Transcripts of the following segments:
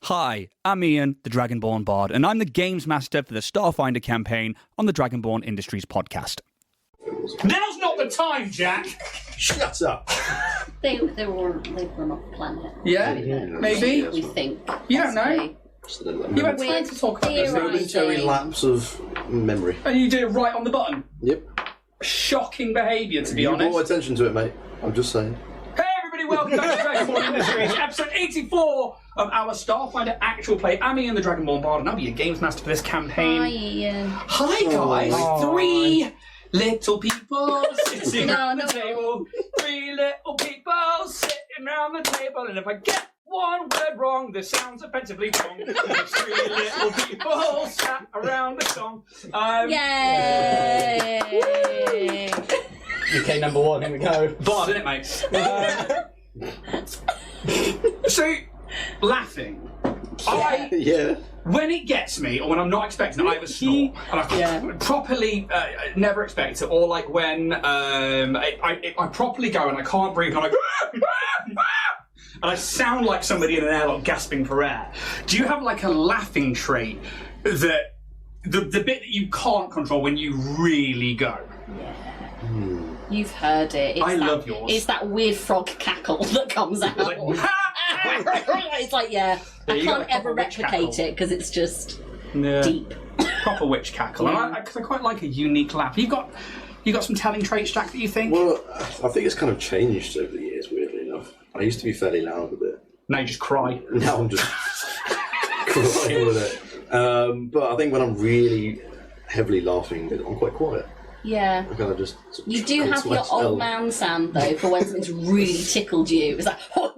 Hi, I'm Ian, the Dragonborn Bard, and I'm the Games Master for the Starfinder campaign on the Dragonborn Industries podcast. Now's not the time, Jack! Shut up! They were off the planet. Yeah, maybe? We think. You don't know. You had time We're to talk about this. Momentary lapse of memory. And you did it right on the button. Yep. Shocking behaviour, to be You honest. brought attention to it, mate. I'm just saying. Hey everybody, welcome back to Dragonborn Industries, episode 84 of our Starfinder Actual play. I'm Ian, the Dragonborn Bard, and I'll be your Games Master for this campaign. Hi, Ian. Hi guys, three little people sitting around the table. Three little people sitting around the table, and if I get one word wrong, this sounds offensively wrong. There's three little people sat around the song. Yay! UK number one, here we go. Bard, isn't it, mate? So, laughing. Yeah. When it gets me, or when I'm not expecting it, I have a snort. And I properly never expect it. Or like when I properly go and I can't breathe, and I'm like, and I sound like somebody in an airlock gasping for air. Do you have like a laughing trait that the bit that you can't control when you really go? You've heard it. I love yours. It's that weird frog cackle that comes out. Like, It's like, I you got can't a ever proper witch replicate cackle. it because it's just Yeah. deep. Proper witch cackle. And I quite like a unique laugh. You got some telling traits, Jack, that you think? Well, I think it's kind of changed over the years, weirdly enough. I used to be fairly loud with it. No, you just cry. Now I'm just crying with it. But I think when I'm really heavily laughing, I'm quite quiet. Yeah. I kind of just... You do have your old man sound though for when something's really tickled you. It's like, Oh,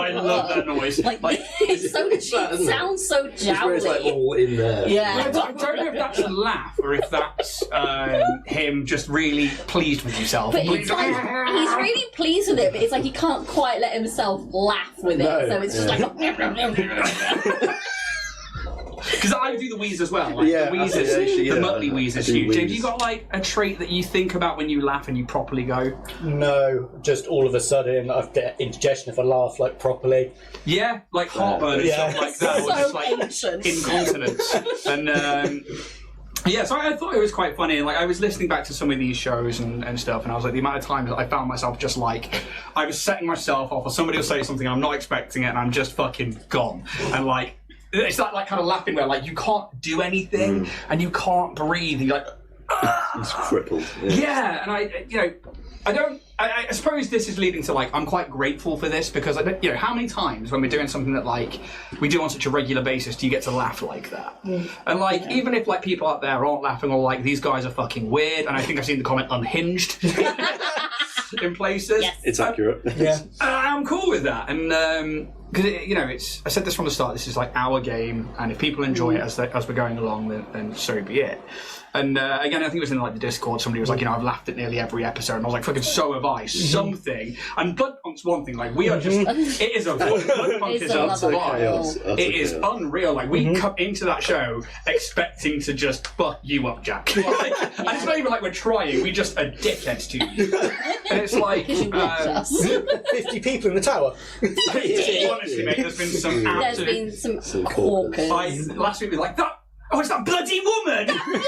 I love that noise. like it's so It's that, isn't it? sounds so It's where it's like jowly. all in there. Yeah. I don't know if that's a laugh or if that's him just really pleased with himself. But it's like he's really pleased with it, but it's like he can't quite let himself laugh with it. No, So it's just like Because I do the wheeze as well. Like, Yeah, the wheeze actually, is, yeah, the muttly wheeze I is do huge. James, wheeze. you got like a trait that you think about when you laugh and you properly go? No, just all of a sudden I've got indigestion if I laugh like properly. Yeah, like heartburn and Yeah. stuff like that, or So just like ancient. incontinence. And yeah, so I thought it was quite funny. And like I was listening back to some of these shows and stuff, and I was like, the amount of times that I found myself just like I was setting myself off, or somebody will say something, I'm not expecting it, and I'm just fucking gone. And like it's that like kind of laughing where like you can't do anything and you can't breathe. And you're like, It's crippled. yeah, and I suppose this is leading to like I'm quite grateful for this because I don't, how many times when we're doing something that like we do on such a regular basis do you get to laugh like that? And like even if like people out there aren't laughing or like these guys are fucking weird, and I think I've seen the comment unhinged in places. Yes. It's accurate. Yeah. I'm cool with that, and because it's I said this from the start. This is like our game, and if people enjoy it as we're going along, then so be it. And again, I think it was in like the Discord. Somebody was like, I've laughed at nearly every episode, and I was like, fucking so have I. Something. And Bloodpunk's one thing. Like we are just. It is a Bloodpunk It's is a another vibe. level. It is unreal. Like we come into that show expecting to just fuck you up, Jack. Like, and it's not even like we're trying. We just are dickheads to you. And it's like. 50 people in the tower. Honestly, mate, there's been some There's absolute. been some corkers. corkers. Last week we were like that. Oh, it's that bloody woman! Bloody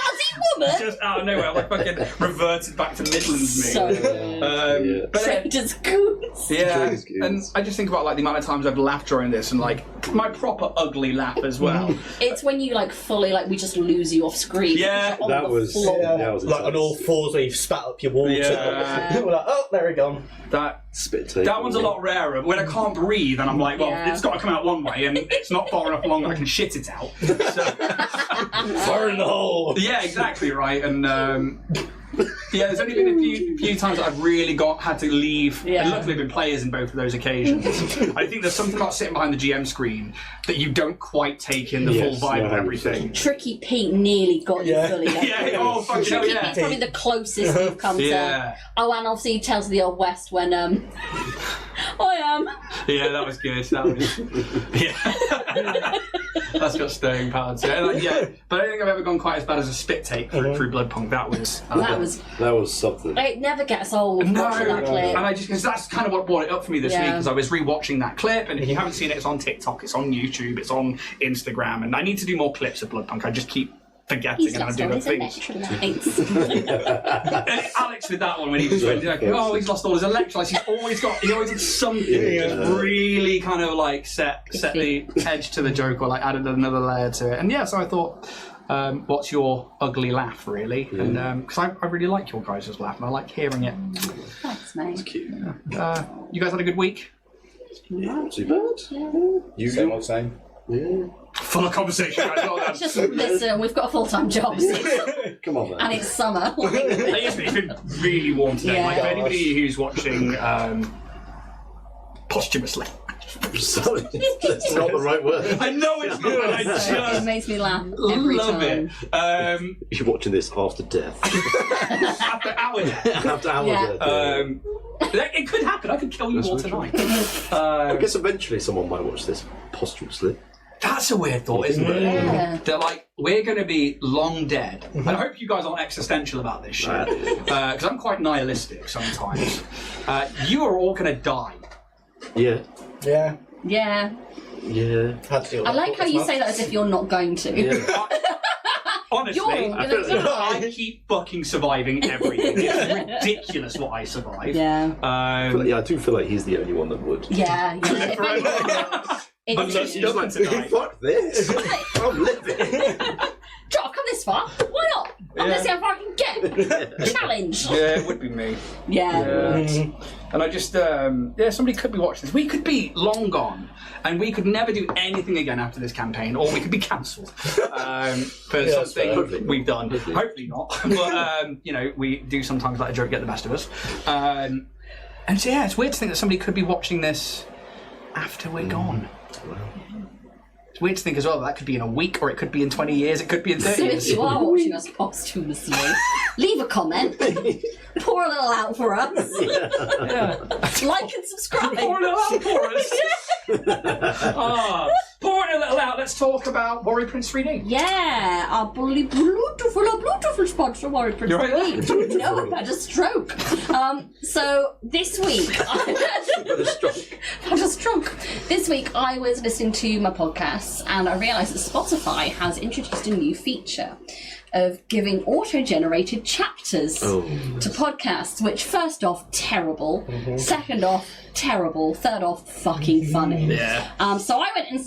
woman! Just out of nowhere, like fucking reverted back to Midlands me. So But Trader's Goose. yeah, Trader's Goose. and I just think about like the amount of times I've laughed during this, and like my proper ugly laugh as well. It's when you like fully like we just lose you off screen. Yeah, on that the was- floor. yeah. That was Like on all fours where you've spat up your water. Yeah. We're like, oh, there we go. That Spit tape. that one's a lot rarer. When I can't breathe, and I'm like, well, Yeah. it's got to come out one way, and it's not far enough along that I can shit it out. So, Fire in the hole. yeah, exactly right. And yeah, there's only been a few times that I've really had to leave. Yeah. And luckily, I've been players in both of those occasions. I think there's something about sitting behind the GM screen that you don't quite take in the Yes, full vibe of 100%. everything. Tricky Pete nearly got you Yeah. fully. Yeah, oh fucking hell, Tricky yeah. Pete's probably the closest you've come Yeah. to. Oh, and obviously he tells the Old West when I am. Yeah, that was good. That was yeah. That's got disgusting parts. Yeah, but I don't think I've ever gone quite as bad as a spit take through Bloodpunk. That was something. It never gets old watching that clip. And because that's kind of what brought it up for me this week, because I was rewatching that clip, and if you haven't seen it, it's on TikTok, it's on YouTube, it's on Instagram, and I need to do more clips of Bloodpunk. I just keep forgetting He's and I lost do all the his things. electrolytes. Alex with that one when he just went like, oh, he's lost all his electrolytes. He always did something that really kind of like set the edge to the joke or like added another layer to it. And yeah, so I thought, what's your ugly laugh, really? And because I really like your guys' laugh and I like hearing it. Thanks, mate. It's cute. You guys had a good week? Not too bad. You Same old same. Yeah. Full of conversation, guys. Well done. Just listen, we've got full-time jobs. Come on, man. And it's summer. It's been really warm today. Yeah. Like, if anybody who's watching posthumously. Sorry, that's not the right word. I know it's not, but I just It makes me laugh every love time. it. You're watching this after death. After our death. After our death. It could happen. I could kill you all tonight. I guess eventually someone might watch this posthumously. That's a weird thought, isn't it? Yeah. They're like, we're going to be long dead. And I hope you guys aren't existential about this shit. Because I'm quite nihilistic sometimes. You are all going to die. Yeah. Yeah. Yeah. Yeah. Had to deal with I like how you say that as if you're not going to. Yeah. Honestly, You're gonna die. I keep fucking surviving everything. It's ridiculous what I survive. Yeah. I do feel like he's the only one that would. Yeah. If anyone- Unless you just want to die. Fuck this. I'm living. Joe, I've come this far. Why not? I'm gonna see how far I can get. Challenge. Yeah, it would be me. Yeah. And I just, somebody could be watching this. We could be long gone, and we could never do anything again after this campaign, or we could be cancelled for something we've done. Hopefully not, but we do sometimes let a joke get the best of us. And so yeah, it's weird to think that somebody could be watching this after we're gone. It's weird to think as well that could be in a week, or it could be in 20 years, it could be in 30 So if years. you are watching us posthumously, leave a comment, pour a little out for us, like and subscribe. Pour a little out for us. Pouring a little out, let's talk about Warrior Prince 3D. Yeah, our beautiful sponsor, Warrior Prince. You're right there. No, I've had a stroke. So this week, This week I was listening to my podcasts and I realised that Spotify has introduced a new feature of giving auto-generated chapters to podcasts, which first off, terrible. Second off, terrible. Third off, fucking funny. Yeah. So I went and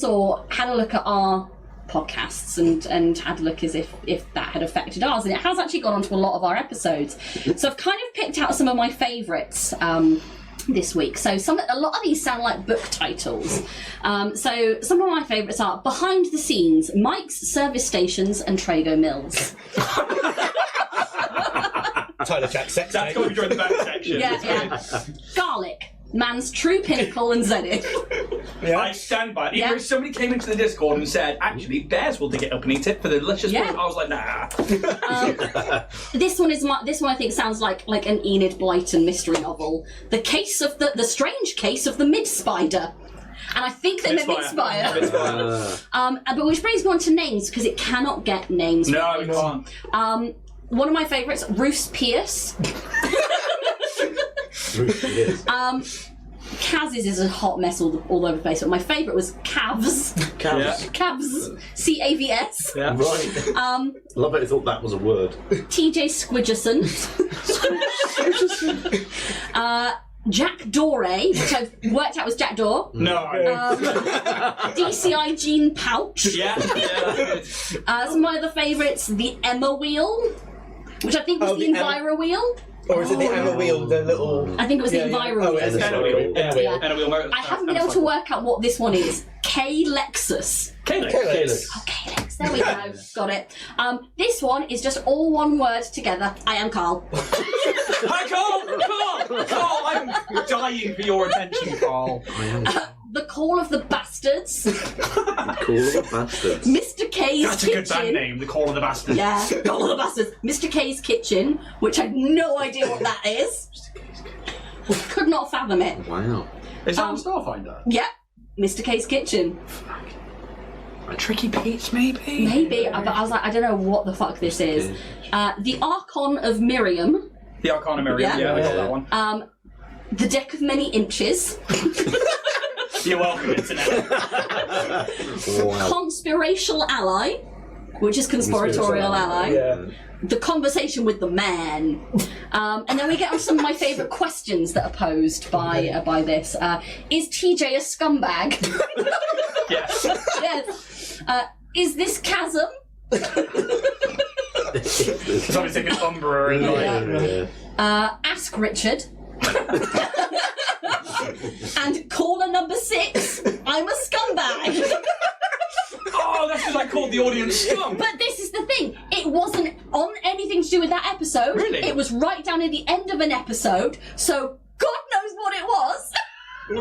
had a look at our podcasts and had a look as if that had affected ours, and it has actually gone on to a lot of our episodes. So I've kind of picked out some of my favourites this week. So a lot of these sound like book titles. So some of my favourites are Behind the Scenes, Mike's Service Stations and Trago Mills. Tyler Jack sex. That's got to be during the back section. Yeah. Garlic, Man's True Pinnacle and Zenith. I stand by it. Even if somebody came into the Discord and said, actually, bears will dig it up and eat it for the delicious food, I was like, nah. This one I think sounds like an Enid Blyton mystery novel. The Strange Case of the Mid-Spider. And I think they meant Mid-Spire. But which brings me on to names, because it cannot get names. No, it can't. One of my favourites, Roos Pierce. Kaz's is a hot mess all over the place, but my favourite was Cavs. Cavs. C-A-V-S. Yeah. Right. Love it, I thought that was a word. TJ Squidgerson. Jack Doré, which I've worked out was Jack Dore. No. DCI Jean Pouch. Yeah. Some of my other favourites, the Emma Wheel, which I think was the Enviro Wheel. Or is it the Emma Wheel, the little... I think it was the Enviro Wheel. It's Enna Wheel. I haven't been able to work out what this one is. K-Lexus. K-Lex. Oh, K-Lex, there we go. Got it. This one is just all one word together. I am Carl. Hi, Carl, I'm dying for your attention, Carl. The Call of the Bastards. Call of the Bastards. Mr. K's That's Kitchen. a good band name, The Call of the Bastards. Yeah, Call of the Bastards. Mr. K's Kitchen, which I have no idea what that is. Could not fathom it. Wow. Is that on Starfinder? Yeah, Mr. K's Kitchen. Tricky Pete's, maybe? Maybe, but I was like, I don't know what the fuck this is. The Archon of Miriam. The Arcana Miriam, yeah, we got that one. The Deck of Many Inches. You're welcome, Internet. Conspirational Ally, which is conspiratorial ally. Yeah. The Conversation with the Man. And then we get on some of my favourite questions that are posed by this. Is TJ a scumbag? Yes. Yes. Is this chasm? It's obviously an Umbra and Ask Richard. And caller number 6, I'm a scumbag. Oh, that's because I called the audience scum. But this is the thing, it wasn't on anything to do with that episode. Really? It was right down at the end of an episode, so God knows what it was.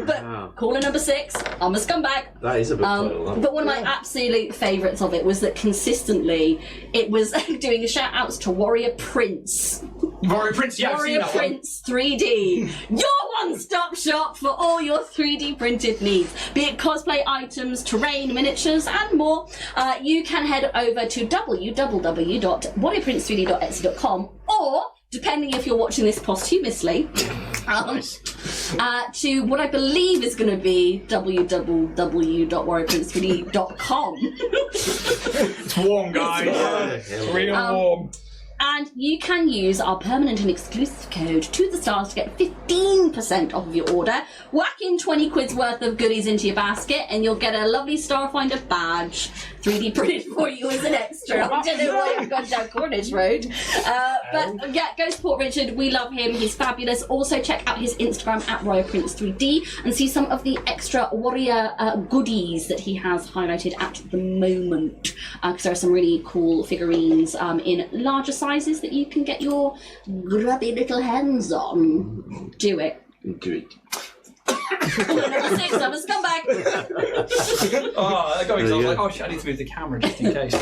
But caller number 6, I'm a scumbag. That is a big title. But one of my absolute favourites of it was that consistently it was doing shout outs to Warrior Prince. Warrior Prince, yeah, Warrior I've seen that Prince 3D. Your one-stop shop for all your 3D printed needs. Be it cosplay items, terrain, miniatures, and more. You can head over to www.warriorprince3d.etsy.com or, depending if you're watching this posthumously, to what I believe is going to be www.warriorprince3d.com. It's warm, guys. It's real warm. And you can use our permanent and exclusive code to the stars to get 15% off of your order. Whack in 20 quid's worth of goodies into your basket and you'll get a lovely Starfinder badge 3D printed for you as an extra. I don't know why I've gone down Cornish Road. But yeah, go support Richard. We love him. He's fabulous. Also check out his Instagram at RoyalPrince3D and see some of the extra warrior goodies that he has highlighted at the moment. Because there are some really cool figurines in larger sizes that you can get your grubby little hands on. Do it. Do it. Number 6, I'm a scumbag. Oh, that got me. I was like, oh shit, I need to move the camera just in case.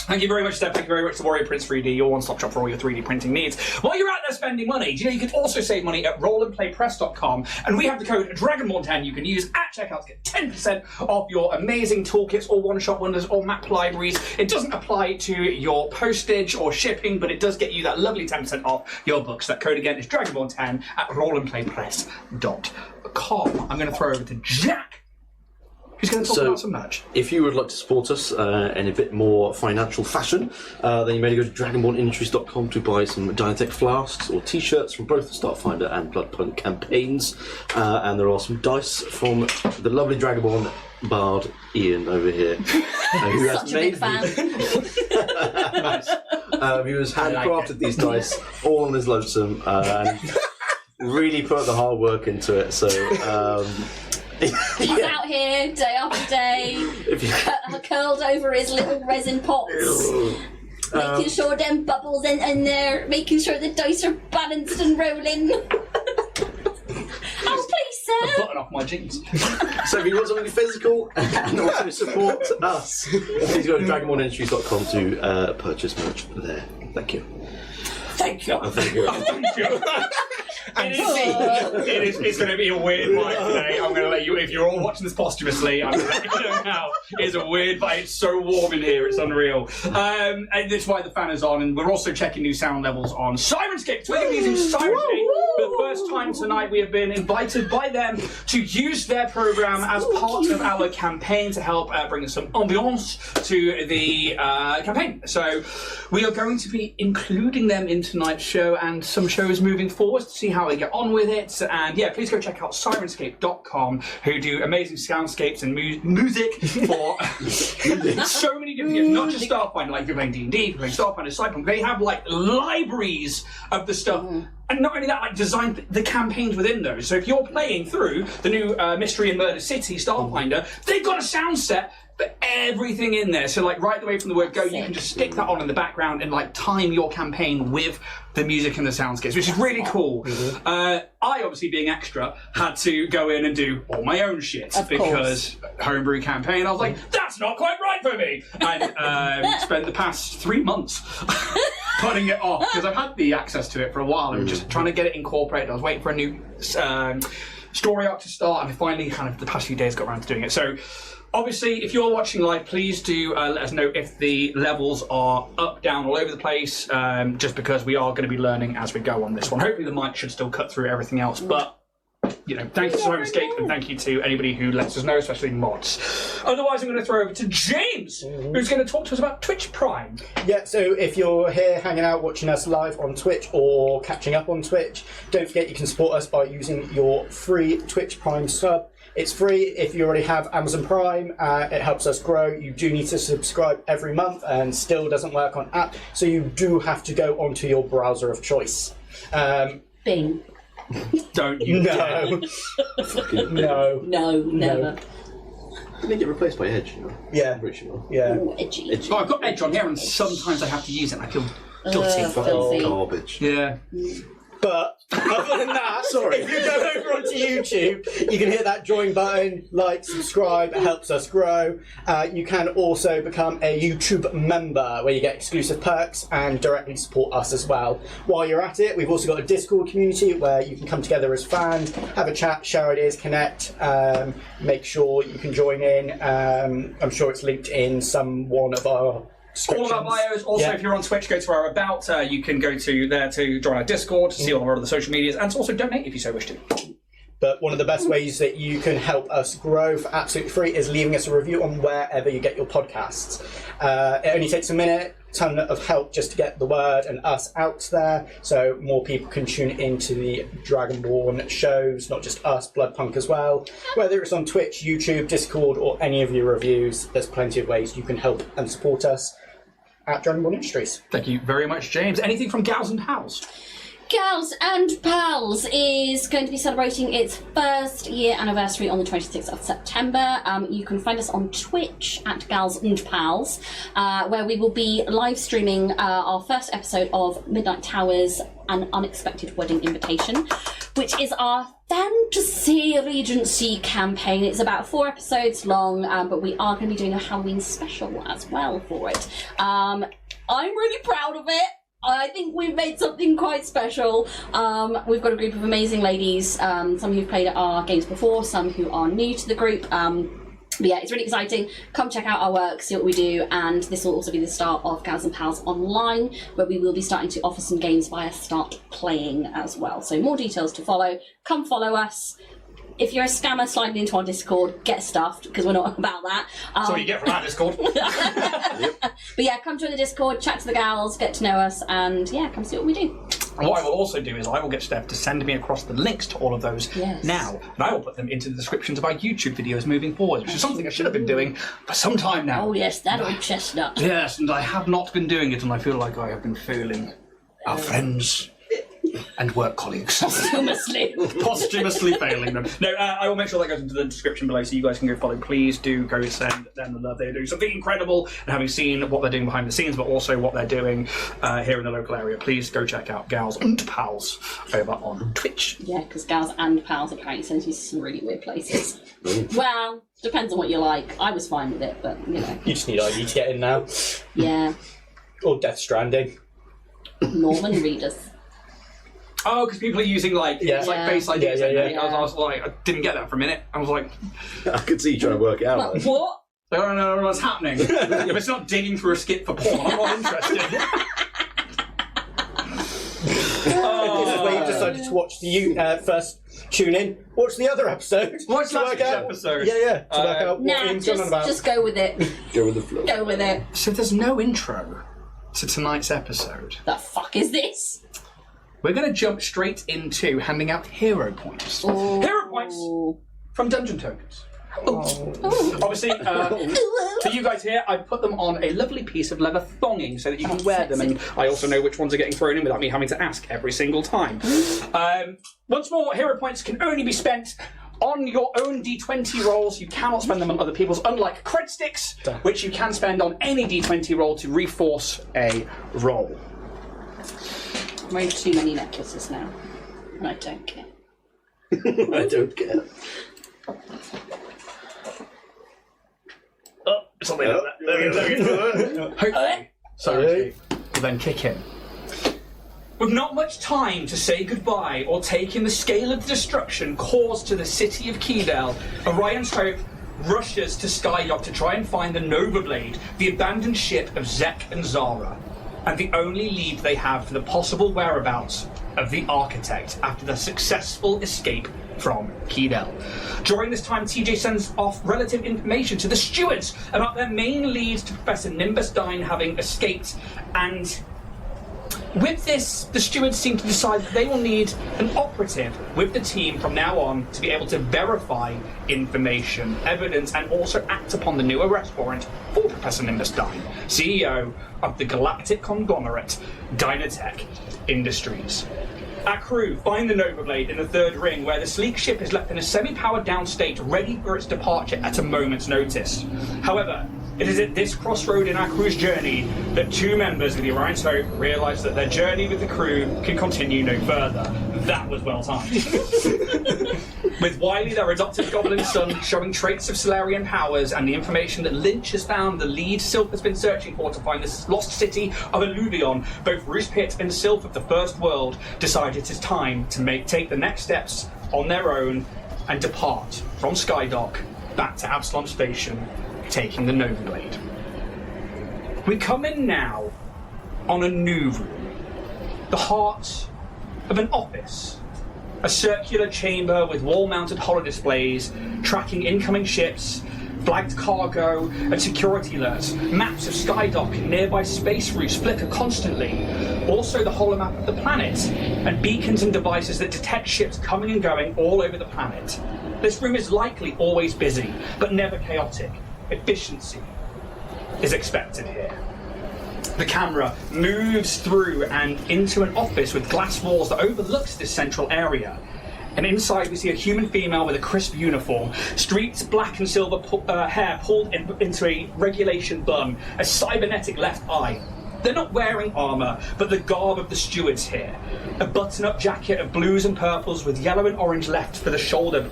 Thank you very much, Steph. Thank you very much to Warrior Prince 3D, your one-stop shop for all your 3D printing needs. While you're out there spending money, do you know you can also save money at rollandplaypress.com, and we have the code Dragonborn10 you can use at checkout to get 10% off your amazing toolkits or one-shot wonders or map libraries. It doesn't apply to your postage or shipping, but it does get you that lovely 10% off your books. That code again is Dragonborn10 at rollandplaypress.com. I'm going to throw over to Jack, who's going to talk about some merch. If you would like to support us in a bit more financial fashion, then you may go to dragonbornindustries.com to buy some Dynatech flasks or t-shirts from both the Starfinder and Bloodpunk campaigns. And there are some dice from the lovely Dragonborn bard Ian over here, who has Such a big fan. Nice. Who has handcrafted these dice all on his lonesome and really put the hard work into it. So He's out here day after day, curled over his little resin pots, making sure them bubbles in there, making sure the dice are balanced and rolling. Oh, please, sir. Button off my jeans. So if you want something physical and also support us, please go to dragonbornindustries.com to purchase merch there. Thank you. Thank you. Thank you. Thank you. It's going to be a weird vibe today. I'm going to let you, if you're all watching this posthumously, I'm going to let you know now. It's a weird vibe. It's so warm in here. It's unreal. And that's why the fan is on. And we're also checking new sound levels on Syrinscape. So we're going to be using Syrinscape for the first time tonight. We have been invited by them to use their program as part of our campaign to help bring some ambiance to the campaign. So we are going to be including them in tonight's show and some shows moving forward to see how they get on with it. And yeah, please go check out Syrinscape.com, who do amazing soundscapes and music for so many different games, not just Starfinder, like if you're playing D&D, if you're playing Starfinder, Cyberpunk, they have like libraries of the stuff. And not only that, like design the campaigns within those. So if you're playing through the new Mystery and Murder City Starfinder, they've got a sound set for everything in there. So like right the way from the word go, you can just stick that on in the background and like time your campaign with the music and the soundscapes, which is really cool. I, obviously being extra, had to go in and do all my own shit because homebrew campaign, I was like, that's not quite right for me. And spent the past 3 months putting it off because I've had the access to it for a while and just trying to get it incorporated. I was waiting for a new story arc to start, and I finally kind of the past few days got around to doing it. So Obviously, if you're watching live, please do let us know if the levels are up, down, all over the place, just because we are going to be learning as we go on this one. Hopefully the mic should still cut through everything else, but, you know, thank you to Syrinscape, and thank you to anybody who lets us know, especially mods. Otherwise, I'm going to throw over to James, who's going to talk to us about Twitch Prime. Yeah, so if you're here hanging out, watching us live on Twitch or catching up on Twitch, don't forget you can support us by using your free Twitch Prime sub. It's free if you already have Amazon Prime. It helps us grow. You do need to subscribe every month and still doesn't work on app, so you do have to go onto your browser of choice. Bing. Don't you dare. No. No, never. Didn't it get replaced by Edge? You know? Yeah. I'm pretty sure. Yeah. Ooh, edgy. Edge. Oh, I've got Edge on here, and sometimes I have to use it, and I feel guilty. Filthy. Garbage. Yeah. But other than that, if you go over onto YouTube, you can hit that join button, like, subscribe, it helps us grow. You can also become a YouTube member where you get exclusive perks and directly support us as well. While you're at it, we've also got a Discord community where you can come together as fans, have a chat, share ideas, connect, make sure you can join in. I'm sure it's linked in some one of our all of our bios. Also, Yeah. if you're on Twitch, go to our About. You can go to there to join our Discord, to see all of our other social medias, and to also donate if you so wish to. But one of the best ways that you can help us grow for absolutely free is leaving us a review on wherever you get your podcasts. It only takes a minute, ton of help just to get the word and us out there, so more people can tune into the Dragonborn shows, not just us, Bloodpunk as well. Whether it's on Twitch, YouTube, Discord, or any of your reviews, there's plenty of ways you can help and support us at Dragonborn Industries. Thank you very much, James. Anything from Gals and Pals? Gals and Pals is going to be celebrating its first year anniversary on the 26th of September. You can find us on Twitch at Gals and Pals, where we will be live streaming our first episode of Midnight Towers, An Unexpected Wedding Invitation, which is our Fantasy Regency campaign. It's about 4 episodes long, but we are going to be doing a Halloween special as well for it. I'm really proud of it. I think we've made something quite special. We've got a group of amazing ladies, some who've played at our games before, some who are new to the group. But yeah, it's really exciting. Come check out our work, see what we do, and this will also be the start of Gals and Pals Online, where we will be starting to offer some games via Start Playing as well. So more details to follow. Come follow us. If you're a scammer sliding into our Discord, get stuffed, because we're not about that. That's what you get from our Discord. But yeah, come join the Discord, chat to the gals, get to know us, and yeah, come see what we do. And what I will also do is I will get Steph to send me across the links to all of those now, and I will put them into the descriptions of our YouTube videos moving forward, which is something I should have been doing for some time now. Oh yes, that old chestnut. Yes, and I have not been doing it, and I feel like I have been failing our friends and work colleagues. Posthumously failing them. No, I will make sure that goes into the description below so you guys can go follow. Please do go send them the love. They're doing something incredible, and having seen what they're doing behind the scenes, but also what they're doing here in the local area, please go check out Gals and Pals over on Twitch. Yeah, because Gals and Pals apparently sends you to some really weird places. Well, depends on what you like. I was fine with it, but you know. You just need ID to get in now. Yeah. Or Death Stranding. Norman readers. Oh, because people are using like it's like Face ID. Yeah. I was like, I didn't get that for a minute. I was like, I could see you trying to work it out. Like, what? I don't know what's happening. If it's not digging through a skip for porn, I'm not interested. This is where you decided to watch the first tune in, watch the other episode. Watch last week's episode. Yeah. To work out what Nah, Ian's going on about. just go with it. Go with the flow. Go with it. So there's no intro to tonight's episode. The fuck is this? We're going to jump straight into handing out hero points. Ooh. Hero points from dungeon tokens. Obviously, for you guys here, I put them on a lovely piece of leather thonging so that you can wear them, and I also know which ones are getting thrown in without me having to ask every single time. Once more, hero points can only be spent on your own D20 rolls. You cannot spend them on other people's, unlike cred sticks, which you can spend on any D20 roll to reforce a roll. I'm wearing too many necklaces now, and I don't care. I don't care. Oh, something like that. Hopefully, Syrinscape will then kick in. With not much time to say goodbye or take in the scale of the destruction caused to the city of Kedel, Orion's hope rushes to Skydock to try and find the Novablade, the abandoned ship of Zek and Zara, and the only lead they have for the possible whereabouts of the Architect after the successful escape from Keydell. During this time, TJ sends off relative information to the Stewards about their main lead to Professor Nimbus Dine having escaped, and with this, the Stewards seem to decide that they will need an operative with the team from now on to be able to verify information, evidence, and also act upon the new arrest warrant for Professor Nimbus Dine, CEO of the galactic conglomerate Dynatech Industries. Our crew find the Novablade in the third ring, where the sleek ship is left in a semi-powered down state, ready for its departure at a moment's notice. However, it is at this crossroad in our crew's journey that two members of the Orion's Hope realise that their journey with the crew can continue no further. That was well timed. With Wiley, their adopted goblin son, showing traits of Solarian powers and the information that Lynch has found the lead Sylph has been searching for to find the lost city of Alluvion, both Roose Pit and Sylph of the First World decide it is time to take the next steps on their own and depart from Skydock back to Absalom Station, taking the Novablade. We come in now on a new room, the heart of an office, a circular chamber with wall-mounted holodisplays tracking incoming ships, flagged cargo and security alerts, maps of Skydock and nearby space routes flicker constantly, also the holomap of the planet, and beacons and devices that detect ships coming and going all over the planet. This room is likely always busy, but never chaotic. Efficiency is expected here. The camera moves through and into an office with glass walls that overlooks this central area. And inside we see a human female with a crisp uniform, streaked black and silver hair pulled into a regulation bun, a cybernetic left eye. They're not wearing armour, but the garb of the Stewards here. A button-up jacket of blues and purples with yellow and orange left for the shoulder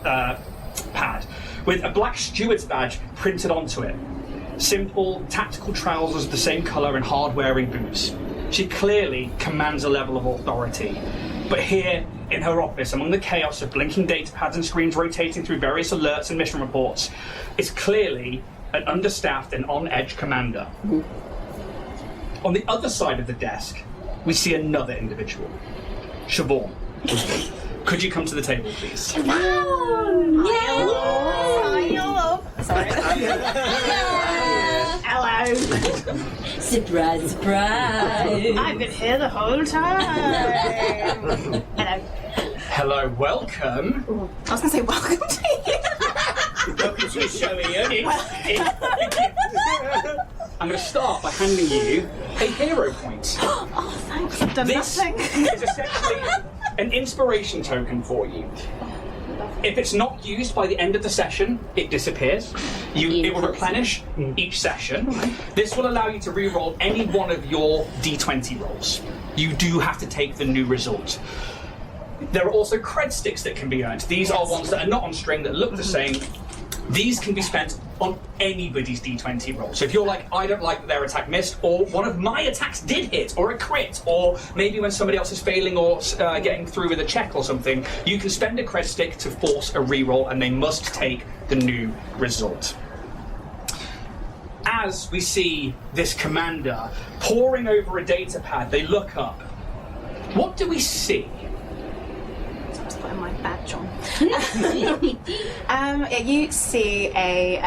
pad, with a black Stewards badge printed onto it. Simple, tactical trousers of the same colour and hard-wearing boots. She clearly commands a level of authority. But here, in her office, among the chaos of blinking data pads and screens rotating through various alerts and mission reports, is clearly an understaffed and on-edge commander. On the other side of the desk, we see another individual. Siobhan. Could you come to the table, please? Hello. Sorry. Hello. Surprise, surprise. I've been here the whole time. Hello. Hello, welcome. I was going to say welcome to you. Welcome to the show, Ian. I'm going to start by handing you a hero point. Oh, thanks. I've done This nothing. is essentially an inspiration token for you. If it's not used by the end of the session, it disappears. It will replenish each session. This will allow you to re-roll any one of your D20 rolls. You do have to take the new result. There are also cred sticks that can be earned. These are ones that are not on string, that look the same. These can be spent on anybody's D20 roll. So if you're like, I don't like that their attack missed, or one of my attacks did hit, or a crit, or maybe when somebody else is failing or getting through with a check or something, you can spend a cred stick to force a reroll, and they must take the new result. As we see this commander poring over a data pad, they look up. What do we see? I was putting my badge on. You see a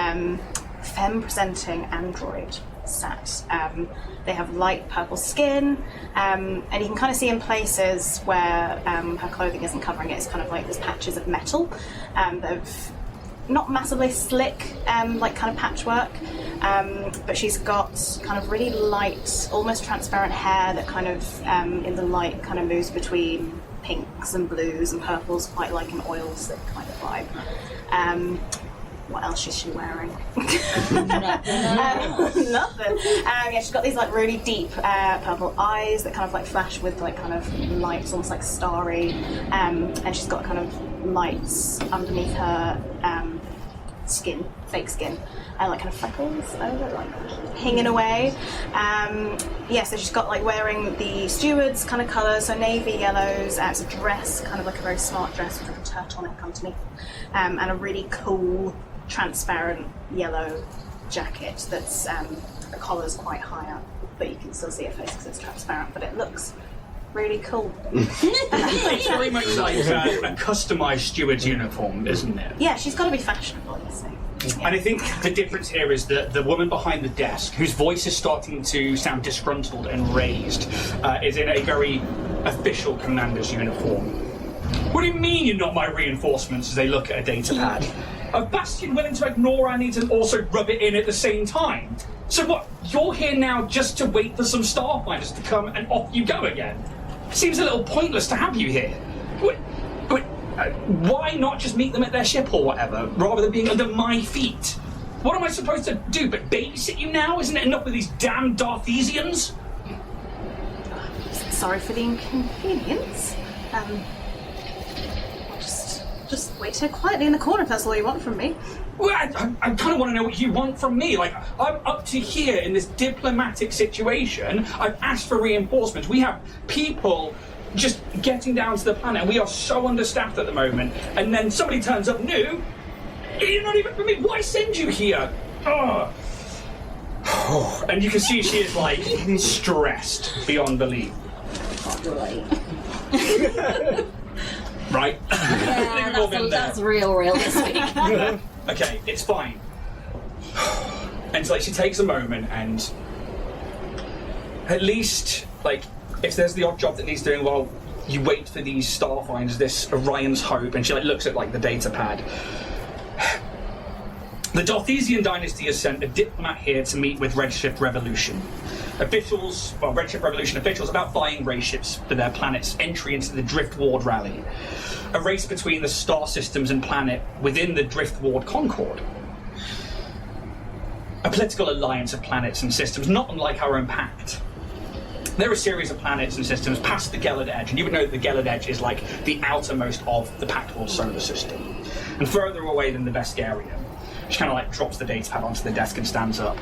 femme-presenting android sat. They have light purple skin, and you can kind of see in places where her clothing isn't covering it, it's kind of like there's patches of metal that have not massively slick, like kind of patchwork, but she's got kind of really light, almost transparent hair that kind of, in the light, kind of moves between pinks and blues and purples, quite like an oil slick kind of vibe. What else is she wearing? Nothing. Yeah, she's got these like really deep purple eyes that kind of like flash with like kind of lights, almost like starry, and she's got kind of lights underneath her skin, fake skin, like kind of freckles over, like hanging away. So she's got like wearing the Stewards kind of colours, so navy yellows. It's a dress, kind of like a very smart dress with like a turtleneck underneath, and a really cool transparent yellow jacket that's the collar's quite high up, but you can still see her face because it's transparent. But it looks really cool. It's very much like a customised steward's uniform, isn't it? Yeah, she's got to be fashionable, you see. And I think the difference here is that the woman behind the desk, whose voice is starting to sound disgruntled and raised, is in a very official commander's uniform. What do you mean you're not my reinforcements? As they look at a data pad. A bastion willing to ignore our needs and also rub it in at the same time. So what, you're here now just to wait for some Starfinders to come and off you go again? Seems a little pointless to have you here. Why not just meet them at their ship or whatever, rather than being under my feet? What am I supposed to do, but babysit you now? Isn't it enough with these damn Darthesians? Sorry for the inconvenience. I'll just wait here quietly in the corner if that's all you want from me. Well, I kind of want to know what you want from me. Like, I'm up to here in this diplomatic situation. I've asked for reinforcements. We have people just getting down to the planet, and we are so understaffed at the moment. And then somebody turns up new. You're not even for me. Why send you here? Oh. And you can see she is like stressed beyond belief. Right? Yeah, that's real this week. Okay, it's fine. And so, like, she takes a moment and at least, like, if there's the odd job that needs doing while you wait for these Starfinders, this Orion's Hope, and she like looks at like the data pad. The Darthesian dynasty has sent a diplomat here to meet with Redshift Revolution. Redshift Revolution officials about buying race ships for their planet's entry into the Drift Ward Rally. A race between the star systems and planet within the Drift Ward Concord. A political alliance of planets and systems, not unlike our own Pact. There are a series of planets and systems past the Gellid Edge, and you would know that the Gellid Edge is like the outermost of the Pact World solar system, and further away than the Vestgarian. She kind of like drops the data pad onto the desk and stands up.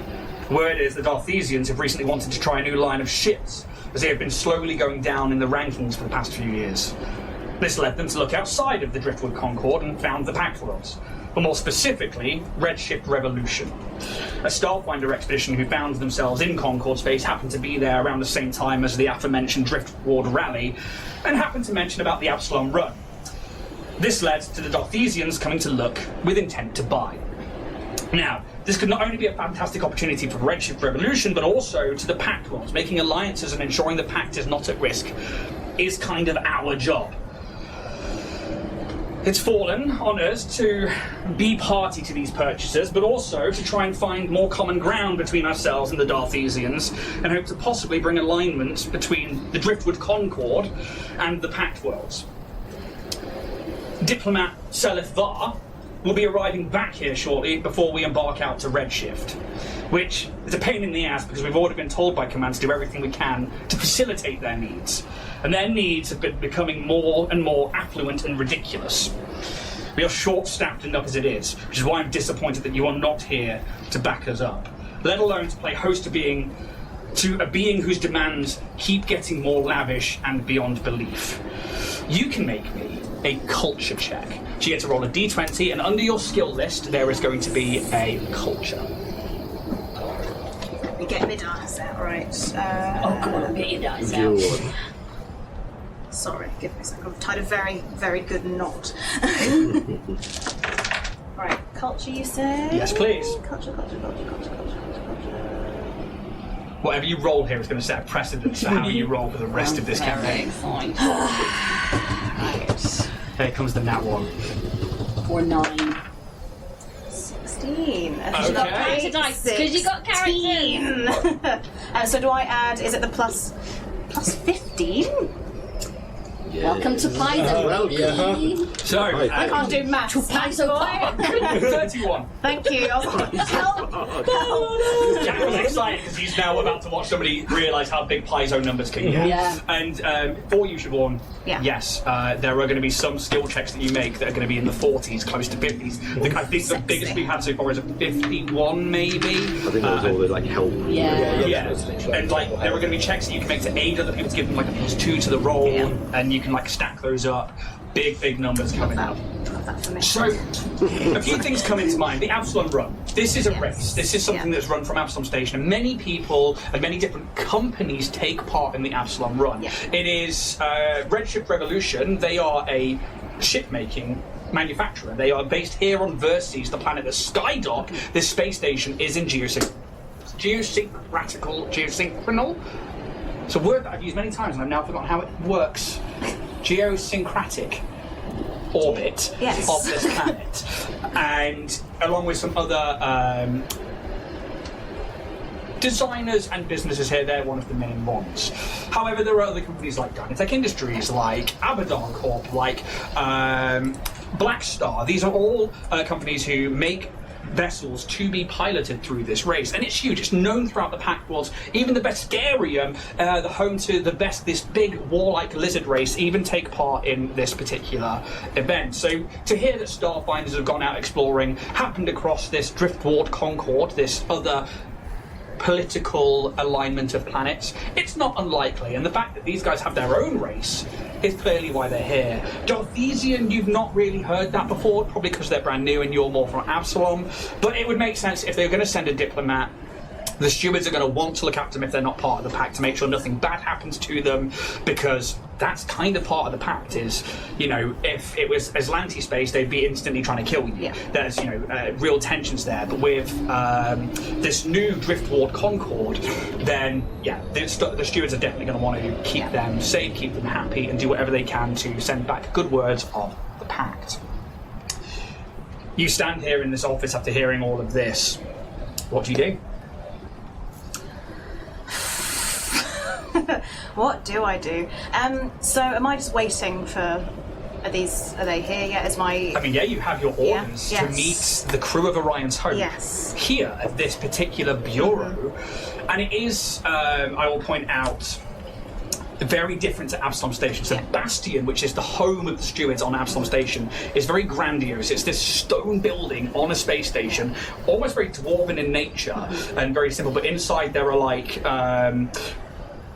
Word is the Darthesians have recently wanted to try a new line of ships, as they have been slowly going down in the rankings for the past few years. This led them to look outside of the Driftwood Concord and found the Pact Worlds, but more specifically, Redshift Revolution. A Starfinder expedition who found themselves in Concord space happened to be there around the same time as the aforementioned Drift Ward Rally, and happened to mention about the Absalom Run. This led to the Darthesians coming to look with intent to buy. Now, this could not only be a fantastic opportunity for Redshift Revolution, but also to the Pact Worlds. Making alliances and ensuring the Pact is not at risk is kind of our job. It's fallen on us to be party to these purchases, but also to try and find more common ground between ourselves and the Darthesians, and hope to possibly bring alignment between the Driftwood Concord and the Pact Worlds. Diplomat Selith Var will be arriving back here shortly before we embark out to Redshift, which is a pain in the ass because we've already been told by Command to do everything we can to facilitate their needs. And their needs have been becoming more and more affluent and ridiculous. We are short-staffed enough as it is, which is why I'm disappointed that you are not here to back us up, let alone to play host to a being whose demands keep getting more lavish and beyond belief. You can make me a culture check. So you get to roll a d20, and under your skill list there is going to be a culture. Let me get my dice out, right. Come on, get your dice out. Sorry, give me a second. I've tied a very, very good knot. Right, culture you say? Yes, please. Culture. Whatever you roll here is going to set a precedent for how you roll for the rest of this campaign. Right. Here comes the nat one. Or 9. 16. Okay. Character dice, because you got characters. So do I add, is it the plus 15? Welcome to Paizo. Well, yeah. So, I can't do maths. To Paizo Park. 31. Thank you. I was like, help! Jack was excited because he's now about to watch somebody realise how big Paizo numbers can get. Yeah. And for you, Siobhan, Yeah. yes, there are going to be some skill checks that you make that are going to be in the 40s, close to 50s. I think the biggest we've had so far is a 51, maybe. I think that was all the like help. Yeah, and like there are going to be checks that you can make to aid other people to give them like a +2 to the roll, and you can like stack those up. Big numbers coming out. That for me. So, a few things come into mind. The Absalom Run. This is a race. This is something that's run from Absalom Station, and many people and many different companies take part in the Absalom Run. Yeah. It is Redshift Revolution. They are a ship-making manufacturer. They are based here on Verces, the planet that Skydock, this space station, is in geosynchronial. It's a word that I've used many times, and I've now forgotten how it works. Geosyncratic orbit of this planet, and along with some other designers and businesses here, they're one of the main ones. However, there are other companies like Dynatech Industries, like Abaddon Corp, like Black Star. These are all companies who make vessels to be piloted through this race, and it's huge. It's known throughout the Pact Worlds. Even the Bestiarium, the home to the best, this big warlike lizard race, even take part in this particular event. So to hear that Starfinders have gone out exploring, happened across this Driftward Concord, this other political alignment of planets, it's not unlikely, and the fact that these guys have their own race is clearly why they're here. Darthesian, you've not really heard that before, probably because they're brand new and you're more from Absalom, but it would make sense if they were going to send a diplomat. The stewards are going to want to look after them if they're not part of the pact, to make sure nothing bad happens to them, because that's kind of part of the pact. Is, you know, if it was Aslanti space, they'd be instantly trying to kill you. Yeah. There's, you know, real tensions there. But with this new Driftward Concord, then yeah, the stewards are definitely going to want to keep them safe, keep them happy, and do whatever they can to send back good words of the pact. You stand here in this office after hearing all of this. What do you do? What do I do? So am I just waiting for... Are they here yet? I mean, yeah, you have your orders Yeah. to Yes. meet the crew of Orion's Hope Here at this particular bureau. And it is, I will point out, very different to Absalom Station. So Bastion, which is the home of the stewards on Absalom Station, is very grandiose. It's this stone building on a space station, almost very dwarven in nature and very simple. But inside there are like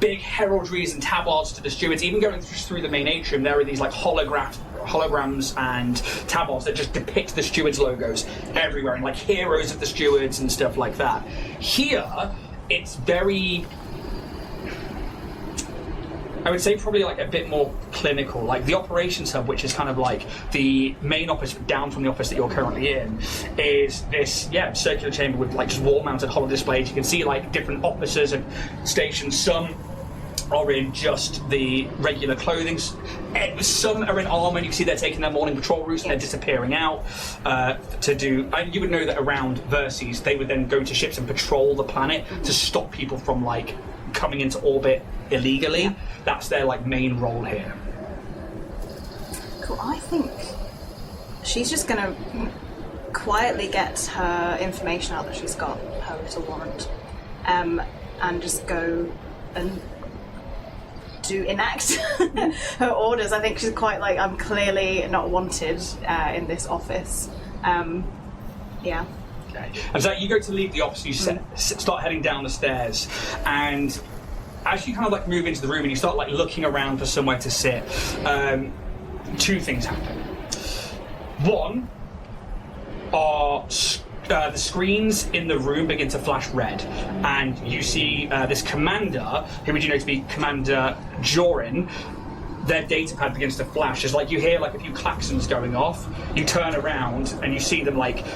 big heraldries and tabards to the stewards. Even going through the main atrium, there are these like holograms and tabards that just depict the stewards' logos everywhere, and like heroes of the stewards and stuff like that. Here, it's very, I would say probably like a bit more clinical. Like the operations hub, which is kind of like the main office down from the office that you're currently in, is this circular chamber with like just wall-mounted holo displays. You can see like different officers and stations. Some are in just the regular clothing. Some are in armour, and you can see they're taking their morning patrol routes and they're disappearing out to do... And you would know that around Verces, they would then go to ships and patrol the planet to stop people from like coming into orbit illegally. Yeah. That's their like main role here. Cool. I think she's just gonna quietly get her information out that she's got her little warrant, and just go and enact her orders. I think she's quite like, I'm clearly not wanted in this office. Yeah. Okay. And so you go to leave the office, you start heading down the stairs, and as you kind of like move into the room and you start like looking around for somewhere to sit, two things happen. One are the screens in the room begin to flash red, and you see this commander, who would you know to be Commander Jorin. Their data pad begins to flash. It's like you hear like a few klaxons going off. You turn around and you see them like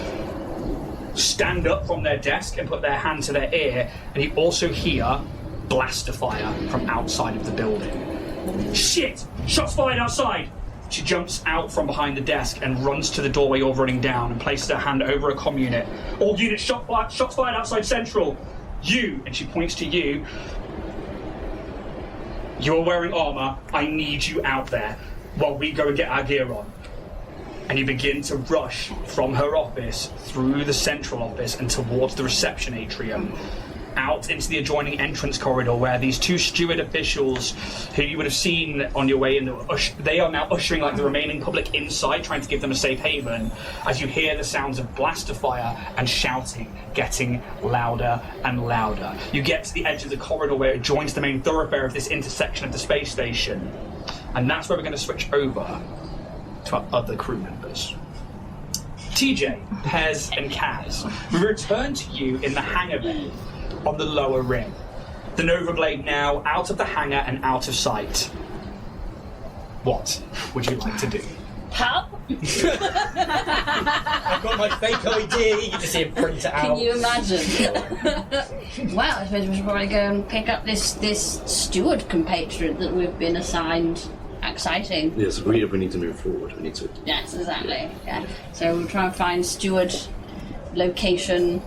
stand up from their desk and put their hand to their ear, and you also hear blaster fire from outside of the building. Shit! Shots fired outside! She jumps out from behind the desk and runs to the doorway you're running down and places her hand over a comm unit. All units, shots fired outside Central. You, and she points to you. You're wearing armour. I need you out there while we go and get our gear on. And you begin to rush from her office through the central office and towards the reception atrium, out into the adjoining entrance corridor where these two steward officials who you would have seen on your way in, they are now ushering like the remaining public inside, trying to give them a safe haven, as you hear the sounds of blaster fire and shouting getting louder and louder. You get to the edge of the corridor where it joins the main thoroughfare of this intersection of the space station, and that's where we're going to switch over to our other crew members. TJ, Pez, and Kaz, we return to you in the hangar bay on the lower ring. The Nova Blade now out of the hangar and out of sight. What would you like to do? Pub? I've got my fake ID. You just see him print it out. Can you imagine? Well, I suppose we should probably go and pick up this steward compatriot that we've been assigned. Exciting. Yes, we need to move forward. We need to. Yes, exactly. Yeah. So we'll try and find steward location.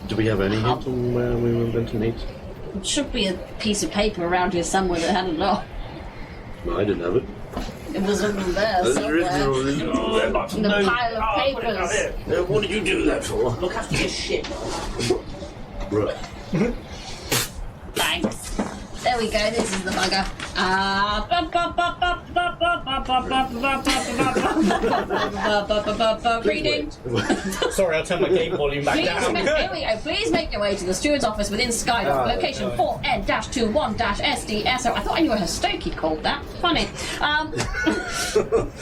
Do we have any hint on where we were going to meet? There should be a piece of paper around here somewhere that had a lot. No, I didn't have it. It was over there somewhere. In the pile of papers. What did you do that for? Look after this shit. Right. Thanks. There we go, this is the bugger. Reading. Sorry, I'll turn my game volume back down. Here we go. Please make your way to the steward's office within Skydock, location 4N-21-SDS. I thought I knew a Hostoki called that. Funny. I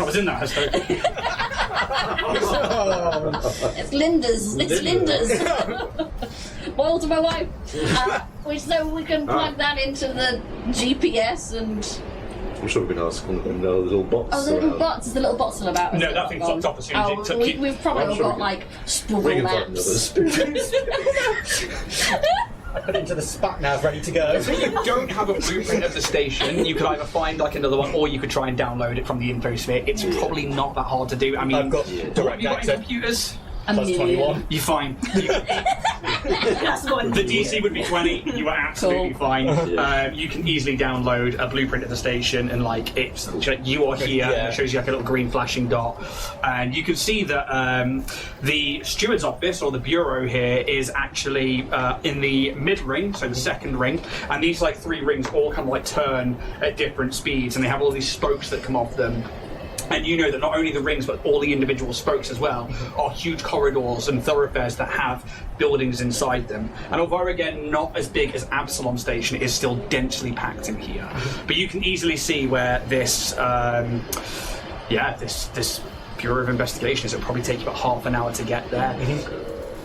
was in that Hostoki. It's Linda's. It's Linda's. Boiled to my wife. Which so we can plug that into the GPS and. I'm sure we can ask on the little bots. Oh, the little bots. Is the little bot still about? No, that thing flopped off as soon as it took you. We've probably all got like Spruggle maps. I put it into the spat nav ready to go. If you don't have a blueprint of the station, you could either find like another one, or you could try and download it from the infosphere. It's probably not that hard to do. I mean, I've got have direct you got any access. computers? Plus 21. You're fine. The DC would be 20. You are absolutely fine. You can easily download a blueprint of the station, and like it's you are here. And it shows you like a little green flashing dot, and you can see that the steward's office or the bureau here is actually in the mid ring, so the second ring, and these like 3 rings all kind of like turn at different speeds, and they have all these spokes that come off them. And you know that not only the rings, but all the individual spokes as well are huge corridors and thoroughfares that have buildings inside them. And although, again, not as big as Absalom Station, it is still densely packed in here. But you can easily see where this, this Bureau of Investigation is. It'll probably take you about half an hour to get there.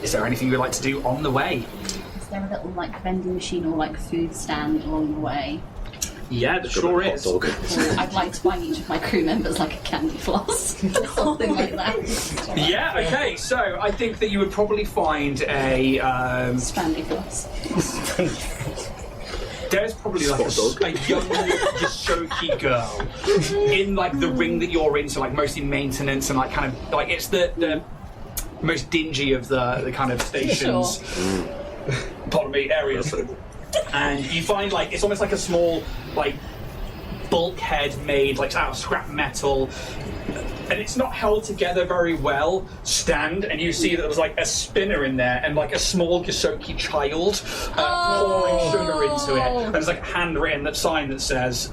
Is there anything you'd like to do on the way? Is there a little like vending machine or like food stand along the way? Yeah, there sure is. I'd like to buy each of my crew members like a candy floss, something like that. Yeah, okay, so I think that you would probably find a... Strandy floss. There's probably like a young Yashoki girl in like the ring that you're in, so like mostly maintenance and like kind of like it's the most dingy of the kind of stations. Sure. Pardon me, areas. And you find like it's almost like a small like bulkhead made like out of scrap metal, and it's not held together very well. Stand, and you see that there was like a spinner in there and like a small Yashoki child pouring sugar into it. And there's like a handwritten sign that says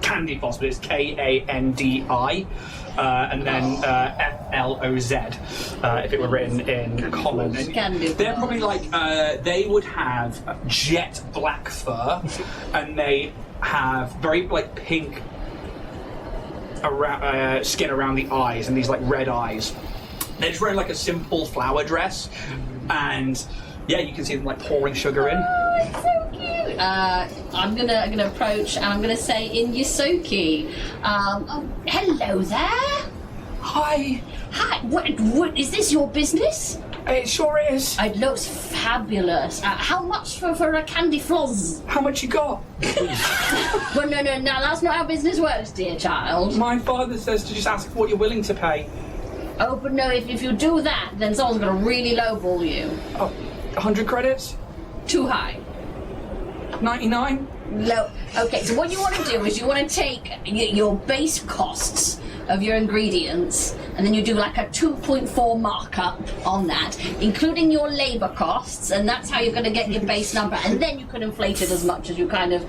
Candy Floss, but it's Kandi. And then FLOZ, if it were written in common. And they're probably like, they would have jet black fur, and they have very like pink skin around the eyes, and these like red eyes. They're just wearing like a simple flower dress, and yeah, you can see them like pouring sugar in. Oh, it's so cute. I'm gonna approach and I'm gonna say in Yashoki, hello there. Hi. Hi. What is this your business? It sure is. It looks fabulous. How much for a candy floss? How much you got? Well, no, that's not how business works, dear child. My father says to just ask for what you're willing to pay. Oh, but no, if you do that, then someone's gonna really lowball you. Oh, 100 credits? Too high. 99? Low. Okay, so what you want to do is you want to take your base costs of your ingredients, and then you do like a 2.4 markup on that, including your labour costs, and that's how you're going to get your base number, and then you can inflate it as much as you kind of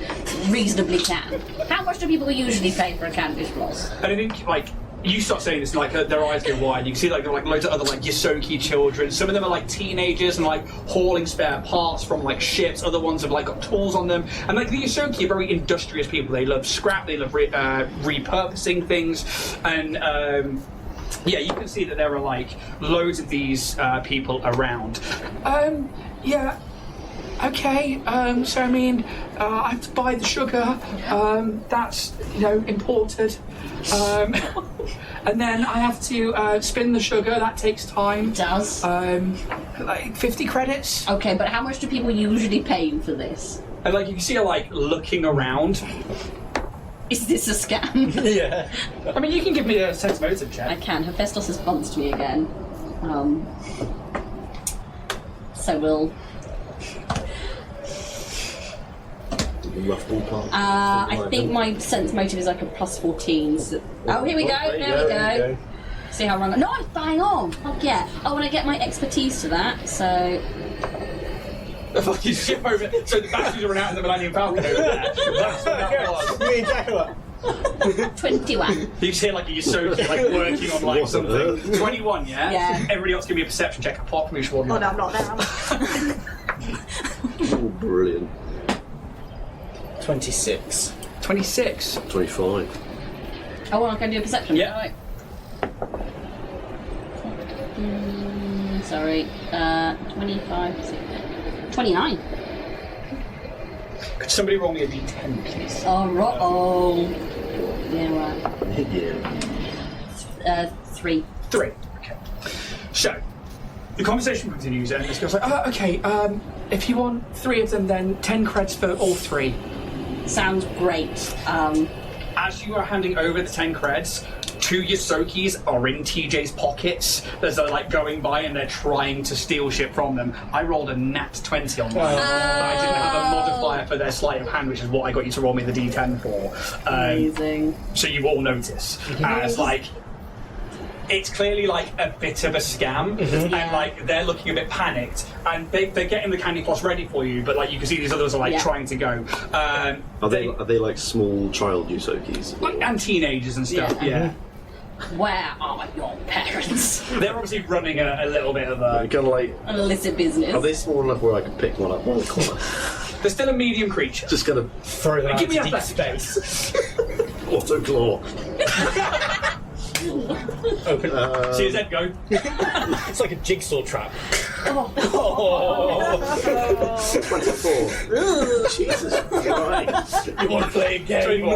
reasonably can. How much do people usually pay for a candy floss? And I think like you start saying this, like their eyes go wide. You can see like there are like loads of other like Yosoki children. Some of them are like teenagers and like hauling spare parts from like ships. Other ones have like got tools on them. And like the Yosoki are very industrious people. They love scrap. They love repurposing things. And yeah, you can see that there are like loads of these people around. Yeah. Okay, so I mean, I have to buy the sugar, that's, imported, and then I have to spin the sugar, that takes time. It does. Like 50 credits. Okay, but how much do people usually pay you for this? And like, you can see her like looking around. Is this a scam? Yeah. I mean, you can give me a sense motive check. I can. Hephaestus has bunched me again. So we'll... Rough ballpark. I think my sense motive is like a plus 14. So... Oh, here we go. There we go. See how wrong. No, I'm bang on. Fuck yeah. I want to get my expertise to that. So. Fuck you, ship over. So the batteries are run out in the Millennium Falcon over there. That's what that was. Me and Jack 21. You just hear like a Yosoki like working on like something. 21, yeah? Yeah. Everybody else give me a perception check apart from Siobhan. Oh no, I'm not there. Oh, brilliant. 26. 26. 25. Oh, well, I can do a perception. Yeah. Right. Sorry. 25. 29. Could somebody roll me a d10, please? Oh. Yeah, right. 3. 3. Okay. So, the conversation continues, and this girl's like, okay, if you want 3 of them, then 10 creds for all 3. Sounds great. As you are handing over the 10 creds, 2 Yosokis are in TJ's pockets as they're like going by and they're trying to steal shit from them. I rolled a nat 20 on mine. I didn't have a modifier for their sleight of hand, which is what I got you to roll me the d10 for. Amazing. So you all notice as like it's clearly like a bit of a scam, and like they're looking a bit panicked, and they're getting the candy floss ready for you, but like you can see these others are like trying to go. Are they like small child Yosokis? Like, and teenagers and stuff? Yeah. Where are your parents? They're obviously running a little bit of a Kind of like. An illicit business. Are they small enough where I can pick one up one corner? They're still a medium creature. Just kind of Throw them out Give me to a deep athletics. space. auto claw. Open. See his head go. It's like a jigsaw trap. 24. Jesus. Right. You want to play a game?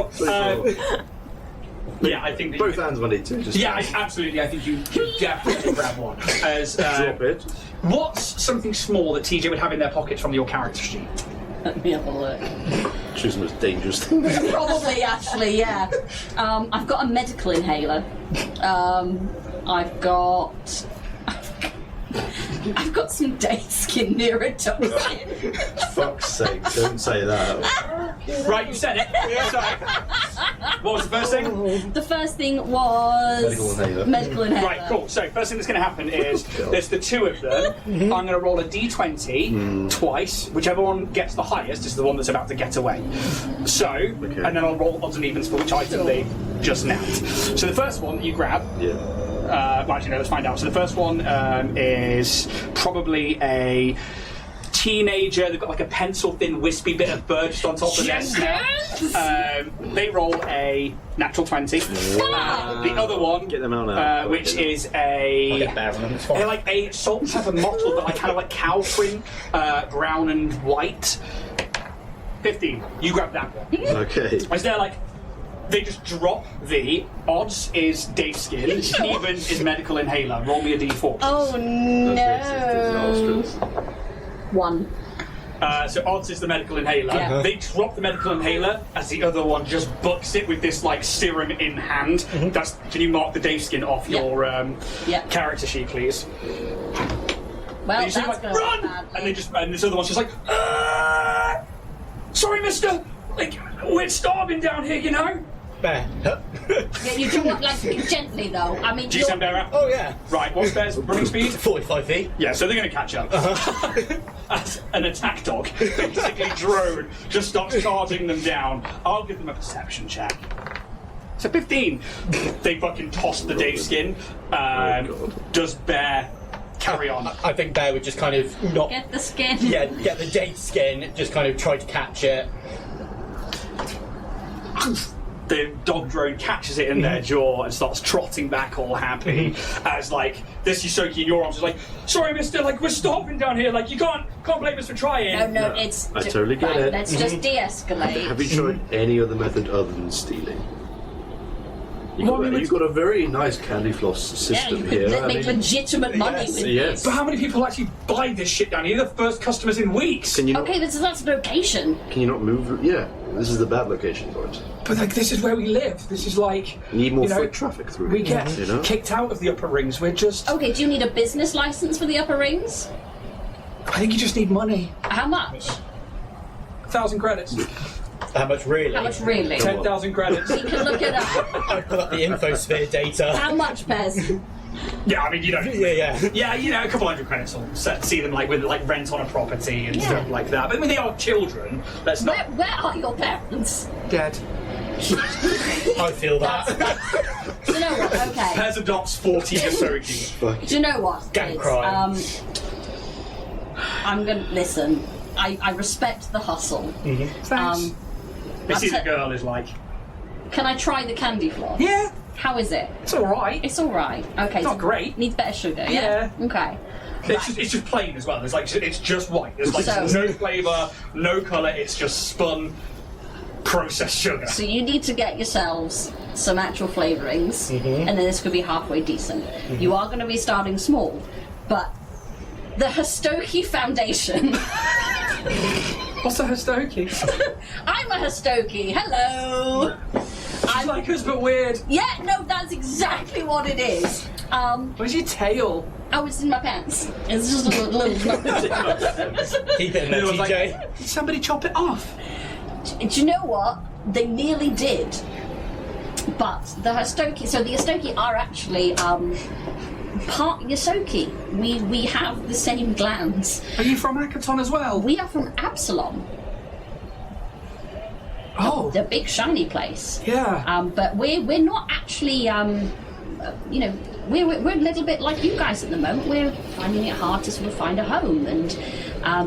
Yeah, I think that Both hands when I need to. Just absolutely. I think you definitely grab one. As drop it. what's something small that TJ would have in their pockets from your character sheet? Let me have a look. Choose the most dangerous thing. Probably, actually, yeah. I've got a medical inhaler. I've got some day skin neurotoxin. Fuck's sake, don't say that. Right, you said it. Sorry. What was the first thing? The first thing was Medical inhaler. Medical inhaler. Right, cool. So first thing that's going to happen is there's the 2 of them. I'm going to roll a d20 twice. Whichever one gets the highest is the one that's about to get away. So, and then I'll roll odds and evens for which item they just nabbed. So the first one that you grab. Yeah. Well, actually, no, let's find out. So the first one is probably a teenager. They've got like a pencil-thin, wispy bit of fur just on top of their snout. They roll a natural 20. The other one, Get them out now. which is a they're like a salt and pepper mottled, but like kind of like cow print, brown and white. 15. You grab that one. Okay. Is there like? They just drop the odds is Dave Skin, even is medical inhaler. Roll me a d4. Oh no. Disastrous. 1. So odds is the medical inhaler. Yeah. They drop the medical inhaler as the other one just bucks it with this like serum in hand. Can you mark the Dave Skin off your character sheet, please? Well, And you that's say, like, going run! to bad. And this other one's just like, sorry, mister. Like, we're starving down here, you know. Bear. Yeah, you do it like gently though. I mean, G-Sam Bearer. Oh yeah. Right, what's Bear's running speed? 45 feet. Yeah, so they're going to catch up. As an attack dog, basically drone, just starts charging them down. I'll give them a perception check. So 15. They fucking toss the Dave skin. Does Bear carry on? I think Bear would just kind of not Get the skin. Yeah, get the date skin, just kind of try to catch it. The dog drone catches it in their jaw and starts trotting back all happy as like this Yusoki in your arms is like, sorry mister, like we're stopping down here, like you can't blame us for trying. No, it's... I totally get it. Let's just de-escalate. Have you tried any other method other than stealing? Well, You've got a very nice candy floss Yeah, system you here. could I make mean, legitimate money with yes. this. But how many people actually buy this shit down here? You're the first customers in weeks. can you not, Okay, that's location. can you not move? Yeah, this is the bad location for it. But like this is where we live. This is like You need more you know, foot traffic through. we get you know? kicked out of the upper rings. We're just Okay, do you need a business license for the upper rings? I think you just need money. How much? 1,000 credits. How much really? How much really? 10,000 credits. You can look it up. I put up the infosphere data. How much, Pez? Yeah, I mean, you know. Yeah. Yeah, you know, a couple hundred credits will see them like with like rent on a property and stuff like that. But I mean, they are children. Let's not. Where are your parents? Dead. I feel that. Do you know what? Okay. Pez adopts 40 Yosoki. Do you know what? Gang kids? crime. I'm gonna listen. I respect the hustle. Thanks. They see the I'll girl is like, Can I try the candy floss? yeah, How is it? it's all right. It's all right. Okay. Not great. Needs better sugar. Yeah. Okay. It's just plain as well. There's like it's just white. There's like So- no flavour, no colour. It's just spun processed sugar. So you need to get yourselves some actual flavourings, and then this could be halfway decent. You are going to be starting small, but the Hostoki Foundation. What's a Hostoki? I'm a Hostoki. Hello. She's like us but weird. Yeah, no, that's exactly what it is. Where's your tail? Oh, it's in my pants. It's just a little. Keep it in there, It was like, TJ. did somebody chop it off? Do you know what? They nearly did. But the Hostoki, so the Hostoki are actually part Yosoki. We have the same glands. Are you from Akaton as well? We are from Absalom, Oh, the big shiny place. yeah. But we're not actually, you know, we're a little bit like you guys at the moment. We're finding it hard to sort of find a home, and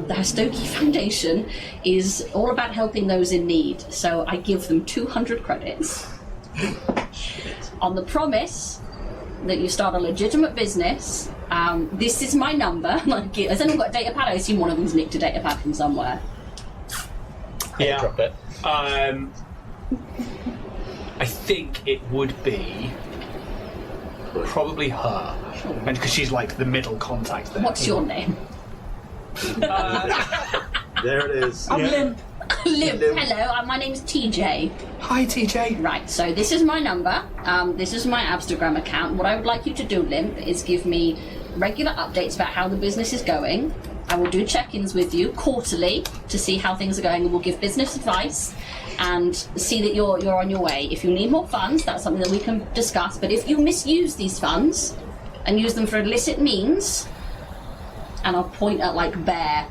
the Hostoki Foundation is all about helping those in need. So I give them 200 credits on the promise that you start a legitimate business. This is my number. Like, has anyone got a data pad? I assume one of them's nicked a data pad from somewhere. Yeah. Drop it. I think it would be probably her, and because she's like the middle contact there. What's your name? There it is. I'm Limp. Liv. Hello, my name's TJ. Hi, TJ. Right, so this is my number. This is my Abstagram account. What I would like you to do, Limp, is give me regular updates about how the business is going. I will do check-ins with you quarterly to see how things are going, and we'll give business advice and see that you're on your way. If you need more funds, that's something that we can discuss. But if you misuse these funds and use them for illicit means, and I'll point at like Bear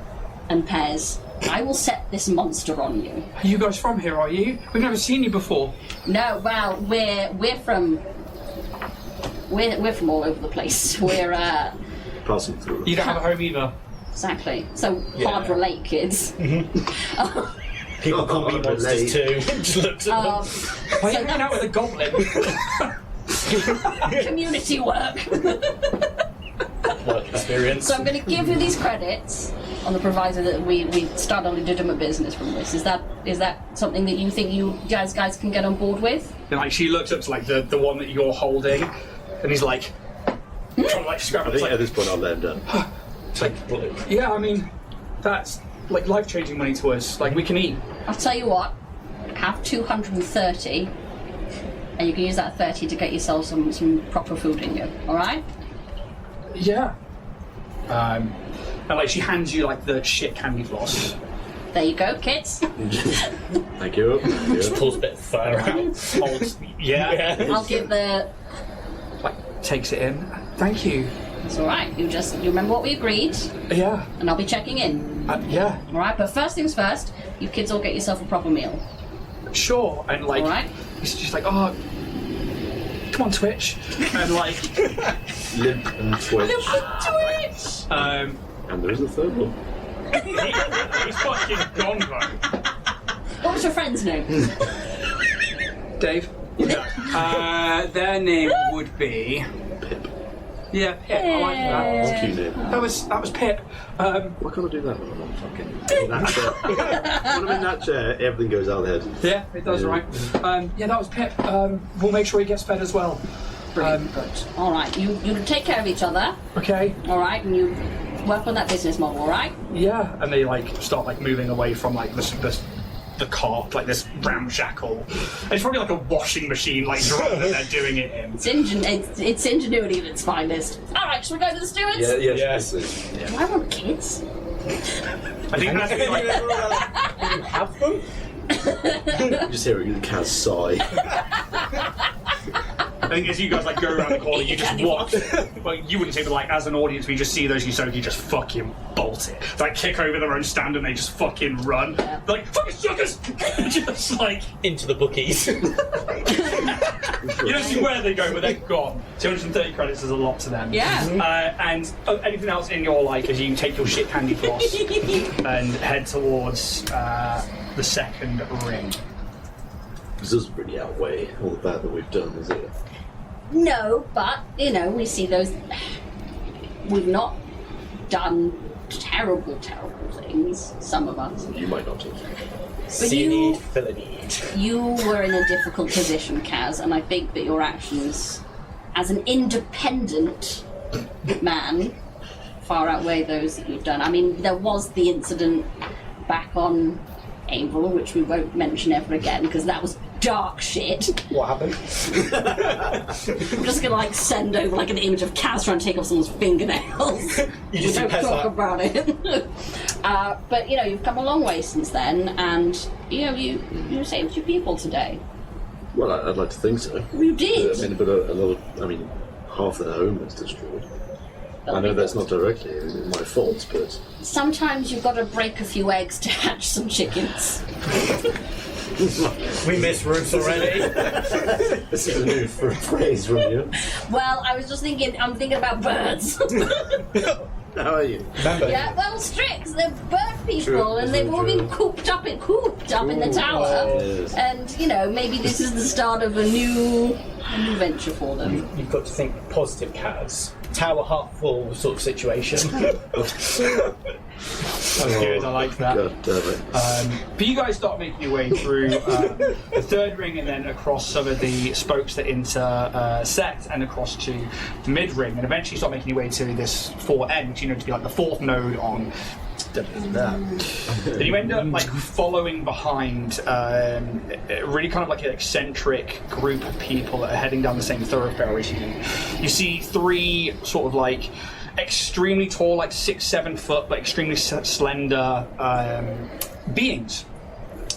and Pez, I will set this monster on you. Are you guys from here? Are you? We've never seen you before. No, well, we're from all over the place. We're Passing through. You don't have a home either. exactly. So hard relate, kids. People call me monsters too. Just looks at them. Why are you hanging out with a goblin? Community work. Work experience. So I'm going to give you these credits on the proviso that we start a legitimate business from this. Is that something that you think you guys can get on board with? And like she looks up to like the one that you're holding, and he's like trying to like scrap I it. It's think like, at this point I'll let him down. it's like, yeah, I mean, that's like life-changing money to us. Like we can eat. I'll tell you what. Have 230, and you can use that 30 to get yourself some proper food in you. All right? Yeah. And like she hands you like the shit candy floss. There you go, kids. Thank you. Just pulls a bit of fur out. Holds, yeah. I'll give the. Like takes it in. Thank you. It's all right. You remember what we agreed, Yeah. and I'll be checking in. Yeah. All right. But first things first, you kids all get yourself a proper meal. Sure. And like All right. he's just like, oh, come on, Twitch, and like Limp and Twitch. Twitch! And there is a third one. he's fucking gone though. What was your friend's name? Dave. No. Their name would be Pip. Yeah, Pip. I like that. That's a cute name. That was Pip. Why can't I do that when I'm fucking in that chair? When I'm in that chair, everything goes out the head. Yeah, it does, Yeah. right. Yeah, that was Pip. We'll make sure he gets fed as well. Brilliant. Good. All right, you take care of each other. Okay. All right, and you work on that business model. All right. Yeah, and they like start like moving away from like the cart, like this ramshackle. It's probably like a washing machine, like drum that they're doing it in. It's ingenuity at its finest. All right, shall we go to the stewards? Yeah, Yes. yes. Do I want kids? I think that's like, You have them? Just hearing the Kaz sigh. I think as you guys like go around the corner, you just watch. Well, you wouldn't say, but like as an audience, we just see those Yusoki just fucking bolt it. They, like kick over their own stand and they just fucking run. Yeah. They're like fucking suckers, just like Into the bookies. you don't see where they go, but they're gone. 230 credits is a lot to them. Yeah. And anything else in your like as you take your shit candy floss and head towards the second ring. This doesn't really outweigh all the bad that we've done, is it? No, but we see those. We've not done terrible things. Some of us. You might not have. See need, fill a need. You were in a difficult position, Kaz, and I think that your actions, as an independent man, far outweigh those that you've done. I mean, there was the incident back on April, which we won't mention ever again because that was dark shit. What happened? I'm just gonna like send over like an image of Kaz trying to take off someone's fingernails. You just don't do Kaz talk like- about it. But you've come a long way since then, and you saved a few people today. Well, I'd like to think so. You did. But a lot of, half of their home was destroyed. I know that's not directly my fault, but Sometimes you've got to break a few eggs to hatch some chickens. We miss Ruth already. this is a new phrase from you. Well, I'm thinking about birds. How are you? Remember? Yeah, well, Strix, they're bird people, True, and it's they've very all been true. cooped up in the tower. Yes. And maybe this is the start of a new venture for them. You've got to think positive, Kaz. Tower half full sort of situation. That's good. I like that. God damn it. But you guys start making your way through the third ring and then across some of the spokes that intersect and across to the mid ring, and eventually start making your way to this 4N, which you know to be like the fourth node on. And you end up like following behind really kind of like an eccentric group of people that are heading down the same thoroughfare as you. You see three sort of like extremely tall, like 6-7 foot, but extremely slender beings.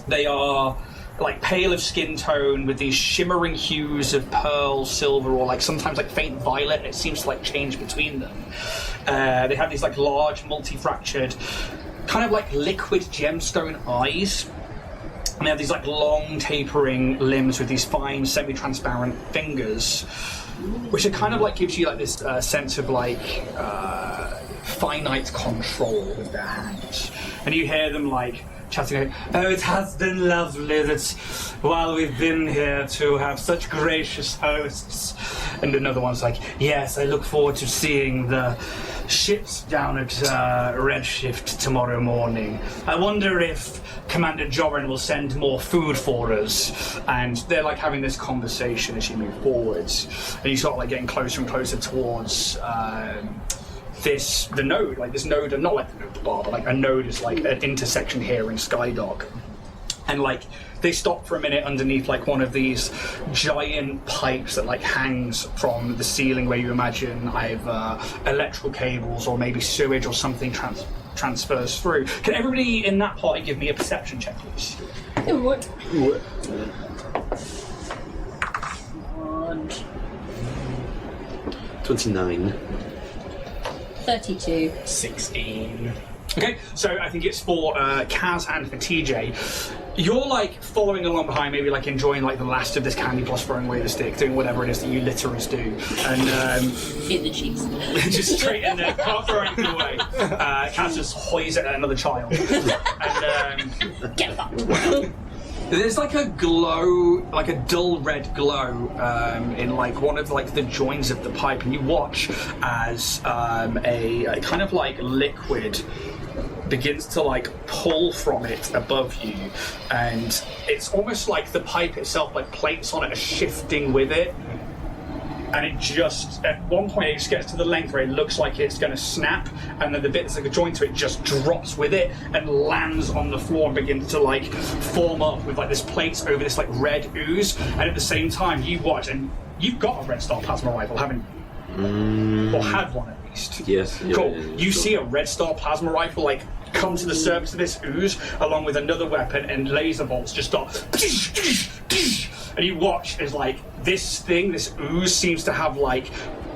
They are like pale of skin tone with these shimmering hues of pearl, silver, or like sometimes like faint violet, and it seems to like change between them. They have these like large, multi-fractured, kind of like liquid gemstone eyes. And they have these like long, tapering limbs with these fine, semi-transparent fingers, which are kind of like gives you like this sense of like finite control with their hands. And you hear them like chatting, oh, it has been lovely that while we've been here to have such gracious hosts. And another one's like, yes, I look forward to seeing the ships down at Redshift tomorrow morning. I wonder if Commander Joran will send more food for us. And they're like having this conversation as you move forwards. And you start like getting closer and closer towards the node, like this node, and not like the node bar, but like a node is like an intersection here in Skydock. And like they stop for a minute underneath like one of these giant pipes that like hangs from the ceiling where you imagine either electrical cables or maybe sewage or something transfers through. Can everybody in that party give me a perception check, please? What? 29. 32. 16. Okay, so I think it's for Kaz and for TJ. you're like following along behind, maybe like enjoying like the last of this candy plus throwing away the stick, doing whatever it is that you litterers do, and in the cheeks. just straight in there, can't throw anything away. Kaz just hoys it at another child, and Get that. there's like a glow, like a dull red glow in like one of like the joins of the pipe, and you watch as a kind of like liquid begins to like pull from it above you, and it's almost like the pipe itself, like plates on it, are shifting with it. And it just, at one point, it just gets to the length where it looks like it's going to snap, and then the bit that's like a joint to it just drops with it and lands on the floor and begins to like form up with like this plates over this like red ooze. And at the same time, you watch, and you've got a Red Star plasma rifle, haven't you? Or had one at least. Yes. Cool. Yeah, You see a Red Star plasma rifle like come to the surface of this ooze, along with another weapon, and laser bolts just start. And you watch as like this ooze seems to have like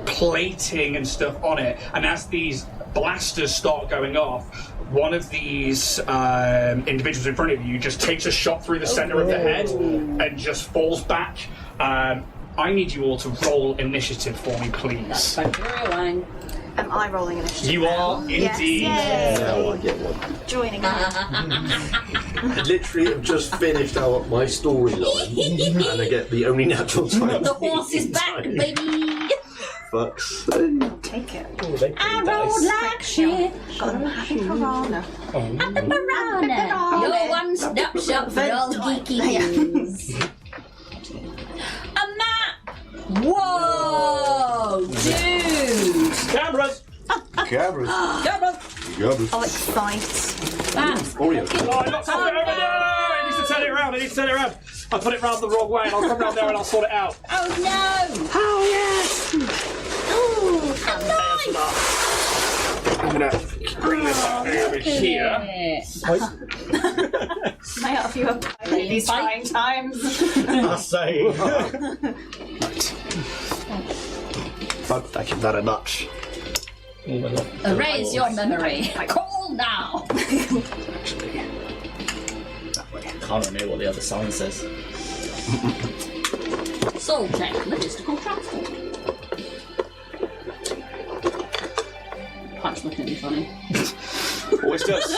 plating and stuff on it, and as these blasters start going off, one of these individuals in front of you just takes a shot through the center of the head and just falls back. I need you all to roll initiative for me, please. Am I rolling initiative? You are Yes, indeed. yay. Now I get one. Joining in. I literally have just finished out my storyline, and I get the only natural time. The horse is back, baby. Fuck's sake. Take it. Oh, they I pretty rolled dice. like shit. Got a happy piranha. At the Piranha, your one-stop shop for all geeky news. A map. Whoa, dude. Cameras! Cameras. Cameras. Cameras. I'll excite. That's Orion. Oh, I got something over there! I need to turn it around, I put it round the wrong way, and I'll come round there and I'll sort it out. Oh no! Oh yes. Ooh, I'm gonna bring this over here. I out of you up in these trying times. I say. Thank you very much. Erase your memory. Call now. Can't remember what the other sign says. Soul check. Logistical transport. Punch looking at me funny. Always does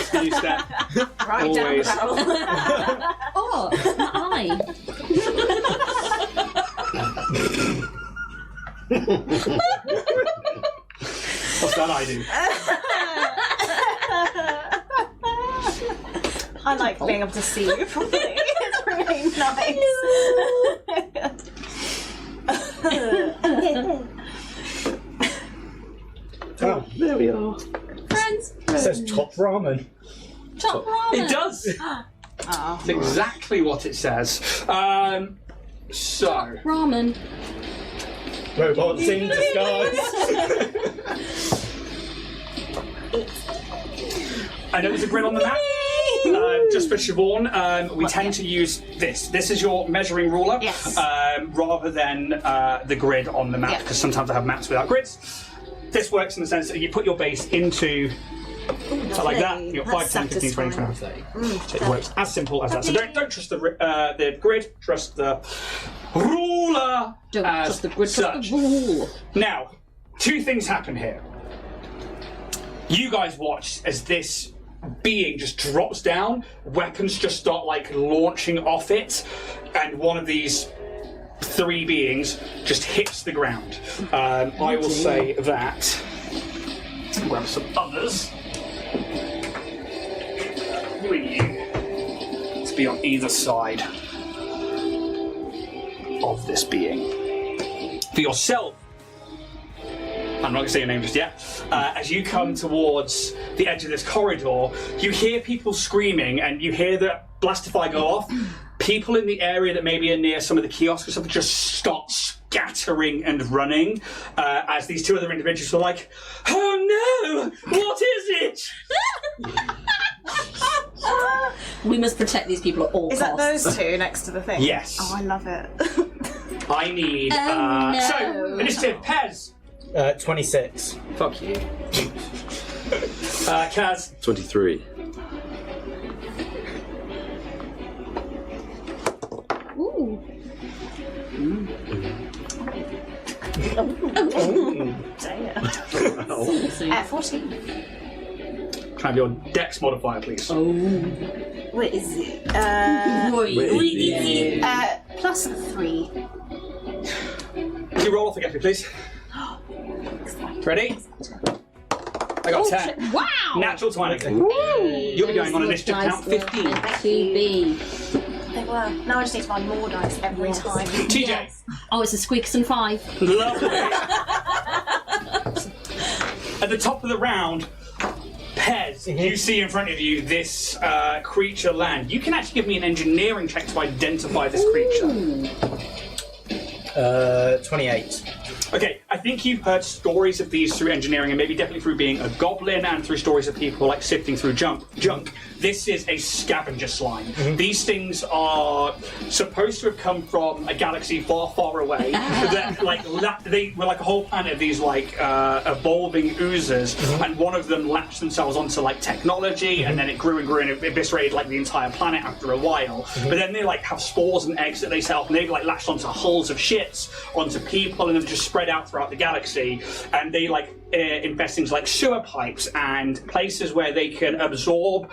for you, Steph. Right down the Always. barrel. Oh, my eye. What's that I do? I like being able to see you properly. It's really nice. Oh, There we are. Friends. it says top ramen. Top ramen. It does! Oh. It's exactly what it says. So. Ramen. Robots in disguise. I know there's a grid on the map. Just for Siobhan, we tend to use this. This is your measuring ruler, Yes. rather than the grid on the map, Yeah. because sometimes I have maps without grids. This works in the sense that you put your base into, so like that, you've got 5, 10, 15, 20, 25, 30. So it works as simple as that. So don't trust the grid, trust the ruler Don't as trust the grid, such. trust the rule. Now, two things happen here. You guys watch as this being just drops down, weapons just start like launching off it, and one of these three beings just hits the ground. I will say that. Grab some others. Who are you? Let's be on either side of this being. For yourself, I'm not going to say your name just yet. As you come towards the edge of this corridor, you hear people screaming, and you hear the blastify go off. People in the area that maybe are near some of the kiosks or something just start scattering and running as these two other individuals are like, "Oh no! What is it?" We must protect these people at all Is that costs. those two next to the thing? Yes. Oh, I love it. I need. Oh, So, no. initiative, Pez. 26. Fuck you. Kaz. 23. At 14. Can I have your dex modifier, please? What is it? Plus 3. Can you roll off again, please? Ready? I got 10. Wow! Natural 20. You'll be going on initiative count 15. They were. Now I just need to buy more dice every time. TJ. Oh, it's a Squeakson 5. Lovely. At the top of the round, Pez, you see in front of you this creature land. You can actually give me an engineering check to identify this creature. 28. Okay, I think you've heard stories of these through engineering, and maybe definitely through being a goblin and through stories of people like sifting through junk. This is a scavenger slime. These things are supposed to have come from a galaxy far, far away. They were like a whole planet of these like evolving oozers, and one of them latched themselves onto like technology, and then it grew and grew and it eviscerated like the entire planet after a while. But then they like have spores and eggs that they set up, and they've like latched onto hulls of ships, onto people, and have just spread out throughout the galaxy. And they like invest things like sewer pipes and places where they can absorb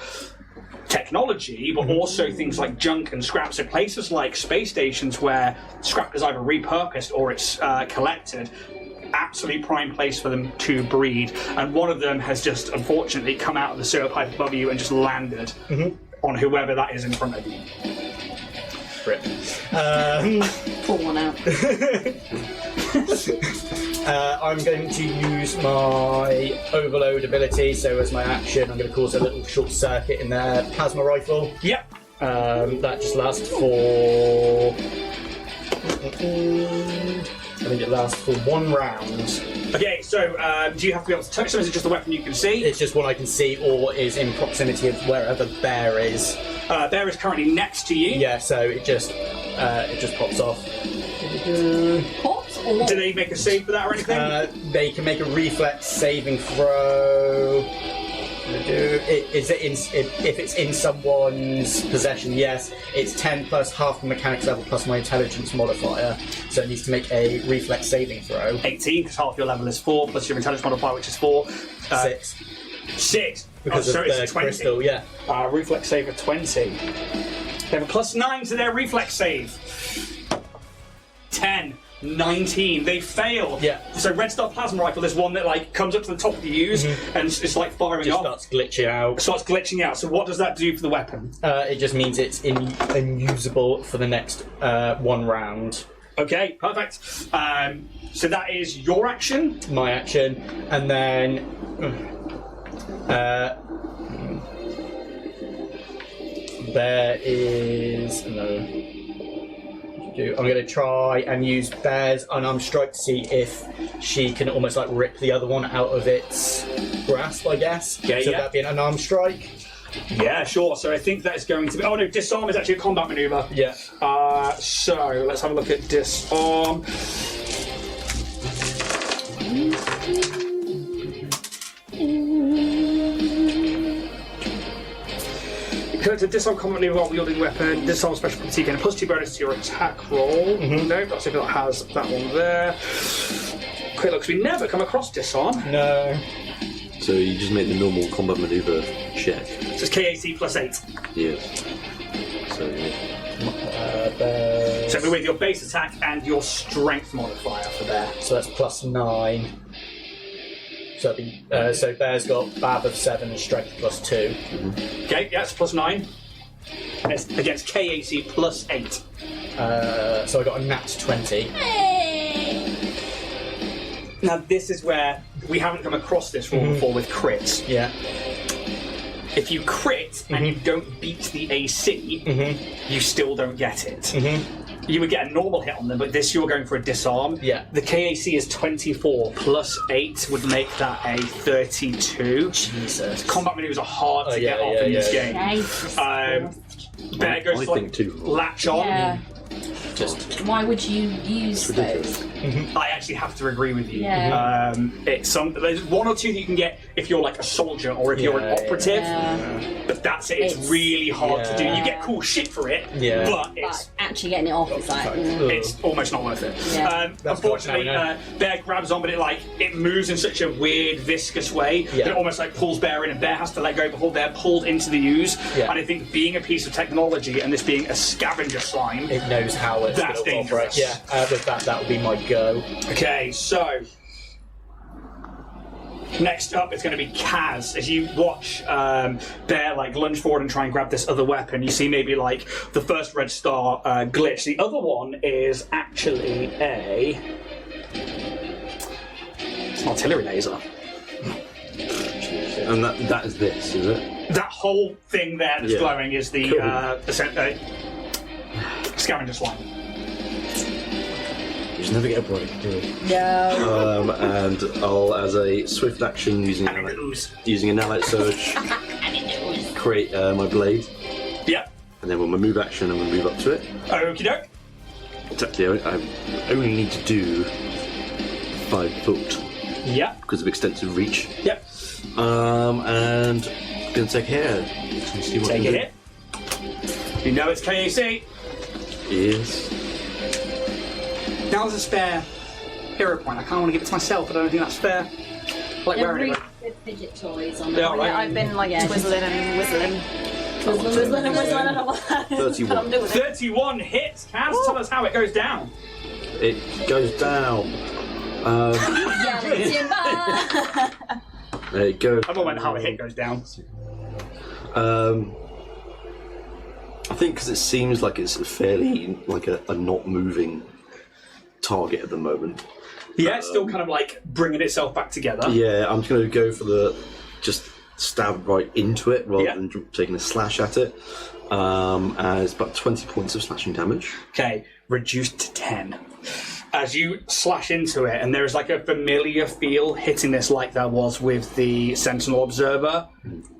technology, but also things like junk and scrap. So places like space stations where scrap is either repurposed or it's collected. Absolutely prime place for them to breed. And one of them has just unfortunately come out of the sewer pipe above you and just landed on whoever that is in front of you. Rip. Pull one out. I'm going to use my overload ability, so as my action I'm going to cause a little short circuit in their plasma rifle. Yep. That just lasts for... I think it lasts for 1 round. Okay, so do you have to be able to touch them? Is it just a weapon you can see? It's just one I can see or is in proximity of wherever Bear is. Bear is currently next to you. Yeah, so it just pops off. Pops or Do they make a save for that or anything? They can make a reflex saving throw. If it's in someone's possession, yes. It's 10 plus half the mechanics level plus my intelligence modifier. So it needs to make a reflex saving throw. 18, because half your level is 4, plus your intelligence modifier, which is 4. 6. 6. Because so of it's the 20. crystal, yeah. Reflex save of 20. They have a plus 9 to their reflex save. 10. 19. They fail. Yeah. So Red Star Plasma Rifle is one that like comes up to the top of the use and it's like firing Just off. starts glitching out. Starts glitching out. So what does that do for the weapon? It just means it's unusable for the next 1 round. Okay, perfect. So that is your action. My action, and then there is no. I'm going to try and use Bear's unarmed strike to see if she can almost like rip the other one out of its grasp, I guess. Okay, so yeah. that'd be an unarmed strike. Yeah, sure. So I think that is going to be... Oh no, disarm is actually a combat maneuver. Yeah. So let's have a look at disarm. To disarm combat maneuver while wielding weapon, disarm special ability, gain a +2 bonus to your attack roll. No, that's if it has that one there. Quick look, 'cause we never come across disarm. No. So you just make the normal combat maneuver check. So it's KAC +8. Yeah. So yeah. So it'll be with your base attack and your strength modifier for there. So that's +9. So, so Bear's got Bab of 7 and Strength +2. Okay, yeah, it's +9. And it's against KAC +8. So I got a nat 20. Now this is where we haven't come across this rule before with crits. Yeah. If you crit and you don't beat the AC, you still don't get it. You would get a normal hit on them, but this you're going for a disarm. Yeah. The KAC is 24 +8 would make that a 32. Jesus. Combat maneuvers are hard to yeah, get off yeah, in this yeah. game. Bear goes I to think too. latch on. Yeah. Just Why would you use those? I actually have to agree with you. Yeah. There's one or two that you can get if you're like a soldier or if you're an operative, but that's it. It's really hard to do. You get cool shit for it, but it's actually getting it off is like it's almost not worth it. Yeah. Unfortunately, Bear grabs on, but it moves in such a weird, viscous way that it almost like pulls Bear in, and Bear has to let go before Bear pulled into the ooze. And I think being a piece of technology and this being a scavenger slime, it knows how it's that's going to operate. dangerous. Yeah, with that would be my go. Okay, so next up is going to be Kaz. As you watch Bear like lunge forward and try and grab this other weapon, you see maybe like the first red star glitch. The other one is actually it's an artillery laser. And that is this, is it? That whole thing there that's glowing is the scavenger slime. You just never get a break, do we? no. And I'll, as a swift action, using an allied surge, create my blade. Yeah. And then with my move action, I'm going to move up to it. Okie doke. Exactly, I only need to do 5 foot Yeah. because of extensive reach. Yep. And I'm going to take a hit. See what Take I a can hit. You know it's KAC. do. Yes. Now there's a spare hero point. I kind of want to give it to myself, but I don't think that's fair. I like wearing it. With fidget toys on They are, right? I've been like twizzling and whistling. Whistling and whistling and all that. 31. I'm doing it. 31 hits. Kaz, tell us how it goes down. It goes down. Yeah, Timber. There it goes. I don't know how a hit goes down. I think because it seems like it's fairly like a not moving target at the moment. Yeah, it's still kind of like bringing itself back together. Yeah, I'm just going to go for the just stab right into it rather than taking a slash at it. As about 20 points of slashing damage. Okay, reduced to 10. As you slash into it, and there's like a familiar feel hitting this like there was with the Sentinel Observer.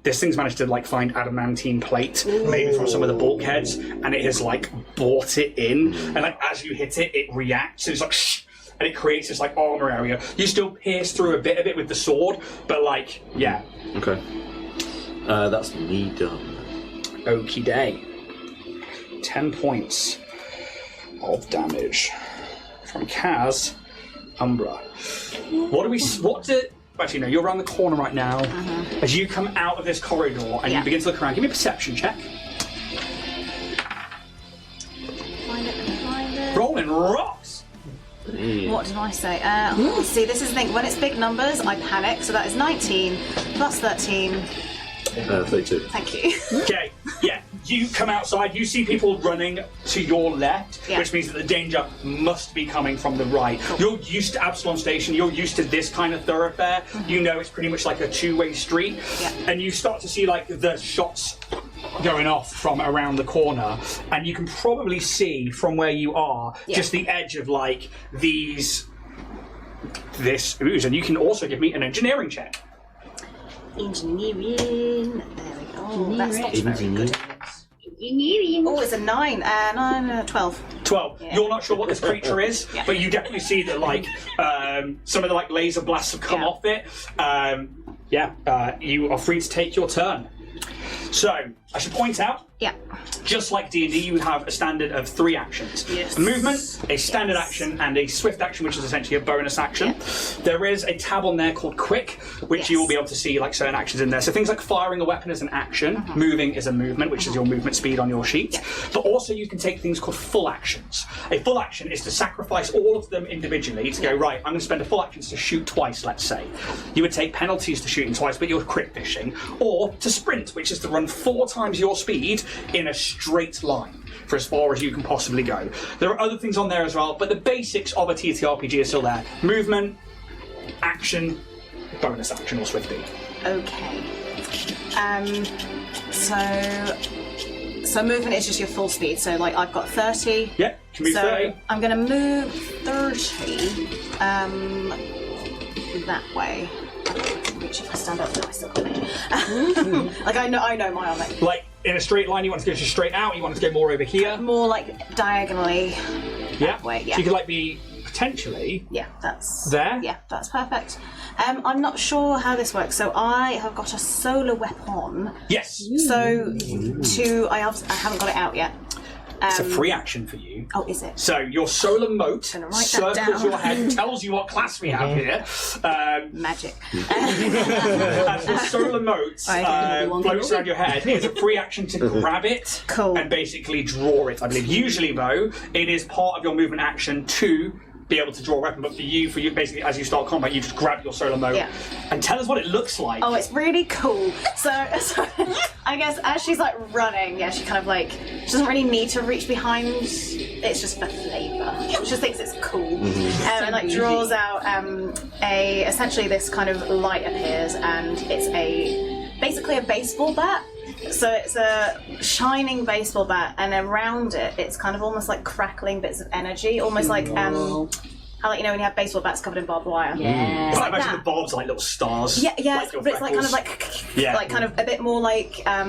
This thing's managed to like find adamantine plate, maybe from some of the bulkheads, and it has like bought it in. And like as you hit it, it reacts. And it's like shh, and it creates this like armor area. You still pierce through a bit of it with the sword, but like yeah. Okay. That's me done. Okie day. 10 points of damage from Kaz, Umbra. Actually, no, you're around the corner right now. As you come out of this corridor and you begin to look around, give me a perception check. Find it. Rolling rocks! What did I say? See, this is the thing. When it's big numbers, I panic. So that is 19 plus 13. 32. Thank you. Okay, yeah. You come outside, you see people running to your left, which means that the danger must be coming from the right. You're used to Absalom Station, you're used to this kind of thoroughfare. You know it's pretty much like a two-way street. And you start to see like the shots going off from around the corner, and you can probably see from where you are just the edge of like this ooze. And you can also give me an engineering check. Engineering. There we go. That's not very good. Oh, it's a 9 and 12. 12. You're not sure what this creature is, but you definitely see that like some of the like laser blasts have come off it. You are free to take your turn. So I should point out, just like D&D, you have a standard of 3 actions. A movement, a standard action, and a swift action, which is essentially a bonus action. There is a tab on there called Quick, which you will be able to see like certain actions in there. So things like firing a weapon is an action, moving is a movement, which is your movement speed on your sheet. But also you can take things called full actions. A full action is to sacrifice all of them individually to go, right, I'm going to spend a full action to shoot twice, let's say. You would take penalties to shooting twice, but you're crit fishing. Or to sprint, which is to run 4 times your speed in a straight line for as far as you can possibly go. There are other things on there as well, but the basics of a TTRPG are still there. Movement, action, bonus action, or swift speed. Okay. So movement is just your full speed. So like I've got 30. Yeah, can move 30. I'm going to move 30 that way. reach if I stand up. No, I still can't reach. Like I know my arm. Like in a straight line, you want to go straight out. You want to go more over here. More like diagonally. Yeah. Way, yeah. So you could like be potentially. Yeah, that's there. Yeah, that's perfect. I'm not sure how this works. So I have got a solar weapon. Yes. So I haven't got it out yet. It's a free action for you. Oh, is it? So your solar mote Gonna write that circles down. your head, tells you what class we have here. Magic. As the solar mote floats around your head, it's a free action to grab it and basically draw it, I believe. Usually, though, it is part of your movement action to be able to draw a weapon, but for you basically, as you start combat, you just grab your solar mote and tell us what it looks like. Oh, it's really cool. So I guess as she's like running, she kind of like, she doesn't really need to reach behind. It's just for flavour. She just thinks it's cool, and like draws out essentially this kind of light appears, and it's basically a baseball bat. So it's a shining baseball bat, and around it, it's kind of almost like crackling bits of energy, almost like how, like, you know, when you have baseball bats covered in barbed wire. Yeah. It's like like imagine that. the barbs are like little stars. Yeah, like but it's like kind of like, like kind of a bit more like a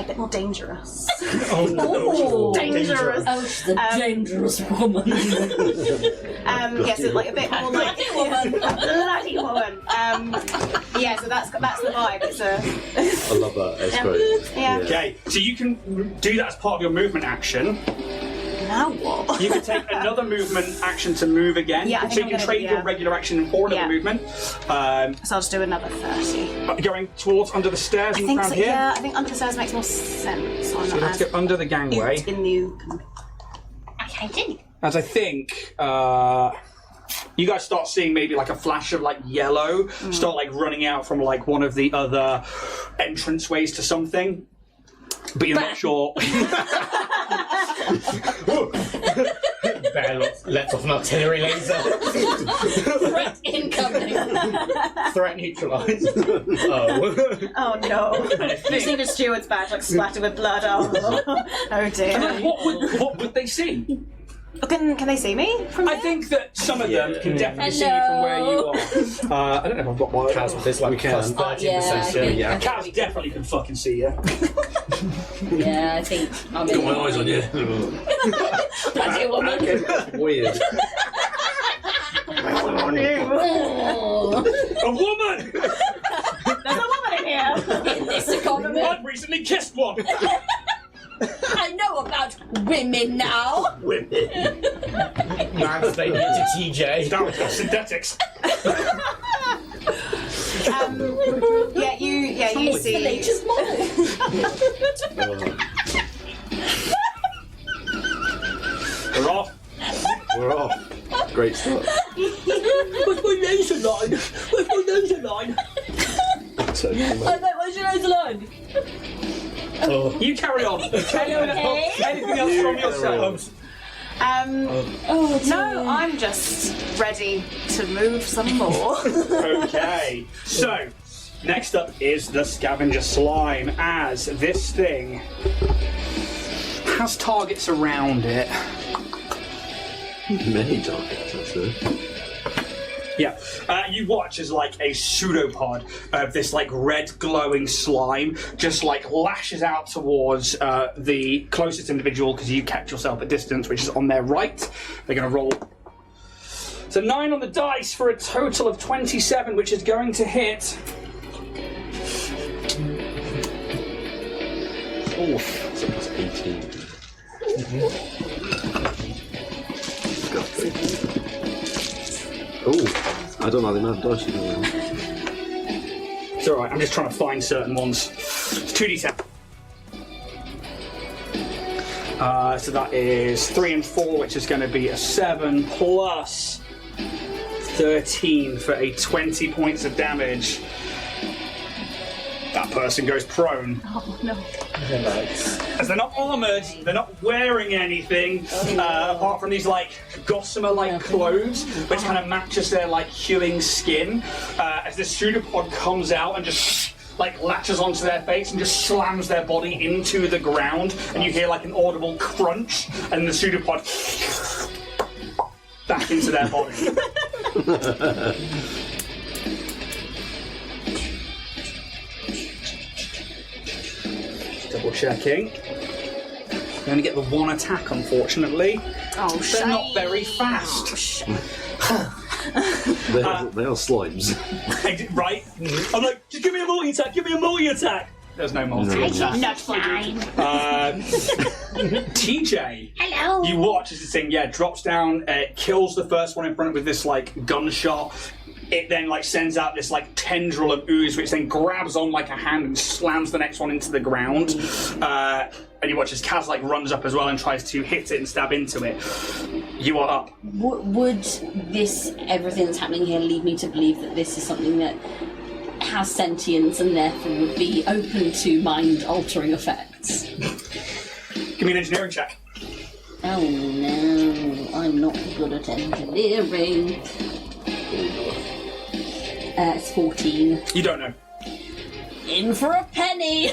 bit more dangerous. Oh, dangerous. Oh, she's a dangerous woman. Yes, it's like a bit more like bloody woman. So that's the vibe. It's I love that. It's great. Yeah. Okay, so you can do that as part of your movement action. Now what? You can take another movement action to move again. Yeah, I think so you I'm can gonna trade do, your regular action for another movement. So I'll just do another 30. Going towards under the stairs I and think around so, here. yeah, I think under the stairs makes more sense. So So let's go under the gangway. in the As I think you guys start seeing maybe like a flash of like yellow start like running out from like one of the other entranceways to something. But you're not sure. Bear lets off an artillery laser. Threat incoming. Threat neutralised. Oh no. You see the steward's badge like splattered with blood. Oh dear. And then what would they see? Can they see me from I think that some of them can definitely see you from where you are. I don't know if I've got my Kaz with this like plus 13%. Yeah. Kaz definitely can fucking see you. Yeah, I think I'm Got my eyes on you. Bloody woman. Weird. Oh. A woman! There's a woman in here. In this economy. I've recently kissed one. I know about women now. Women. Mansplaining to TJ. Down to synthetics. You see. The nature's model. We're off. We're off. Great start. Where's my laser line? Where's my laser line? So, Where's your laser line? You carry on. Anything else from yourselves? No, I'm just ready to move some more. Okay, so next up is the scavenger slime, as this thing has targets around it. many targets, actually. Yeah, you watch as like a pseudopod of this like red glowing slime just like lashes out towards the closest individual, because you kept yourself at distance, which is on their right. They're going to roll. It's a 9 on the dice for a total of 27, which is going to hit. Oof. So that's 18. Oh, I don't know the amount of dice you do. It's alright, I'm just trying to find certain ones. It's 2d10. So that is 3 and 4, which is going to be a 7 plus 13 for a 20 points of damage. That person goes prone. Oh no. As they're not armoured, they're not wearing anything apart from these like gossamer-like clothes, which kind of matches their like hewing skin. As this pseudopod comes out and just like latches onto their face and just slams their body into the ground, and you hear like an audible crunch, and the pseudopod back into their body. checking. You only get the one attack, unfortunately. Oh, They're not very fast. They are slimes. Right? I'm like, just give me a multi-attack, give me a multi-attack! There's no multi-attack. Not fine. TJ, Hello. you watch as this thing, drops down, kills the first one in front with this, like, gunshot. It then, like, sends out this, like, tendril of ooze, which then grabs on, like, a hand and slams the next one into the ground. And you watch as Kaz, like, runs up as well and tries to hit it and stab into it. You are up. Would this, everything that's happening here, lead me to believe that this is something that has sentience and therefore would be open to mind-altering effects? Give me an engineering check. Oh no, I'm not good at engineering. It's 14. You don't know. In for a penny!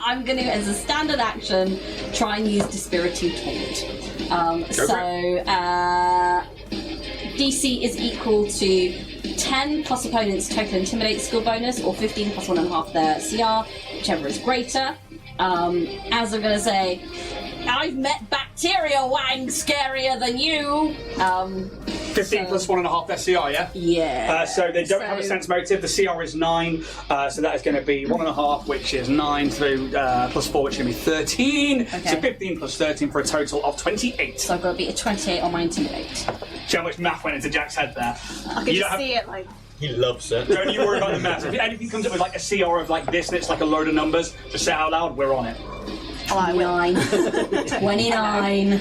I'm going to, as a standard action, try and use Dispiriting Taunt. DC is equal to 10 plus opponent's total Intimidate skill bonus, or 15 plus 1.5 their CR, whichever is greater. As I'm going to say, I've met bacteria wang scarier than you! 15 plus 1.5 their CR, yeah? Yeah. So they don't have a sense motive. The CR is 9, so that is going to be 1.5, which is 9, so plus 4, which is going to be 13. Okay. So 15 plus 13 for a total of 28. So I've got to beat a 28 on my Intimidate. See how much math went into Jack's head there. I can just see it like. He loves it. Don't you worry about the math. If anything comes up with like a CR of like this and it's like a load of numbers, just say it out loud, we're on it. Oh, I will. 29. 29.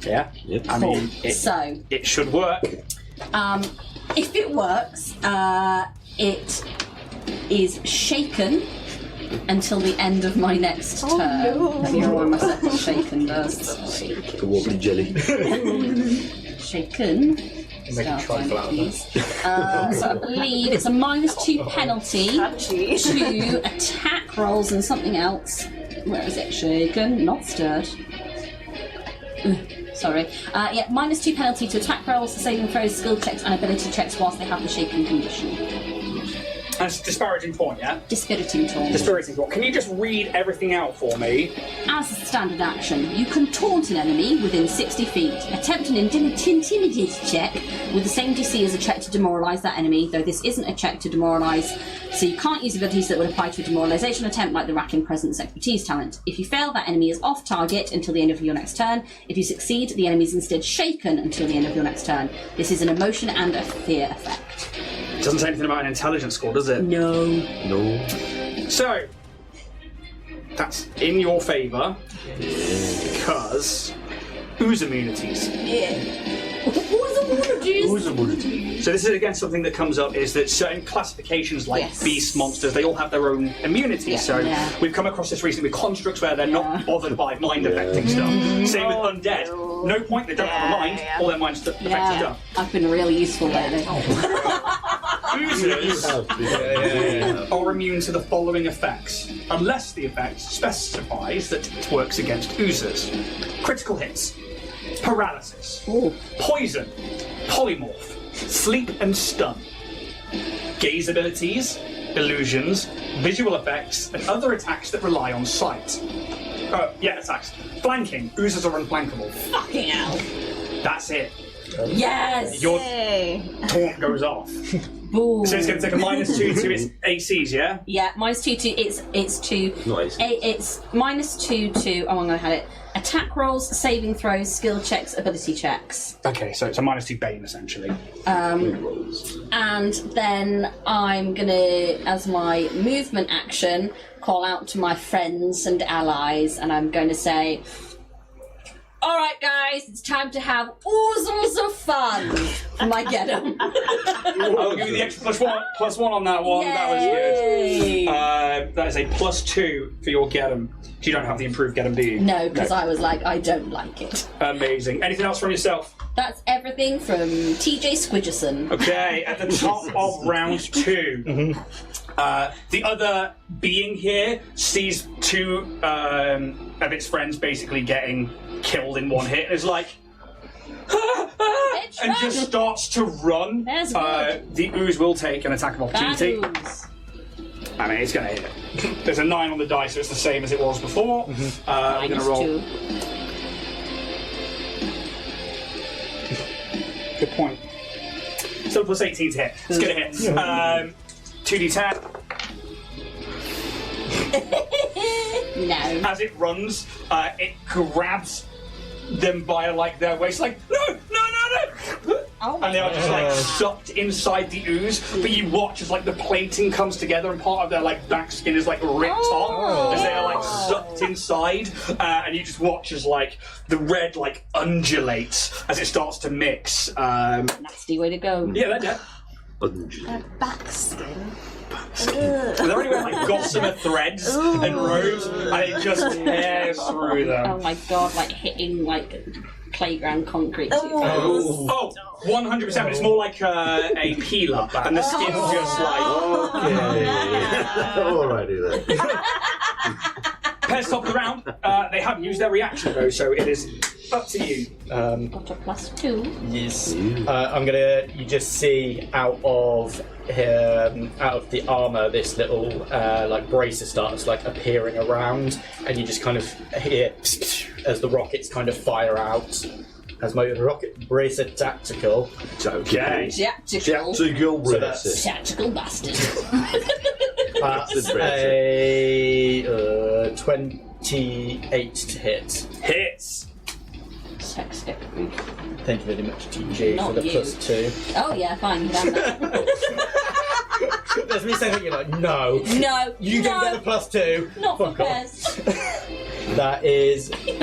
Yeah? Yep. I mean, So, it should work. if it works, it is shaken until the end of my next turn. no. Let me remind myself what shaken does. Like a wobbly jelly. Shaken. Make a trifle out of that. So I believe it's a -2 penalty Catchy. to attack rolls and something else. Where is it? Shaken, not stirred. Sorry. -2 penalty to attack rolls, saving throws, skill checks, and ability checks whilst they have the shaken condition. That's a disparaging point, yeah? Dispiriting Taunt. Dispiriting point. Can you just read everything out for me? As a standard action, you can taunt an enemy within 60 feet. Attempt an intimidate check with the same DC as a check to demoralise that enemy, though this isn't a check to demoralise, so you can't use abilities that would apply to a demoralisation attempt like the Racking Presence Expertise talent. If you fail, that enemy is off target until the end of your next turn. If you succeed, the enemy is instead shaken until the end of your next turn. This is an emotion and a fear effect. It doesn't say anything about an intelligence score, does it? No. No. So, that's in your favour, because ooze immunities. So this is again something that comes up is that certain classifications like Yes. beast monsters, they all have their own immunities. So Yeah. we've come across this recently with constructs where they're not bothered by mind affecting stuff. Same with undead. No point, they don't have a mind, all their mind affects Yeah, stuff. I've been really useful lately. Oozers Yeah. are immune to the following effects, unless the effect specifies that it works against oozers. Critical hits, paralysis, poison, polymorph, sleep and stun, gaze abilities, illusions, visual effects, and other attacks that rely on sight. Attacks. Flanking. Oozers are unflankable. Fucking hell. That's it. Yes! Your Hey. taunt goes off. Boom. So it's going to take a -2 to its ACs, yeah? Yeah, -2 to it's to Nice. it's -2 to I'm gonna have it. Attack rolls, saving throws, skill checks, ability checks. Okay, so it's a -2 Bane essentially. And then I'm gonna, as my movement action, call out to my friends and allies, and I'm going to say, "Alright guys, it's time to have oozles of fun." And I get them. I'll give you the extra +1 on that one. That was Yay. good. That is a +2 for your get 'em. You don't have the improved get 'em, do you? No, because I was like, I don't like it. Amazing. Anything else from yourself? That's everything from TJ Squidgerson. Okay, at the top of round 2. The other being here sees two of its friends basically getting killed in one hit and is like, Bitch, and run. just starts to run. That's good. The ooze will take an attack of Bad opportunity. ooze. I mean, it's going to hit it. There's a 9 on the die, so it's the same as it was before. I'm going to roll. -2. Good point. Still plus 18 to hit. It's going to hit. 2d10. No. As it runs, it grabs them by like their waist, like no. Oh my And they are just like sucked inside the ooze. But you watch as like the plating comes together, and part of their like back skin is like ripped off as they are like sucked inside. And you just watch as like the red like undulates as it starts to mix. Nasty way to go. Yeah, they're dead. Back skin. They're only wearing like gossamer threads and robes, and it just tears through them. Oh my god, like hitting like playground concrete. Oh, 100%. But it's more like a peeler, and the skin's just like. Alrighty then. Pairs top of the round. They haven't used their reaction though, so it is up to you. Got a +2. Yes. You just see out of the armor this little like bracer starts like appearing around, and you just kind of hear as the rockets kind of fire out. As my rocket bracer tactical. Okay. Tactical. So that's Tactical bastard. that's a 28 to hit. Hits. Sextic. Thank you very much, TJ, Not for the you. +2. Oh yeah, fine. Damn that. There's me saying that you're like, no. No. You don't get a +2. Not for Fuck off. pairs. That is 8,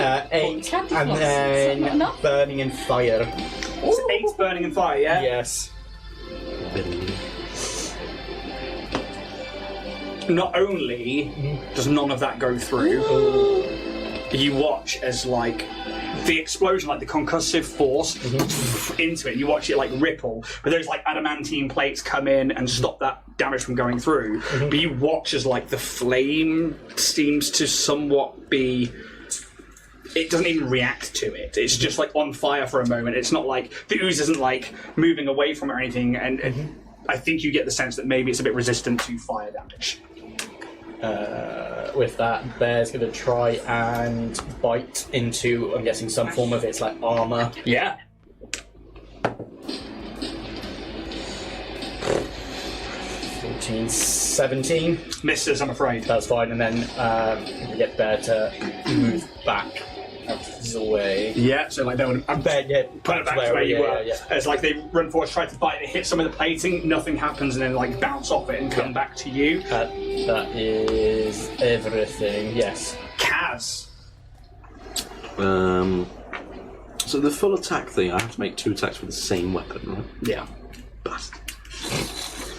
Tactical. and Is that not then enough? burning and fire. It's 8 burning and fire, yeah? Yes. Not only does none of that go through, you watch as like the explosion, like the concussive force into it, you watch it like ripple, but there's like adamantine plates come in and stop that damage from going through. But you watch as like the flame seems to somewhat be. It doesn't even react to it. It's just like on fire for a moment. It's not like the ooze isn't like moving away from it or anything. And I think you get the sense that maybe it's a bit resistant to fire damage. With that, Bear's going to try and bite into, I'm guessing, some form of its like armor. Yeah. Fourteen, 17. Misses, I'm afraid. That's fine, and then we get Bear to move back out of the way. Yeah, so like they would Bear, yeah, put it back to where you were. Yeah. It's like they run forward, try to bite, they hit some of the plating, nothing happens, and then like bounce off it and come back to you. That is everything. Yes. Kaz. So the full attack thing, I have to make 2 attacks with the same weapon, right? Yeah. Bastard.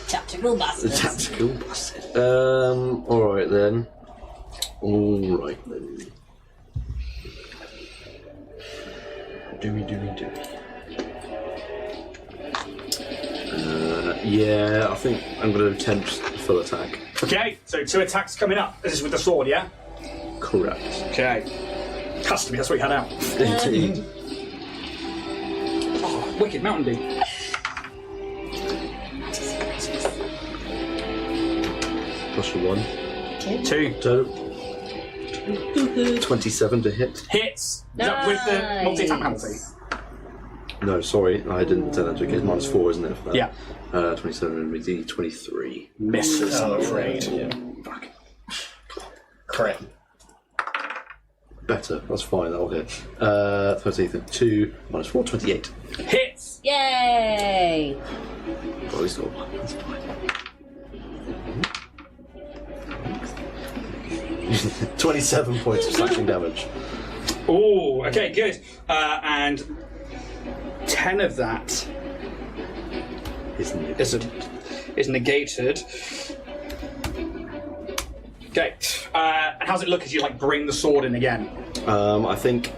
Tactical bastard. Tactical bastard. Alright then. Alright then. Doomy. Yeah, I think I'm going to attempt full attack. Okay, so 2 attacks coming up. This is with the sword, yeah? Correct. Okay. Custom, that's what you had out. Indeed. Oh, wicked Mountain Dew. Plus your 1. 2. So, 27 to hit. Hits. Is that with the multi-attack penalty? No, sorry, I didn't turn that to it's -4, isn't it? For that? Yeah. 27 with the 23. Misses, I'm afraid. Yeah. Fuck. Correct. Better, that's fine, that'll hit. 13, 2, -4, 28. Hits. Yay! Well, at least got 1, that's fine. 27 points of slashing damage. Ooh, okay, good. And 10 of that Isn't it? is negated. Okay. And how's it look as you like bring the sword in again? I think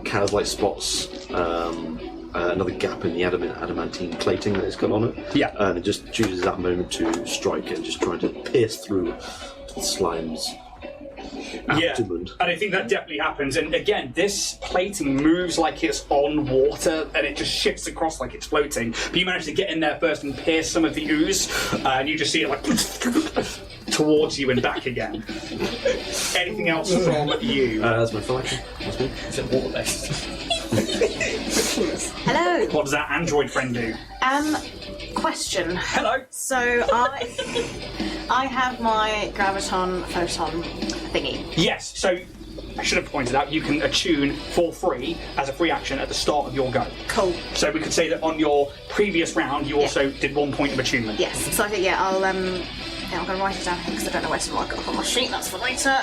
Kaz like spots another gap in the adamantine plating that it's got on it. Yeah. And it just chooses that moment to strike and just trying to pierce through the slime's abdomen. Yeah, and I think that definitely happens. And again, this plating moves like it's on water, and it just shifts across like it's floating. But you manage to get in there first and pierce some of the ooze, and you just see it like towards you and back again. Anything else from you? That's my full action. That's me. Is it water-based? Hello. What does that android friend do? Question. Hello. So I have my graviton photon thingy. Yes, so I should have pointed out you can attune for free as a free action at the start of your go. Cool. So we could say that on your previous round you also did 1 point of attunement. Yes. So I think I'm going to write it down here because I don't know where to mark it up on my sheet. That's for later.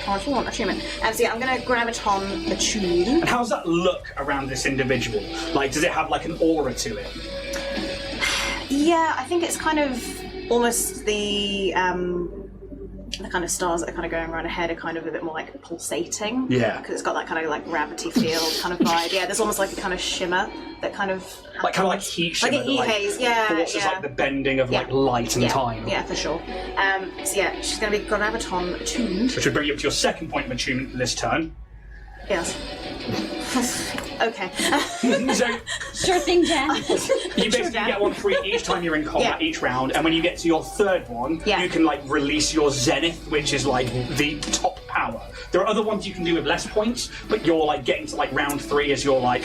Part 1, attunement. So I'm going to graviton attune. And how does that look around this individual? Like, does it have like an aura to it? Yeah, I think it's kind of almost the kind of stars that are kind of going around her head are kind of a bit more like pulsating. Yeah. Because it's got that kind of like gravity field kind of vibe. Yeah, there's almost like a kind of shimmer that kind of Like kind of like heat shimmer. like a heat haze. Yeah, forces yeah. like the bending of like light and time. Yeah, for sure. So yeah, she's going to be graviton attuned. Which would bring you up to your second point of attunement for this turn. Yes. Okay. So Sure thing, Jen. you basically get one free each time you're in combat, each round, and when you get to your third one, you can like release your zenith, which is like the top power. There are other ones you can do with less points, but you're like getting to like round 3 as you're like,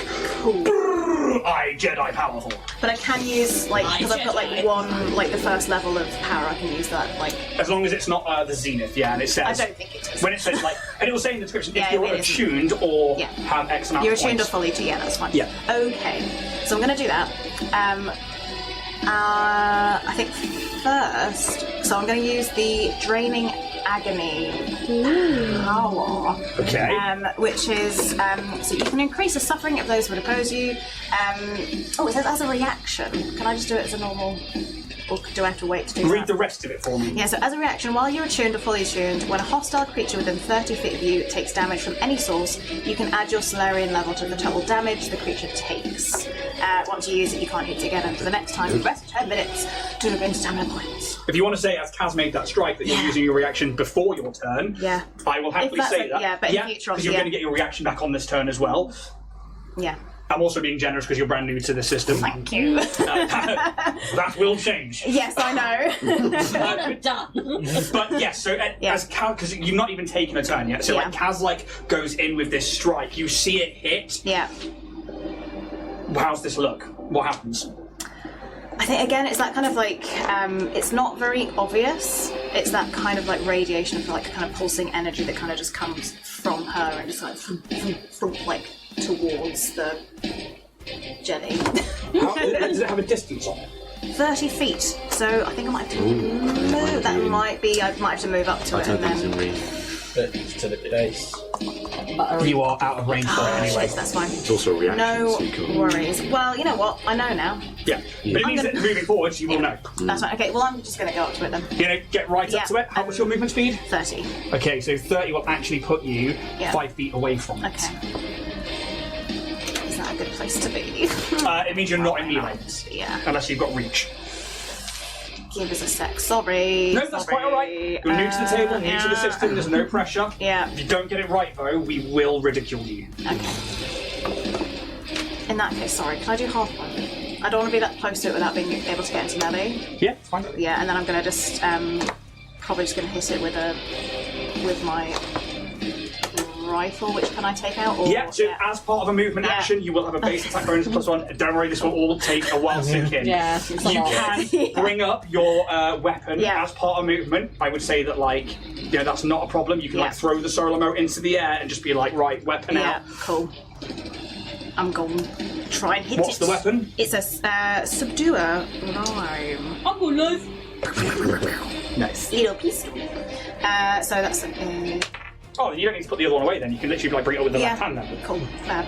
I Jedi powerful. But I can use like because I've got like one like the first level of power. I can use that like As long as it's not the zenith, yeah, and it says. I don't think it is. When it says like, and it will say in the description if Yeah, you're it is. attuned or have X amount You're of attuned or points. fully to, yeah, that's fine. Yeah. Okay, so I'm going to do that. I think first, so I'm going to use the Draining Agony power. Okay. Which is, so you can increase the suffering of those who would oppose you. It says as a reaction. Can I just do it as a normal, or do I have to wait to do that? Read the rest of it for me. Yeah, so as a reaction, while you're attuned or fully attuned, when a hostile creature within 30 feet of you takes damage from any source, you can add your Solarian level to the total damage the creature takes. Once you use it, you can't hit it again until the next time. Rest 10 minutes to gain stamina points. If you want to say, as Kaz made that strike, that you're using your reaction before your turn, I will happily that's say like- that. yeah, but in future, because you're going to get your reaction back on this turn as well. Yeah. I'm also being generous because you're brand new to the system. Thank you. That will change. Yes, I know. Done. But yes, so as Kaz, because you've not even taken a turn yet, so like Kaz like goes in with this strike, you see it hit. Yeah. How's this look? What happens? I think again, it's that kind of like it's not very obvious. It's that kind of like radiation of like kind of pulsing energy that kind of just comes from her and just like like towards the jelly. Does it have a distance on it? 30 feet. So I think I might have to move. That might be. I might have to move up to I it don't and think it's then. in range. To the base. You are out of range for it anyway. Shit, that's fine. It's also a reaction. No so you can... worries. Well, you know what? I know now. Yeah. But it means that moving forwards, you will know. That's fine. Okay. Well, I'm just going to go up to it then. You're going to get right up to it. How much your movement speed? 30. Okay, so 30 will actually put you 5 feet away from it. Okay. Is that a good place to be? It means you're not in melee. Yeah. Unless you've got reach. Give us a sec. Sorry. No, that's quite alright. You're new to the table, new to the system, there's no pressure. Yeah. If you don't get it right, though, we will ridicule you. Okay. In that case, sorry, can I do half one? I don't want to be that close to it without being able to get into melee. Yeah, it's fine. Yeah, and then I'm going to just, probably just going to hit it with my rifle, which can I take out? Or, Yeah, so as part of a movement action, you will have a base attack bonus of +1. Don't worry, this will all take a while to sink in. Yeah, it's a You lot. can bring up your weapon Yeah. as part of movement. I would say that, like, you know, that's not a problem. You can, like, throw the solo remote into the air and just be like, right, weapon out. Cool. I'm going to try and hit What's it. the weapon? It's a subduer rhyme. I'm gonna Nice. Little pistol. So that's a... Oh, you don't need to put the other one away then. You can literally like bring it up with the left hand then. Cool. Fab.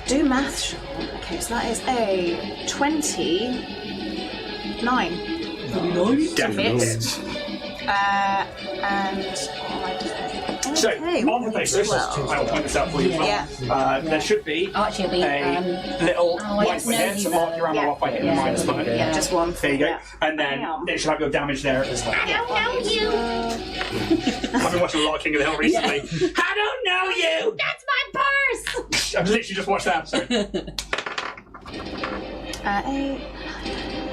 Do math, Sean. Okay, so that is a 29. Definitely hits. And So, on the basis, I will point this out for you as well. There should be Oh, actually, it'll be, a little light no, here to mark your ammo off by hitting the minus button. yeah, just one. There you go. Yeah. And then it should have your damage there as well. I've been watching a lot of King of the Hill recently. I don't know you! That's my purse! I've literally just watched that episode. A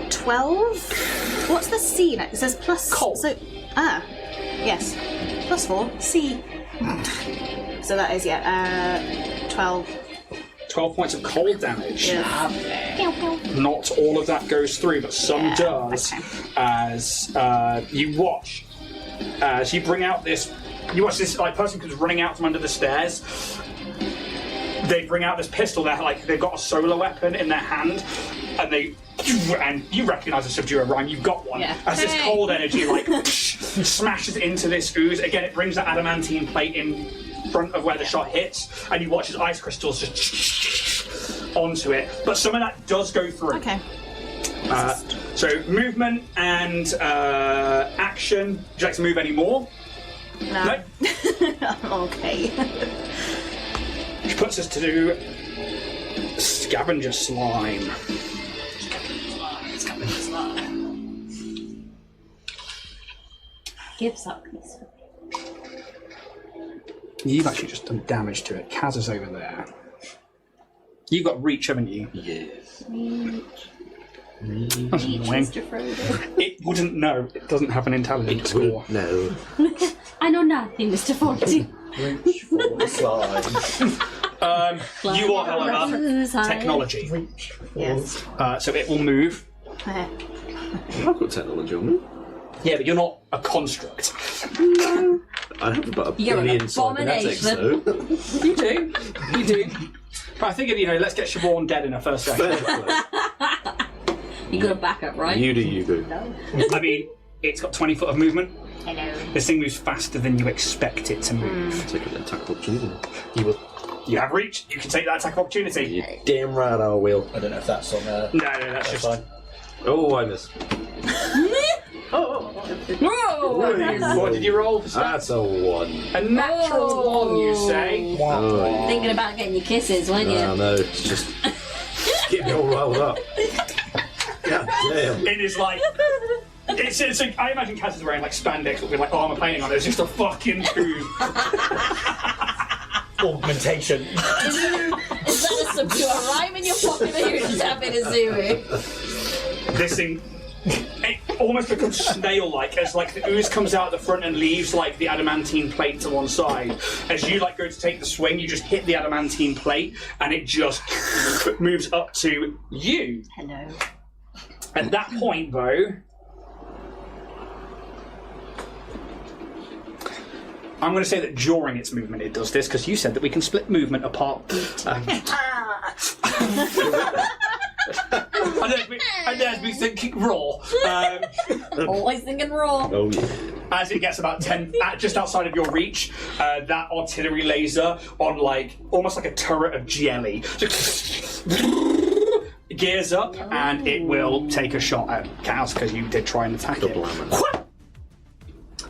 12. What's the C next? It says plus. Cold. So, yes. +4. C. So that is, 12. 12 points of cold damage. Yeah. Not all of that goes through, but some does. okay. As you watch, as you bring out this, you watch this like person who's running out from under the stairs. They bring out this pistol. They're like they've got a solar weapon in their hand, and you recognise a subdue Orion. You've got one. Yeah. As this cold energy like smashes into this ooze. Again, it brings that adamantine plate in front of where the shot hits, and you watch as ice crystals just onto it. But some of that does go through. Okay. So movement and action. Would you like to move any more? No. Okay. Which puts us to do scavenger slime. Gives up. You've actually just done damage to it. Kaz is over there. You've got reach, haven't you? Yes. That's annoying. It wouldn't know. It doesn't have an intelligence score. No. I know nothing, Mr. Forty. Reach for the slime. You are, however, technology. Reach for Yes. So it will move. I've got technology on me. Yeah, but you're not a construct. I have about a You're an billion cybernetics, though. You do. You do. But I figured, let's get Siobhan dead in her first second. You got a backup, right? You do, you go. I mean, it's got 20 foot of movement. Hello. This thing moves faster than you expect it to move. Take an attack of opportunity. You have reach. You can take that attack of opportunity. You damn right I will. I don't know if that's on there. No, that's just fine. Oh, I missed. Whoa! What did you roll for that? That's a 1. A natural 1, you say? Oh, Thinking about getting your kisses, weren't you? I know. It's just get me all riled up. God damn. It is like... It's like, I imagine Kaz is wearing like spandex with like armor plating on it. It's just a fucking ooze. Augmentation. Is that a subdue rhyme in your pocket or you're just having a zooey? This thing... It almost becomes snail-like as like the ooze comes out the front and leaves like the adamantine plate to one side. As you like go to take the swing, you just hit the adamantine plate and it just moves up to you. Hello. At that point, though, I'm going to say that during its movement it does this because you said that we can split movement apart. And there's me thinking raw. Always thinking raw. Oh, yeah. As it gets about 10, just outside of your reach, that artillery laser on like almost like a turret of jelly gears up and it will take a shot at Kaz because you did try and attack it.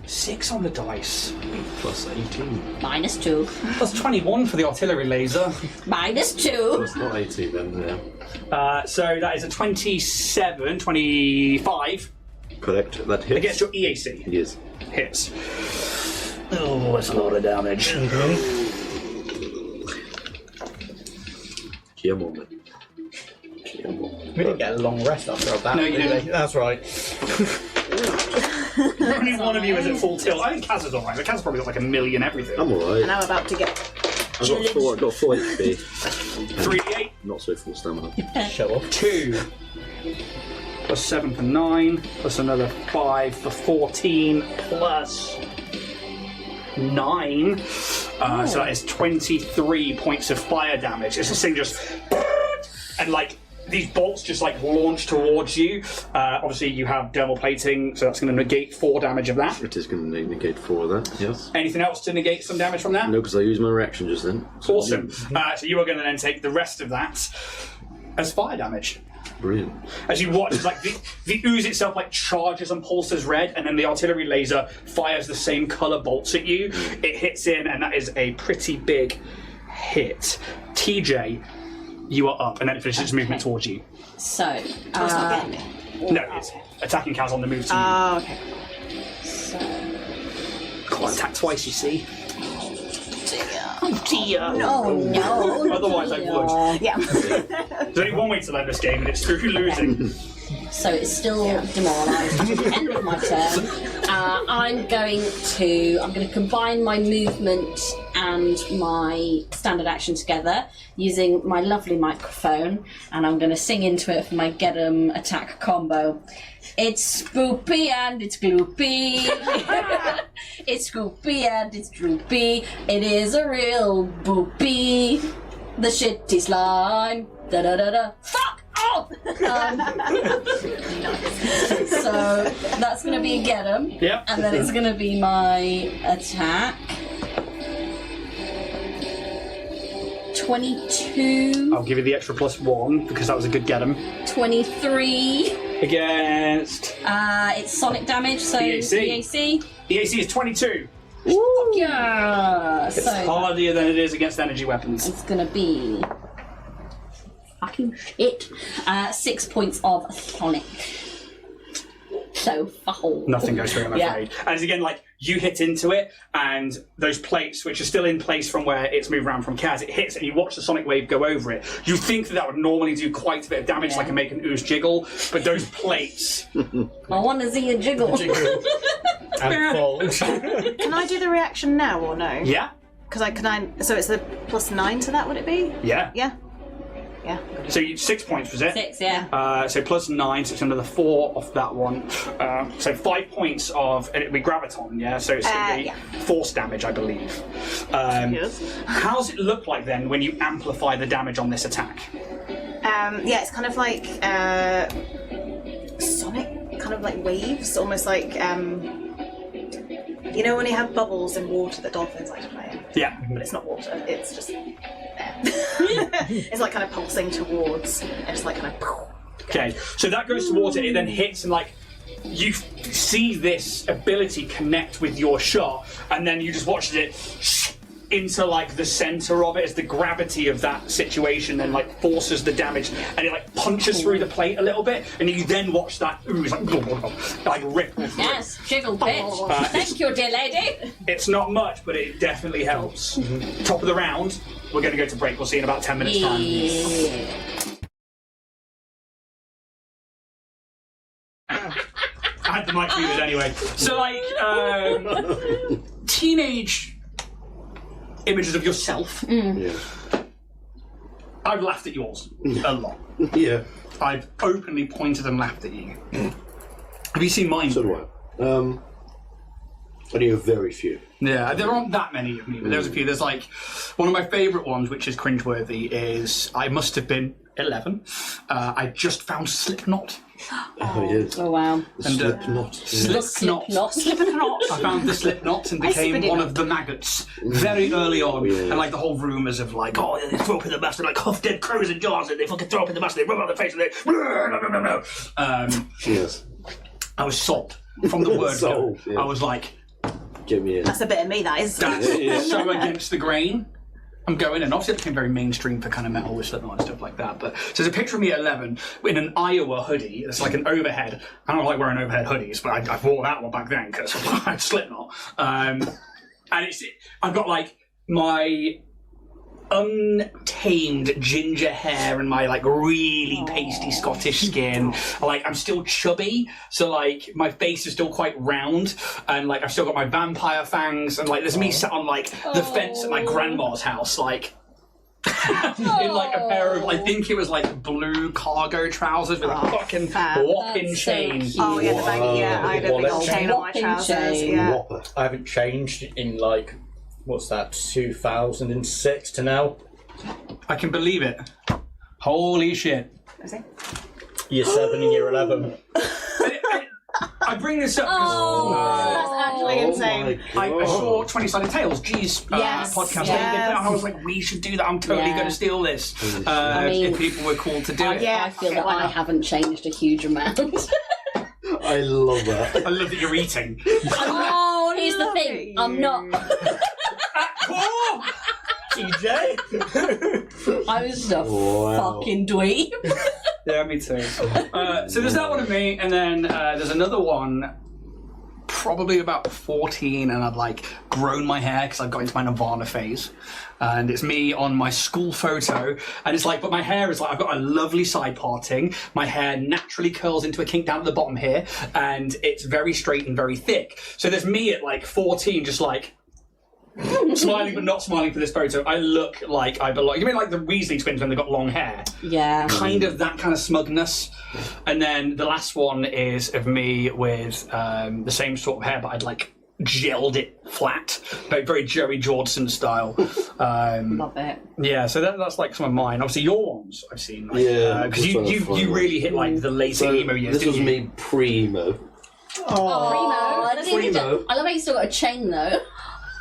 6 on the dice. Plus 18. -2. Plus 21 for the artillery laser. -2. It's not 18 then, yeah. So that is a 27, 25 Correct. That hits. against your EAC. Yes. Hits. Oh, that's a lot of damage. Come on, man. We didn't get a long rest after our battle. No, you did didn't. we? That's right. Only one of you is at full tilt. I think Kaz is alright, but Kaz probably got like a million everything. I'm alright. And I'm about to get. I've got 4 HP. 3d8, Not so full stamina. Show off. 2. Plus 7 for 9, plus another 5 for 14, plus 9. So that is 23 points of fire damage. It's this thing just... And like... These bolts just like launch towards you. Obviously, you have dermal plating, so that's going to negate 4 damage of that. It is going to negate 4 of that, yes. Anything else to negate some damage from that? No, because I used my reaction just then. Awesome. So you are going to then take the rest of that as fire damage. Brilliant. As you watch, it's like the ooze itself like charges and pulses red, and then the artillery laser fires the same colour bolts at you. It hits in, and that is a pretty big hit. TJ, you are up, and then it finishes its movement towards you. So, It's not getting me. No, it's attacking Kaz on the move to you. Oh, okay. so Can't attack twice, you see. oh dear. No. Otherwise, I would. Yeah. There's only one way to learn this game, and it's through losing. so it's still demoralised until the end of my turn. I'm going to combine my movement and my standard action together using my lovely microphone, and I'm going to sing into it for my get 'em attack combo. It's spoopy and it's gloopy. It's spoopy and it's droopy. It is a real boopy. The shitty slime. Da da da da. Fuck off! So that's going to be a get 'em. Yep. And then it's going to be my attack. 22. I'll give you the extra +1 because that was a good get 'em. 23. Against It's sonic damage, so EAC. EAC is 22. Yeah. It's So harder than it is against energy weapons. it's gonna be fucking shit. 6 points of sonic. So fuck all. Nothing goes through, I'm Yeah. afraid. And it's again, like, you hit into it, and those plates, which are still in place from where it's moved around from Kaz, it hits, and you watch the sonic wave go over it. You think that would normally do quite a bit of damage, Yeah. like make an ooze jiggle, but those plates... I want to see a jiggle. And fold. Can I do the reaction now or no? Yeah? So it's the +9 to that, would it be? Yeah. Yeah. Yeah. So 6 points, was it? 6, yeah. So +9, so it's another 4 off that one. So 5 points of, and it'll be graviton, yeah? So it's going to be yeah. force damage, I believe. Yes. How does it look like then when you amplify the damage on this attack? Yeah, it's kind of like sonic, kind of like waves, almost like you know when you have bubbles in water that dolphins like to play in. Yeah. But it's not water; it's just air. It's like kind of pulsing towards, and it's like kind of. Okay, so that goes towards it, it then hits, and like, you see this ability connect with your shot, and then you just watch it into like the center of it as the gravity of that situation then like forces the damage, and it like punches through the plate a little bit, and you then watch that ooze like ripple through. Yes, jiggle bitch. Thank you, dear lady. It's not much, but it definitely helps. Top of the round, we're going to go to break. We'll see in about 10 minutes time. Yeah. I had the mic muted anyway. So like, teenage images of yourself. Yeah. I've laughed at yours a lot. Yeah. I've openly pointed and laughed at you. Have you seen mine? So do I. I knew very few. Yeah, there aren't that many of me, but there's a few. There's like, one of my favourite ones, which is cringeworthy, is I must have been 11. I just found Slipknot. Oh, yes. Oh wow. Slipknot. Slipknot. Slipknot. I found the Slipknot and became one of the maggots very early on. yeah. And like the whole rumours of like, oh, they throw up in the mess, and like huff dead crows and jars, and they fucking throw up in the mess, and they rub it on their face, and they no. Yes. I was sold from the word Sold, go. yeah. I was like, Get me in. That's a bit of me, that is. that's Yeah. so against the grain. I'm going, and obviously it became very mainstream for kind of metal with Slipknot and stuff like that. But so there's a picture of me at 11 in an Iowa hoodie. It's like an overhead. I don't like wearing overhead hoodies, but I wore that one back then because I had Slipknot. And I've got like my untamed ginger hair and my like really pasty Scottish skin. Like I'm still chubby, so like my face is still quite round, and like I've still got my vampire fangs, and like there's me sat on like the fence at my grandma's house, like in like a pair of, I think it was like blue cargo trousers with a fucking fab. whopping That's so chain. cute. Oh yeah, the baggy. Yeah, I had a big Wallet old chain on my chain. trousers. Chain. Yeah. Whopper. I haven't changed in like, what's that, 2006 to now? I can believe it. Holy shit. Is it? Year 7 and year 11. I bring this up because That's actually insane. I saw 20-Sided Tales, G's Yes, podcast. yes. They did that, and I was like, we should do that. I'm totally Yeah. going to steal this. I mean, if people were cool to do it. yeah. I feel Okay, that why I not? haven't changed a huge amount. I love that. I love that you're eating. Oh, here's the thing. I'm not. Oh! TJ? I was a Wow. fucking dweeb. Yeah, me too. So there's that one of me, and then there's another one, probably about 14, and I'd like grown my hair because I'd got into my Nirvana phase. And it's me on my school photo, and it's like, but my hair is like, I've got a lovely side parting. My hair naturally curls into a kink down at the bottom here, and it's very straight and very thick. So there's me at like 14, just like smiling but not smiling for this photo. I look like I belong. You mean like the Weasley twins when they got long hair? Yeah. Kind of that kind of smugness. And then the last one is of me with the same sort of hair, but I'd like gelled it flat, but very Jerry Jordison style. Love it. Yeah, so that's like some of mine. Obviously, your ones I've seen. Like, Yeah, because you really hit like the later emo years. This was didn't you? me pre-emo. Oh, Primo. I love how you still got a chain though.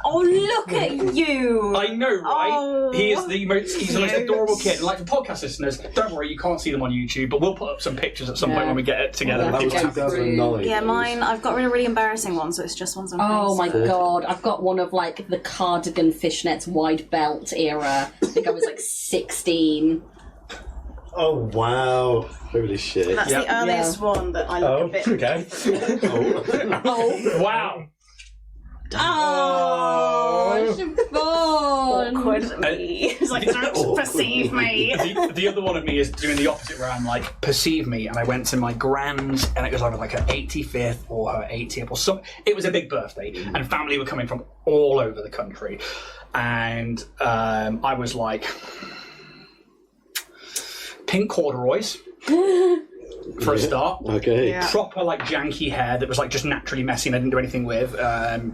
Oh, look at you! I know, right? Oh, He is the most adorable kid. And like for podcast listeners, don't worry, you can't see them on YouTube, but we'll put up some pictures at some point when we get it together. That was Go 2009. Yeah, mine. I've got a really embarrassing one, so it's just ones on. Oh my Facebook. god, I've got one of like the cardigan fishnets wide belt era. I think I was like 16. Oh wow! Holy shit! That's the earliest one that I look a bit. Okay. Oh, Wow. Siobhan! Awkward me. It's like, don't perceive me. The other one of me is doing the opposite where I'm like, perceive me, and I went to my grand's, and it was either like her 85th or her 80th or something. It was a big birthday, and family were coming from all over the country, and I was like, pink corduroys for a start. Okay. Yeah. Proper like janky hair that was like just naturally messy and I didn't do anything with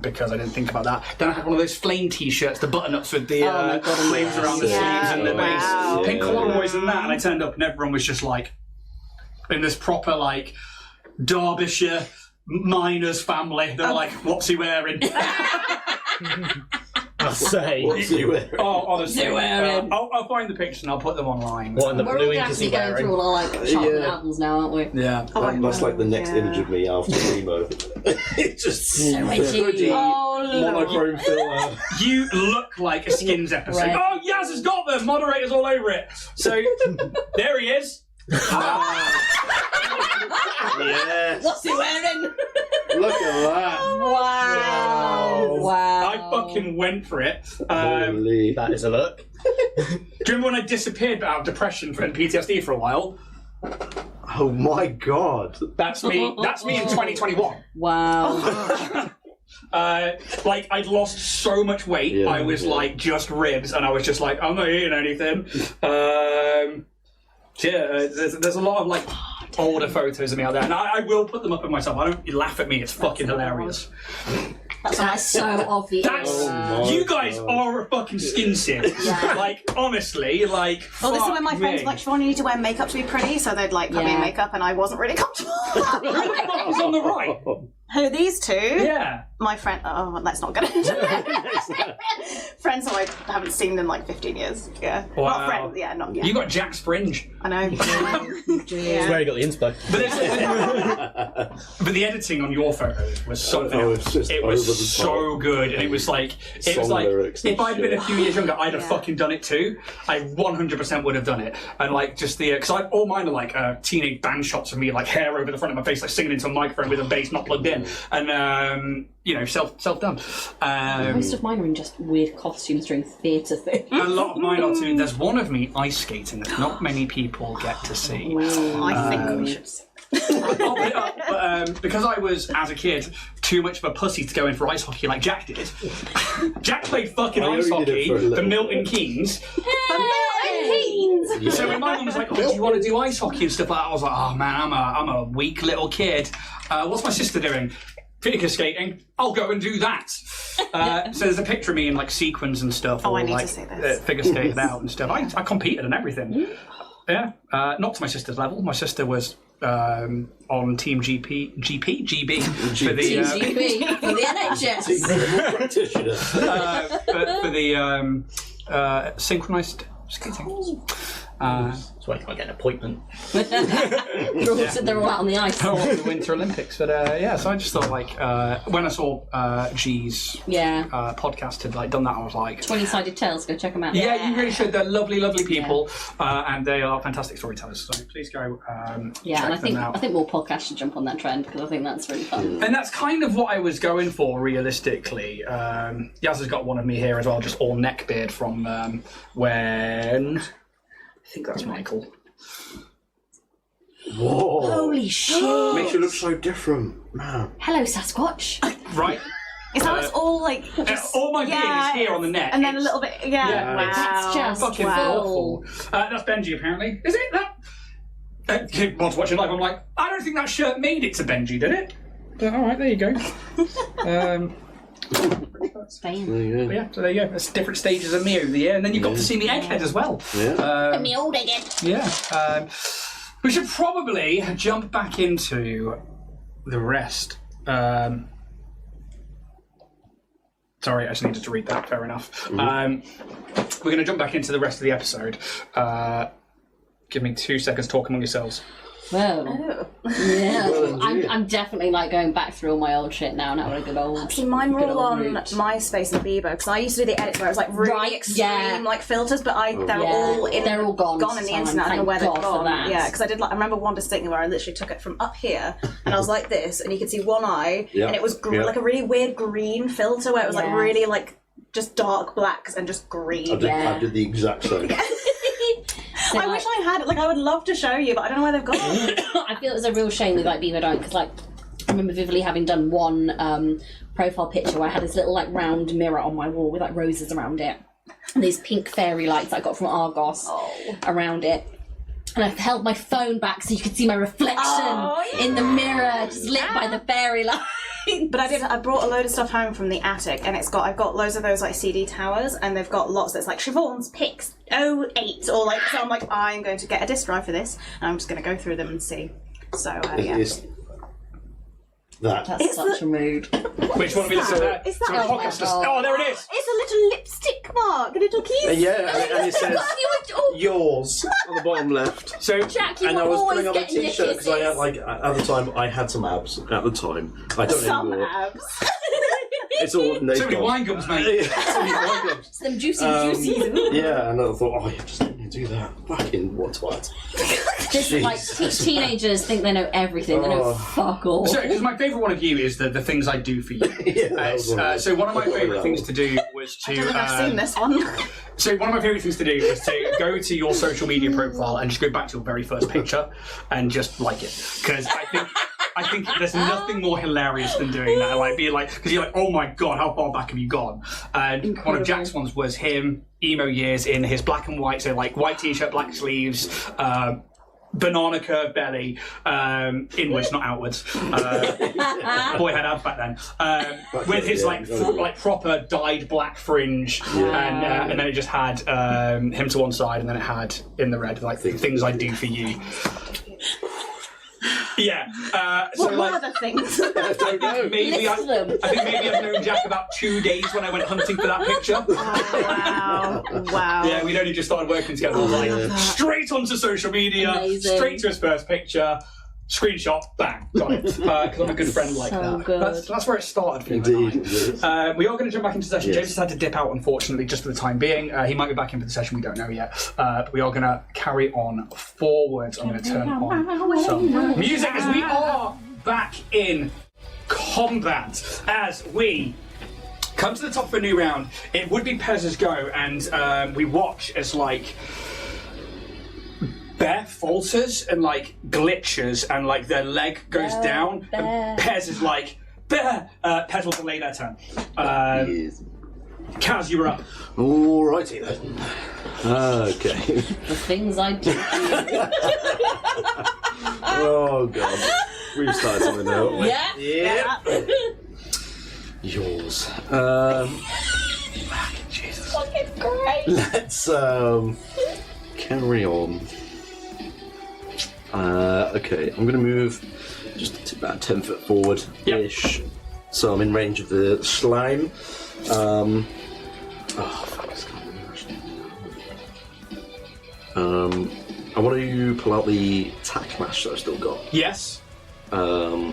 because I didn't think about that. Then I had one of those flame t-shirts, the button-ups with the my God, flames around the yeah. sleeves and the base. Wow. Pink corduroys and that, and I turned up and everyone was just like in this proper like Derbyshire miners family. They were like, what's he wearing? I say. What's he wearing? Oh, honestly. They're wearing. I'll find the pictures and I'll put them online. What in the We're blue all ink is he actually going wearing? through all our like chocolate Yeah. apples now, aren't we? Yeah. That's like the next Yeah. image of me after emo. It's just So edgy. Oh, look. monochrome filter. You look like a Skins episode. Right. Oh, Yaz has got them. Moderators all over it. So there he is. Yes. What's he wearing? Look at that. Wow. Wow. I fucking went for it. Holy. That is a look. Do you remember when I disappeared out of depression and PTSD for a while? Oh my god. That's me. That's me in 2021. Wow. Like I'd lost so much weight. Yeah, I was yeah. like just ribs, and I was just like, I'm not eating anything. There's a lot of like older photos of me out there, and I will put them up of myself. I don't laugh at me. It's fucking hilarious. That's so obvious. That's Oh my you guys God. are a fucking skin sieve. Like honestly, like. Well, this is fuck when my friends me. were like, Siobhan, you need to wear makeup to be pretty, so they'd like put me in Yeah. makeup, and I wasn't really comfortable. Who's on the right? Who, these two? Yeah. My friend. Oh, let's not get into it. Friends who I haven't seen in like 15 years. Yeah. Wow. Not friends. Yeah, not yet. You got Jack's fringe. I know. That's yeah. where you got the inspo. But the editing on your photos was something Oh, else. it's just It over was the so top. good, and it was like Song lyrics and if I'd been a shit. few years younger, I'd have Yeah. fucking done it too. I 100% would have done it, and like just the because all mine are like teenage band shots of me like hair over the front of my face, like singing into a microphone with a bass not plugged in, and you know self done. Most of mine are in just weird costumes during theatre things. A lot of mine are too. There's one of me ice skating that not many people get to see. I think we should see. But because I was, as a kid, too much of a pussy to go in for ice hockey like Jack did. Jack played fucking I ice only did it hockey for a for little Milton Keynes. So when my mum was like, "Oh, do you want to do ice hockey and stuff like that?" I was like, "Oh man, I'm a weak little kid. What's my sister doing? Figure skating. I'll go and do that." So there's a picture of me in like sequins and stuff. Oh, or, I need to like, see this. Figure skating out and stuff. I competed and everything. Yeah, not to my sister's level. My sister was on Team GB for the TGP for the NHS. Practitioner. for the synchronized skating. That's why you can't get an appointment. They're all out on the ice. I want the Winter Olympics, but so I just thought when I saw G's podcast had done that, I was like, 20-sided tales. Go check them out. Yeah, you really should. They're lovely, lovely people, and they are fantastic storytellers. So please go. Yeah, and check them out. I think more podcasts should jump on that trend because I think that's really fun. And that's kind of what I was going for, realistically. Yaz has got one of me here as well, just all neckbeard from when. I think that's Michael. Whoa! Holy shit! Makes you look so different, man. Hello, Sasquatch. Right. It's how it's all like just, all my being is here on the neck, and then a little bit. Yeah, wow. It's just fucking awful. That's Benji, apparently. Is it that? Kid was watching live. I'm like, I don't think that shirt made it to Benji, did it? But, all right, there you go. Spain. There you go. But yeah, so there you go. That's different stages of me over the year, and then you got to see me egghead as well. Yeah. Me old again. Yeah. We should probably jump back into the rest. Sorry, I just needed to read that. Fair enough. We're going to jump back into the rest of the episode. Give me 2 seconds. Talk among yourselves. Well, yeah, I'm definitely going back through all my old shit now. Now a good old. See, mine were good all old on route. MySpace and Bebo because I used to do the edits where it was really extreme filters, but they're all gone in the so internet. I don't know where they've God for gone. that. Yeah, because I did I remember one distinctly where I literally took it from up here and I was like this, and you could see one eye, and it was like a really weird green filter where it was really just dark blacks and just green. I did the exact same. So, I wish I had it. I would love to show you, but I don't know where they've gone. I feel it's a real shame with Beaver don't, because I remember vividly having done one profile picture where I had this little round mirror on my wall with roses around it, and these pink fairy lights that I got from Argos around it. And I held my phone back so you could see my reflection in the mirror, just lit by the fairy light. But I brought a load of stuff home from the attic, and I've got loads of those CD towers, and they've got lots that's Siobhan's Pix 08 or so I'm like, I'm going to get a disk drive for this, and I'm just going to go through them and see. So It's that. That's such a mood. Which one of you listen to? Is that Oh, there it is. It's a little lipstick mark, a little kiss. Yeah, and it says yours on the bottom left. So Jack, you And were I was always putting on a getting your t-shirt because I had kisses. at the time I had some abs. At the time, I don't Some anymore. abs. It's all so many wine gums, mate. So many wine gums. It's them juicy. Yeah, and I thought, you just need to do that. Fucking what twat. Just teenagers think they know everything. They know fuck all. So, because my favourite one of you is the things I do for you. That was one of So one of my favourite things to do was to. I don't think I've seen this one. So one of my favourite things to do was to go to your social media profile and just go back to your very first picture and just like it, because I think there's nothing more hilarious than doing that. Because you're like, oh my god, how far back have you gone? And one of Jack's ones was him, emo years, in his black and white, so white t-shirt, black sleeves, banana curve belly, inwards, not outwards. Boy had abs back then. With his proper dyed black fringe, and then it just had him to one side, and then it had in the red things I do for you. Yeah. What were the things? I don't know. Maybe I think maybe I've known Jack about 2 days when I went hunting for that picture. Oh, wow. Yeah, we'd only just started working together. I was like, straight onto social media, Amazing. straight to his first picture, screenshot, bang, got it. Because I'm a good friend like So that. good. That's where it started for you. Indeed. We are going to jump back into session. Yes. James has had to dip out, unfortunately, just for the time being. He might be back in for the session, we don't know yet. But we are going to carry on forwards. I'm going to turn on some music as we are back in combat as we come to the top of a new round. It would be Pez's go, and we watch as Bear falters and glitches and their leg goes down. Bear. And Pez is like, Bear! Pez will delay their turn. Kaz, you're up. Alrighty then. Okay. The things I do. Oh god. We've started something now. Yeah. Yours. Jesus. Fucking great. Let's carry on. Okay, I'm going to move just about 10 foot forward-ish. Yep. So I'm in range of the slime. Fuck, it's I want to pull out the tack mash that I've still got. Yes. I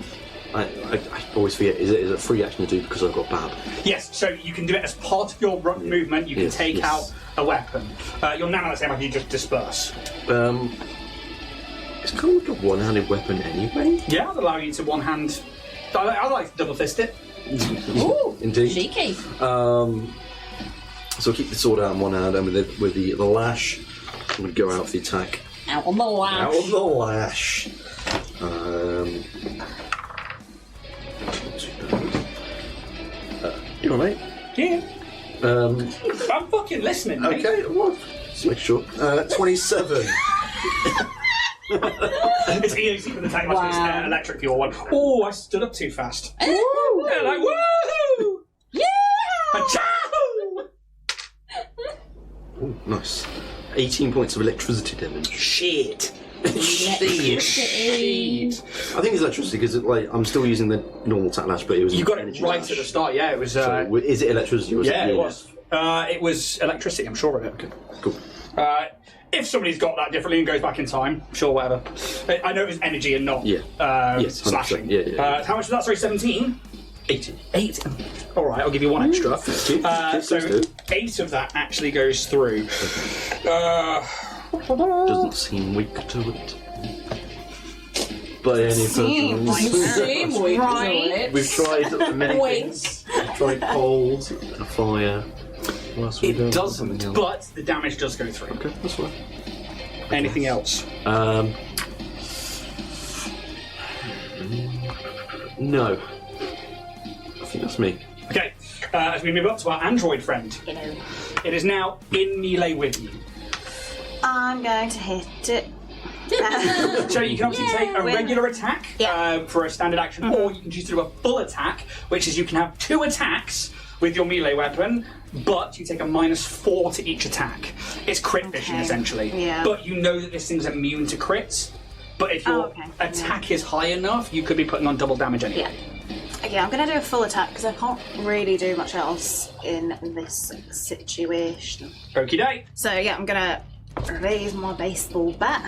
always forget, is it a free action to do because I've got Bab? Yes, so you can do it as part of your movement. You can take out a weapon. You'll now know the same if you just disperse. It's kind of like a one-handed weapon anyway. Yeah, I'll allow you to one-hand... I like to double-fist it. Ooh, Indeed. cheeky. So I'll keep the sword out in one hand, and with the lash, I'm going to go out for the attack. Out on the lash. Out on the lash. You all right, mate? Yeah. I'm fucking listening, mate. Okay, well, just make sure. 27. It's easy for the tank mash, but it's electric your one. Oh, I stood up too fast. Ooh. Yeah, like, woo! Yeah! Achoo! Oh, nice. 18 points of electricity damage. Shit. Electricity. I think it's electricity because I'm still using the normal tack lash, but it was You got it energy right lash. at the start, yeah, it was... So, is it electricity or is yeah, it it was. It was electricity, I'm sure of it. Okay, cool. If somebody's got that differently and goes back in time, sure, whatever. I know it was energy and not Yes, 100%. slashing. Yeah. How much was that? Sorry, 17? 18. 8. All right, I'll give you one extra. Please So do. 8 of that actually goes through. Doesn't seem weak to it. By any Right. We've tried many things. We've tried cold, fire. What else have we done? It doesn't, Something else. but the damage does go through. Okay, that's fine. Anything else? No. I think that's me. Okay, as we move up to our android friend, Hello. it is now in melee with you. I'm going to hit it. So you can obviously take a regular attack for a standard action, or you can choose to do a full attack, which is you can have 2 attacks with your melee weapon, but you take a -4 to each attack. It's crit vision, essentially. Yeah. But you know that this thing's immune to crits, but if your attack is high enough, you could be putting on double damage anyway. Yeah, I'm going to do a full attack because I can't really do much else in this situation. Okie doke. So yeah, I'm going to raise my baseball bat.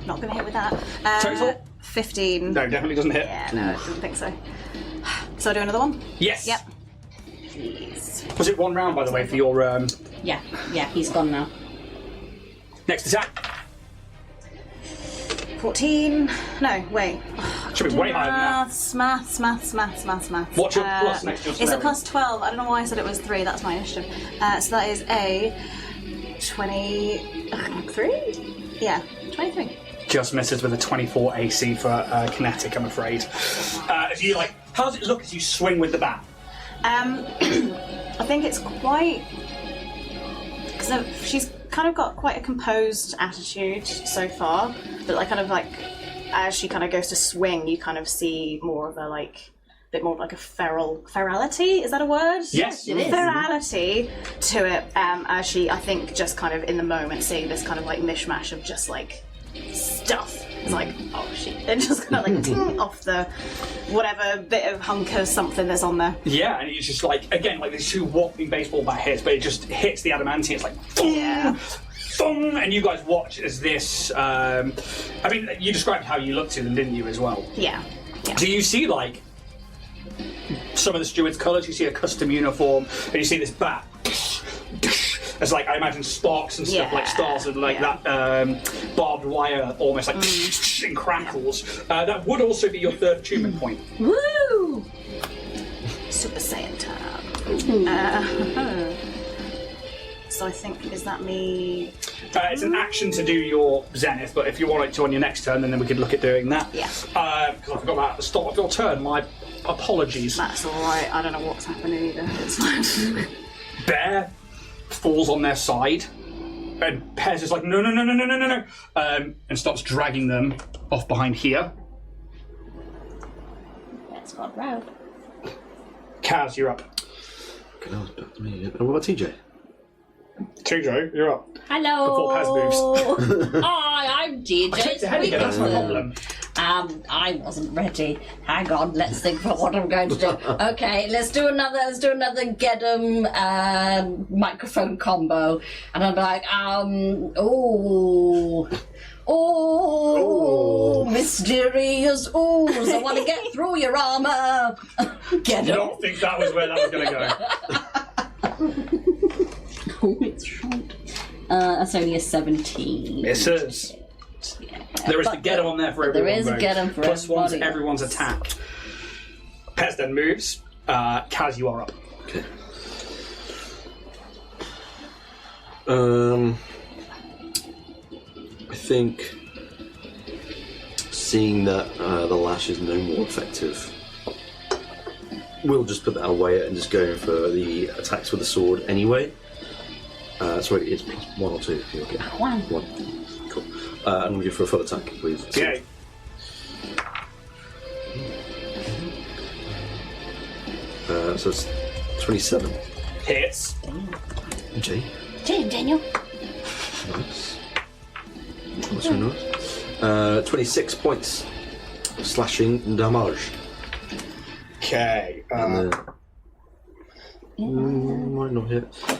Not going to hit with that. Total? 15. No, definitely doesn't hit. Yeah, no, I didn't think so. So I do another one? Yes. Yep. Please. Was it 1 round, by the way, for your Yeah, he's gone now. next attack? 14. No, wait. Should be way higher than that. Maths. What's your plus next to your It's a scenario? plus 12. I don't know why I said it was 3. That's my initiative. So that is a 23? Yeah, 23. Just misses with a 24 AC for kinetic, I'm afraid. As you how does it look as you swing with the bat? I think it's quite... Because she's kind of got quite a composed attitude so far, but as she kind of goes to swing, you kind of see more of a bit more like a ferality, is that a word? Yes, it is. Ferality to it, as she, I think, just kind of in the moment seeing this kind of mishmash of just stuff. It's oh shit. And just kind of ting off the whatever bit of hunk of something that's on there. Yeah, and it's just again, these 2 walking baseball bat hits, but it just hits the adamantine. It's thong, thong, and you guys watch as this. You described how you looked to them, didn't you, as well? Yeah. Do you see some of the stewards' colours? You see a custom uniform, and you see this bat. As I imagine sparks and stuff stars and that barbed wire almost and crackles. That would also be your 3rd attunement point. Woo! Super Saiyan time. So I think, is that me? It's an action to do your zenith, but if you want it to on your next turn, then we could look at doing that. Yeah. Because I forgot that at the start of your turn. My apologies. That's alright, I don't know what's happening either. It's fine. Bear falls on their side, and Pez is no, and starts dragging them off behind here. That's got round. Kaz, you're up. Okay, that was back to me. And what about TJ? TJ, you're up. Hello. Before Pez moves. Hi, I'm DJ. I clicked ahead again, that's my problem. I wasn't ready. Hang on, let's think about what I'm going to do. Okay, let's do another get 'em microphone combo. And I'm like, mysterious ooze. I want to get through your armor. Get 'em. I don't think that was where that was going to go. It's short. That's only a 17. It says. Yeah. There is the get 'em on there for everyone. There is a get 'em for Plus one to everybody everyone's else. attack. Pez then moves. Kaz, you are up. Okay. I think seeing that the lash is no more effective, we'll just put that away and just go for the attacks with the sword anyway. Sorry, it's plus 1 or 2 if you'll get One. Cool. I'm going to go for a full attack, please. Okay. So it's 27. Hits. Okay. Daniel. Nice. That's very nice. 26 points of slashing damage. Okay. And might not hit. So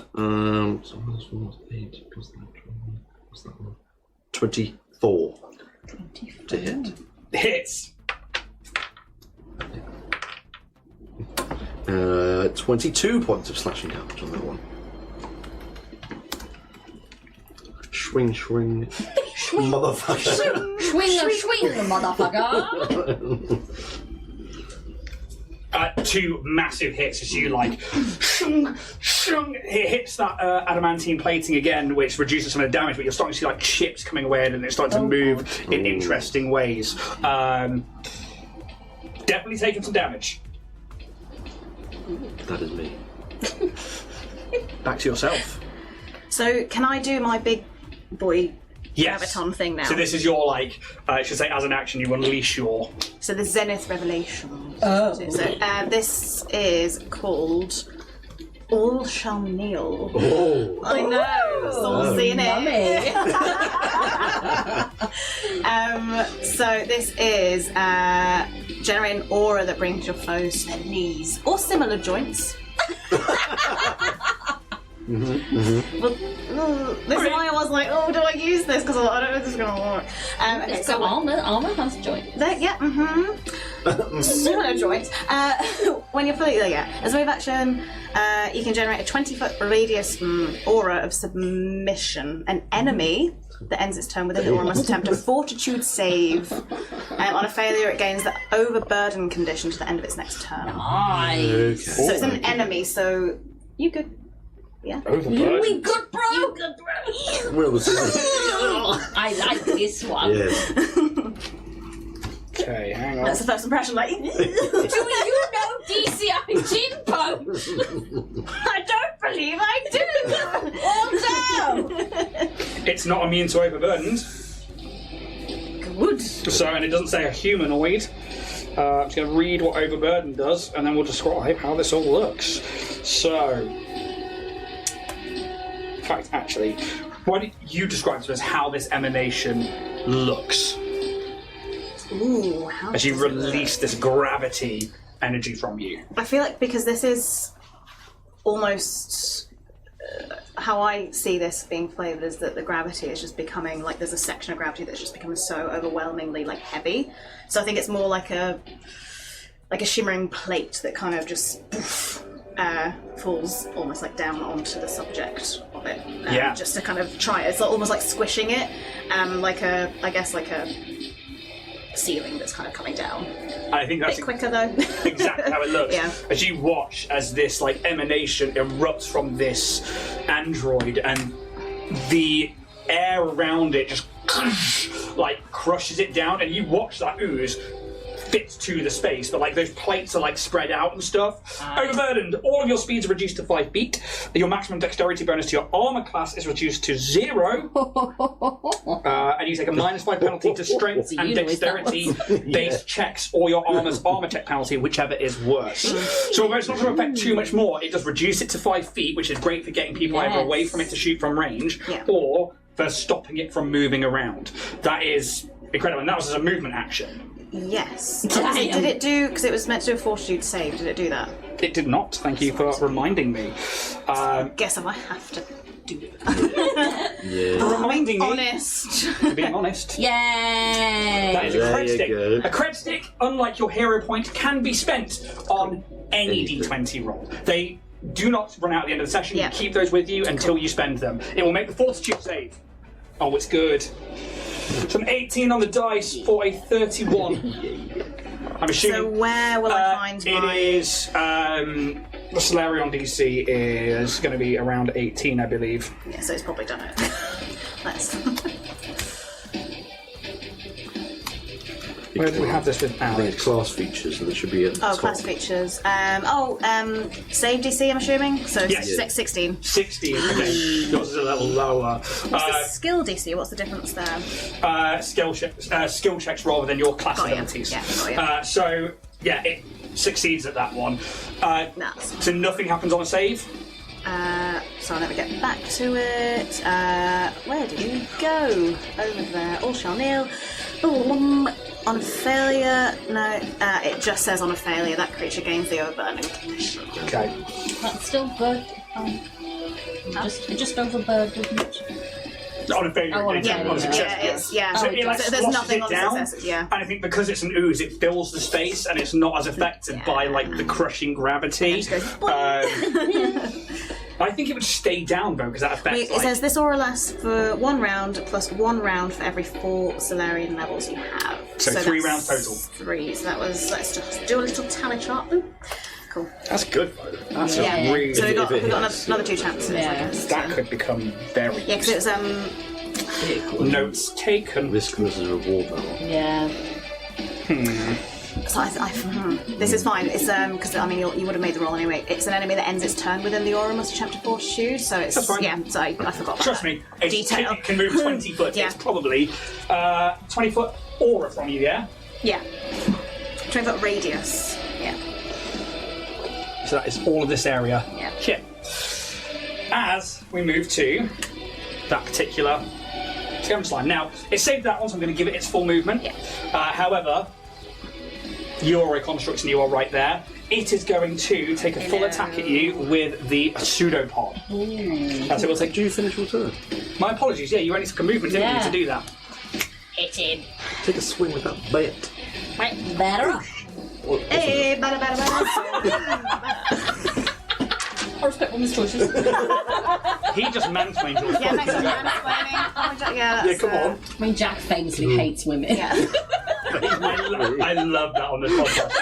this one was 8 plus that. What's that one? 24 to hit. Hits. 22 points of slashing damage on that one. Swing, motherfucker. Swing, motherfucker. 2 massive hits as you shung. It hits that adamantine plating again, which reduces some of the damage, but you're starting to see chips coming away and it's starting to move in interesting ways. Definitely taking some damage. That is me. Back to yourself. So, can I do my big boy Yes. graviton thing now? So this is your I should say as an action you unleash your. So the Zenith Revelation. Oh. So this is called All Shall Kneel. Oh. I know. Saucy, innit? So this is generate an aura that brings your foes to their knees or similar joints. Well, this is why I was like, do I use this? Because I don't know if this is going to work. Okay, It's got armor has joints. Similar joints. When you're fully as a wave action, you can generate a 20-foot radius aura of submission. An enemy that ends its turn within the aura must attempt a fortitude save. On a failure, it gains the overburden condition to the end of its next turn. Nice. Okay. So it's an enemy, so you could. Yeah. Overburden. We good, bro. You good, bro. Well, this is- I like this one. yeah. Okay, hang on. That's the first impression. Do you know DCI gin pose? I don't believe I do. Oh no! It's not immune to overburdened. Good. So, and it doesn't say a humanoid. I'm just going to read what overburden does, and then we'll describe how this all looks. So, in fact, actually, why don't you describe to us how this emanation looks Ooh, how as you does it release look? this gravity energy from you? I feel like because this is almost how I see this being flavoured is that the gravity is just becoming there's a section of gravity that's just becoming so overwhelmingly heavy. So I think it's more like a shimmering plate that kind of just falls almost down onto the subject of it. Yeah. Just to kind of try it. It's almost like squishing it, like a ceiling that's kind of coming down. I think A that's bit quicker though. exactly how it looks. Yeah. As you watch as this emanation erupts from this android and the air around it just crushes it down, and you watch that ooze fits to the space, but those plates are spread out and stuff. Overburdened. All of your speeds are reduced to 5 feet. Your maximum dexterity bonus to your armor class is reduced to 0. And you take a -5 penalty to strength and You know what that dexterity based checks, or your armor's armor check penalty, whichever is worse. So although it's not going to affect too much more, it does reduce it to 5 feet, which is great for getting people either away from it to shoot from range, Yeah. or for stopping it from moving around. That is Incredible. And that was as a movement action. Yes. Damn. Did it do, because it was meant to do a fortitude save, did it do that? It did not. Thank you for reminding me. Guess if I have to do it. For reminding me. Honest. Being honest. Yay! That is a There cred you stick. go. A cred stick, unlike your hero point, can be spent on any Anything. D20 roll. They do not run out at the end of the session. Yeah. You keep those with you until you spend them. It will make the fortitude save. Oh, it's good. It's an 18 on the dice for a 31. I'm assuming. So where will I find my... It is. The Solarion DC is going to be around 18, I believe. Yeah, so it's probably done it. Let's... Where do we have this with I think Alex? it's class features, and there should be a class features. Save DC, I'm assuming? So Yes. 16. 16. Okay. Yours is a little lower. What's the skill DC? What's the difference there? Skill checks rather than your class Got ya. abilities. Yeah, got ya. So, yeah, it succeeds at that one. Nuts. So nothing happens on a save? So I'll never get back to it. Where did you go? Over there. All shall kneel. On a failure, no, it just says on a failure that creature gains the overburning condition. Okay. That's still good. Just overburdened, isn't it? On a failure, Oh, on a it's failure, on a success. Yeah, it's, yeah. So Oh, it like So there's squashes nothing it on the down, successes, yeah. and I think because it's an ooze, it fills the space and it's not as affected by like the crushing gravity. just goes, I think it would stay down though because that affects. It says this aura lasts for 1 round plus 1 round for every 4 Solarian levels you have. So 3 rounds that's total. 3. So that was. Let's just do a little tally chart. Ooh, cool. That's good. That's Yeah. a really. So we've got it another, hits, another 2 chances. Yeah. I guess. that could become very. Yeah, because it was Notes taken. risk versus reward level. Yeah. So this is fine. It's because I mean you would have made the roll anyway. It's an enemy that ends its turn within the aura must attempt to fortitude. So it's That's fine. yeah. So I forgot about Trust that. me, it Detail. can move 20 foot. Yeah. It's probably 20 foot aura from you, yeah? Yeah. 20-foot radius. Yeah. So that is all of this area. Yeah. Shit. As we move to that particular skirmish line. Now, it saved that one, so I'm going to give it its full movement. Yeah. However, you are a construct and you are right there. It is going to take a full attack at you with the pseudopod. That's it. We'll take. Do you finish your turn? My apologies. Yeah, you only took a movement, didn't you, to do that? Hit him. Take a swing with that bat. Right, better. Hey, better. I respect women's choices. He just mansplained your Yeah, thanks for mansplaining. Yeah, that's, come on. I mean, Jack famously hates women. Yeah. I love that on the podcast.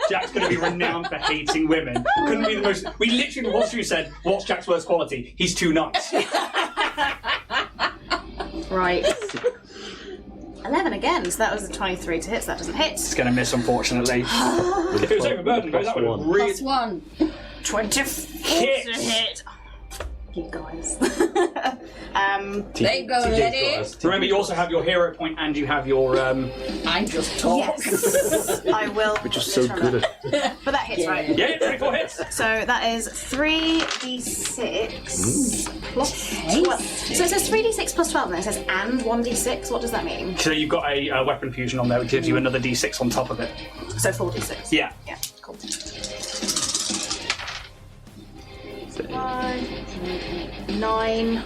Jack's going to be renowned for hating women. Couldn't be the most. We literally, once you said, "What's Jack's worst quality?" He's too nice. Right. 11 again, so that was a 23 to hit, so that doesn't hit. It's going to miss, unfortunately. If it was overburdened, though, that would have really +1. 24 hit. to hit. You guys. There you go, lady. Remember, you also have your hero point and you have your. I just talk. Yes. I will. Which is so good at. But that hits, right? Yeah, 24 hits. So that is 3d6 plus 12. So it says 3d6 plus 12, and then it says and 1d6. What does that mean? So you've got a weapon fusion on there, which gives you another d6 on top of it. So 4d6. Yeah. Yeah, cool. 9.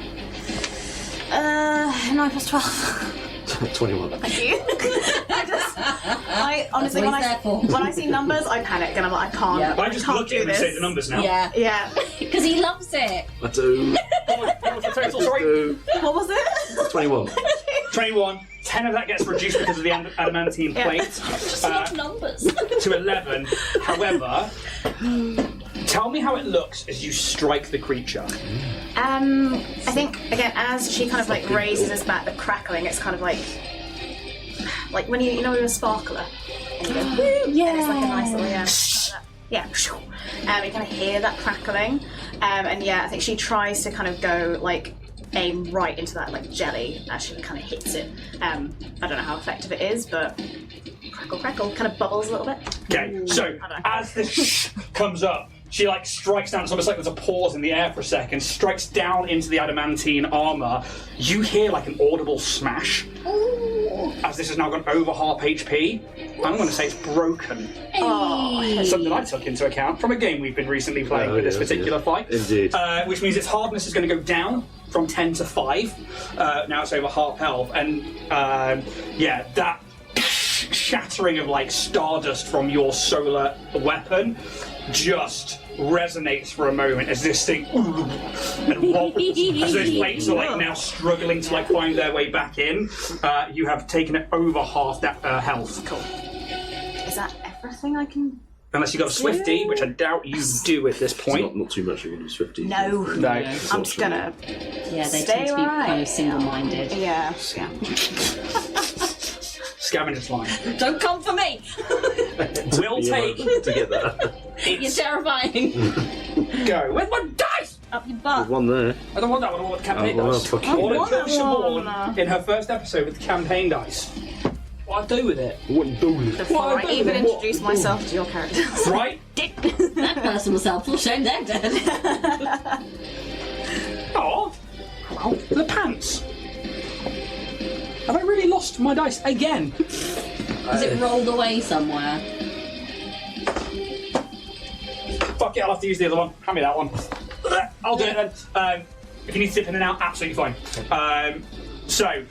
9 plus 12. 21. Thank you. I honestly, when I see numbers, I panic and I'm like, I can't. Yeah. I just can't look do at him and this. say the numbers now. Yeah. Yeah. Because he loves it. I do. What was the total? Sorry. What was it? 21. 21. 10 of that gets reduced because of the adamantine plate. Just love numbers. To 11. However, tell me how it looks as you strike the creature. I think again as she kind of like raises us back, the crackling. It's kind of like when you know with a sparkler. And you go, woo, Yeah. and it's like a nice little yeah. You kind of hear that crackling, and yeah, I think she tries to kind of go like aim right into that like jelly as she kind of hits it. I don't know how effective it is, but crackle, kind of bubbles a little bit. Okay, so as the comes up, she like strikes down. It's almost like there's a pause in the air for a second. Strikes down into the adamantine armor. You hear like an audible smash, as this has now gone over half HP, I'm going to say it's broken. Something I took into account from a game we've been recently playing with this particular fight. Indeed. Which means its hardness is going to go down from 10 to 5. Now it's over half health. And that shattering of like stardust from your solar weapon just resonates for a moment as this thing and wobbles as those plates are like now struggling to like find their way back in. You have taken it over half that health. Cool. Is that everything I can? Unless you got a Swifty, which I doubt you do at this point. Not too much you can do Swifty. No. I'm just gonna. Yeah, they Stay tend to be right. kind of single-minded. Yeah. Scavenger slime. Don't come for me! We'll take to get that. You're terrifying. Go with my dice. Up your butt. One there. I don't want that one. I want the campaign well, dice. fuck you. I want to want kill that Siobhan one. in her first episode with the campaign dice. What I do with it? Wouldn't do it. Before What I I even do? introduce myself to your characters. Right? That person was helpful. Shame they're dead. Oh, well, the pants. Have I really lost my dice again? Has it rolled away somewhere? Fuck it, I'll have to use the other one. Hand me that one. I'll do it then. If you need to dip in and out, absolutely fine. So,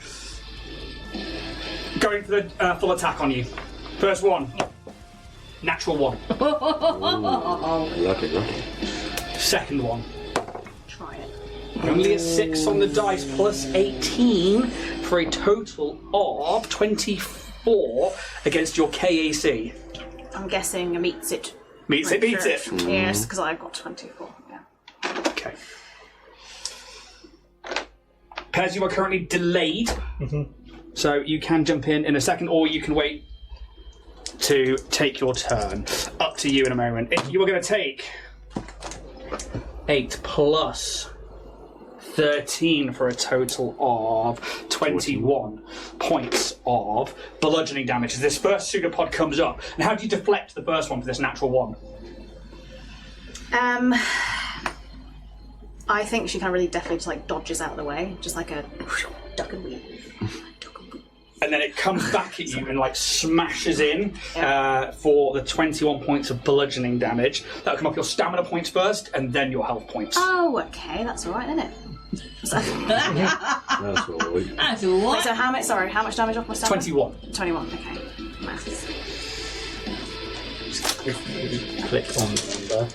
going for the full attack on you. First one. Natural one. Lucky. Second one. Try it. Only a 6 on the dice plus 18 for a total of 24 against your KAC. I'm guessing it meets it. Meets it, beats it. Yes, because I've got 24. Yeah. Okay. Pez, you are currently delayed. So you can jump in a second, or you can wait to take your turn. Up to you in a moment. If you are going to take 8 plus 13 for a total of 21 points of bludgeoning damage as this first pseudopod comes up. And how do you deflect the first one for this natural one? I think she kind of really definitely just like dodges out of the way, just like a duck and weave. And then it comes back at you and like smashes in for the 21 points of bludgeoning damage. That'll come off your stamina points first, and then your health points. Oh, okay, that's all right, isn't it? That's all right. That's what? So how much? Sorry, how much damage off my stamina? 21. 21. Okay. Maths. If you click on the number,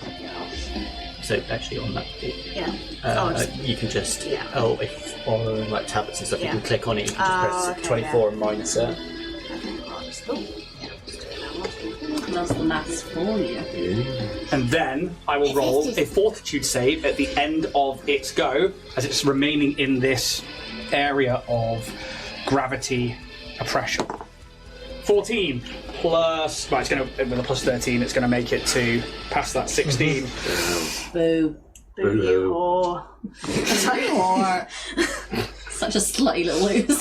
so actually on that bit, Yeah. you can just, Yeah. if on like tablets and stuff, Yeah. you can click on it, you can just press okay, 24 and minus it. That's the maths for you. And then I will roll a fortitude save at the end of its go, as it's remaining in this area of gravity oppression. 14 plus, right, it's going to, with a plus 13, it's going to make it to past that 16. Boo. Boo you whore. Or such a slutty little loose.